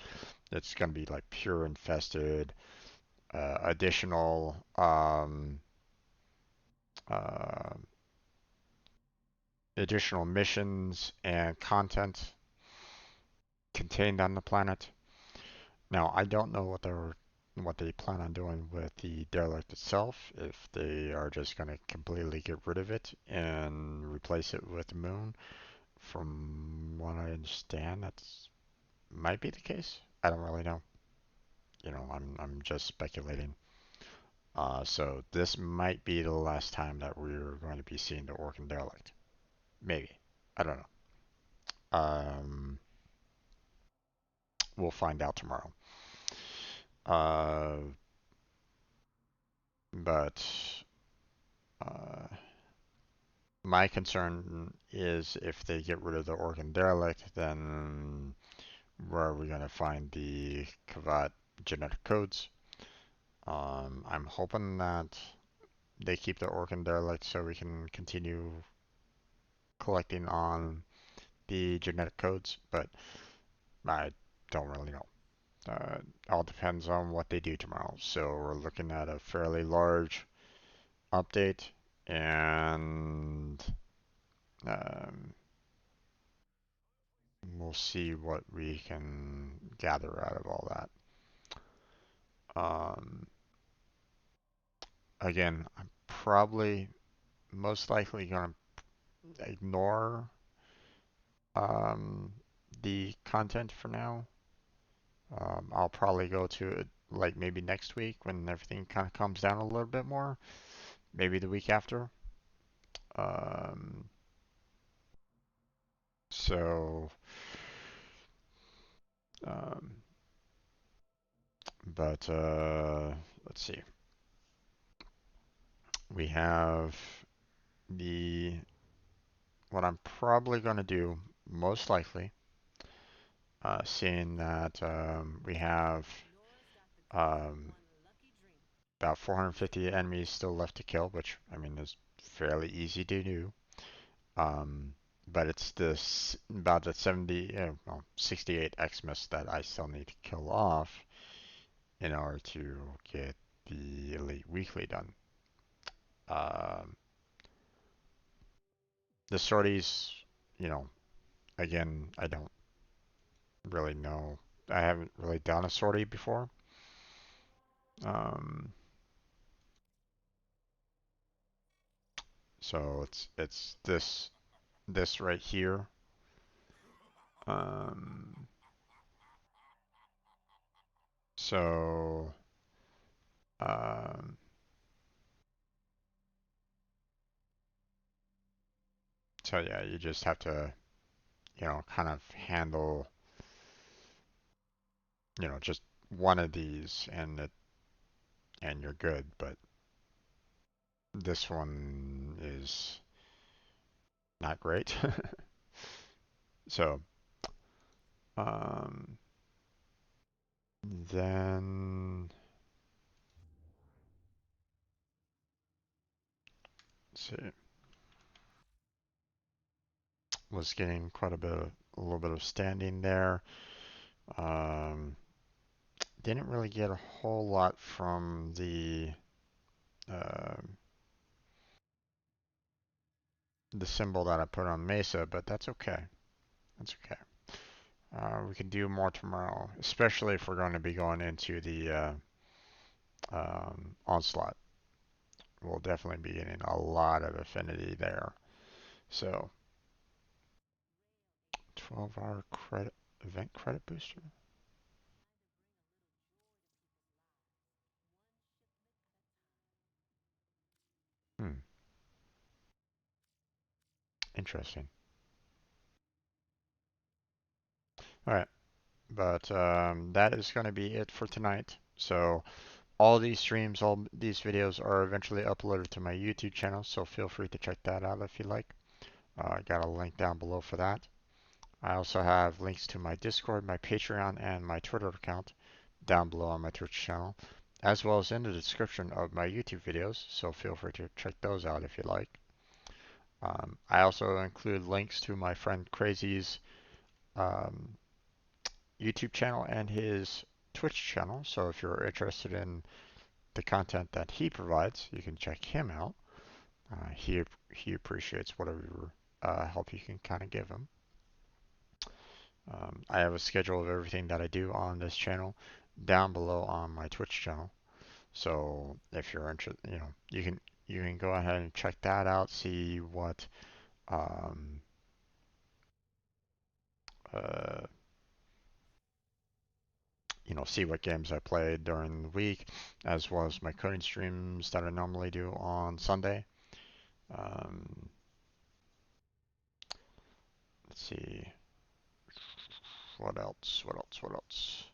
It's going to be like pure infested, additional uh, additional missions and content contained on the planet. Now, I don't know what they plan on doing with the derelict itself, if they are just going to completely get rid of it and replace it with the moon. From what I understand, that's might be the case. I don't really know. I'm just speculating. So this might be the last time that we're going to be seeing the Orkan derelict. Maybe. I don't know. We'll find out tomorrow. Uh, but my concern is if they get rid of the Orkan derelict, then where are we going to find the Kavat genetic codes? I'm hoping that they keep the Orkan derelict so we can continue collecting on the genetic codes, but I don't really know. All depends on what they do tomorrow. So we're looking at a fairly large update, and um, we'll see what we can gather out of all that. Again, I'm probably most likely going to ignore the content for now. I'll probably go to it like maybe next week when everything kind of calms down a little bit more. Maybe the week after. Um, so, um, but let's see. We have the what I'm probably going to do, most likely, seeing that we have um, about 450 enemies still left to kill, which I mean is fairly easy to do. But it's this about the 68 Xmas that I still need to kill off in order to get the Elite Weekly done. Um, the sorties, you know, again, I don't really know. I haven't really done a sortie before. Um, so it's this right here. Um, so um, so yeah, you just have to kind of handle just one of these and you're good. But this one is not great. So um, then let's see, was getting quite a little bit of standing there. Um, didn't really get a whole lot from uh, the symbol that I put on Mesa, but that's okay. That's okay. We can do more tomorrow, especially if we're going to be going into the onslaught. We'll definitely be getting a lot of affinity there. So, 12-hour credit event credit booster. Hmm. Interesting. All right, but that is going to be it for tonight. So all these streams, all these videos are eventually uploaded to my YouTube channel, so feel free to check that out if you like. I got a link down below for that. I also have links to my Discord, my Patreon, and my Twitter account down below on my Twitch channel, as well as in the description of my YouTube videos, so feel free to check those out if you like. I also include links to my friend Crazy's um, YouTube channel and his Twitch channel, so if you're interested in the content that he provides, you can check him out. He appreciates whatever help you can kind of give him. I have a schedule of everything that I do on this channel down below on my Twitch channel. So if you're interested, you can go ahead and check that out. See what um, uh, see what games I played during the week, as well as my coding streams that I normally do on Sunday. Um, let's see, what else? What else? What else?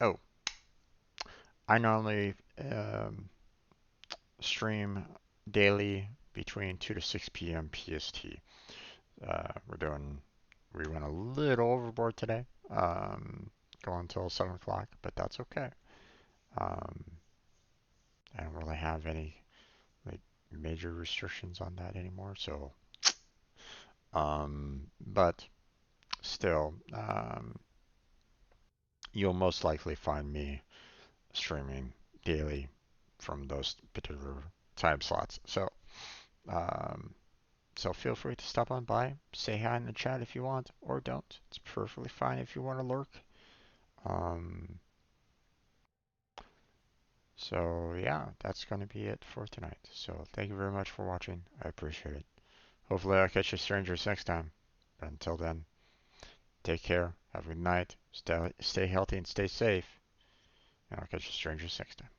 Oh, I normally stream daily between 2 to 6 p.m. PST. We went a little overboard today, going until 7 o'clock, but that's okay. Um, I don't really have any like major restrictions on that anymore, so but still, you'll most likely find me streaming daily from those particular time slots. Um, so feel free to stop on by, say hi in the chat if you want, or don't. It's perfectly fine if you want to lurk. Um, so yeah, that's going to be it for tonight. So thank you very much for watching. I appreciate it. Hopefully I'll catch you strangers next time. But until then, take care, have a good night, stay healthy and stay safe, and I'll catch you strangers next time.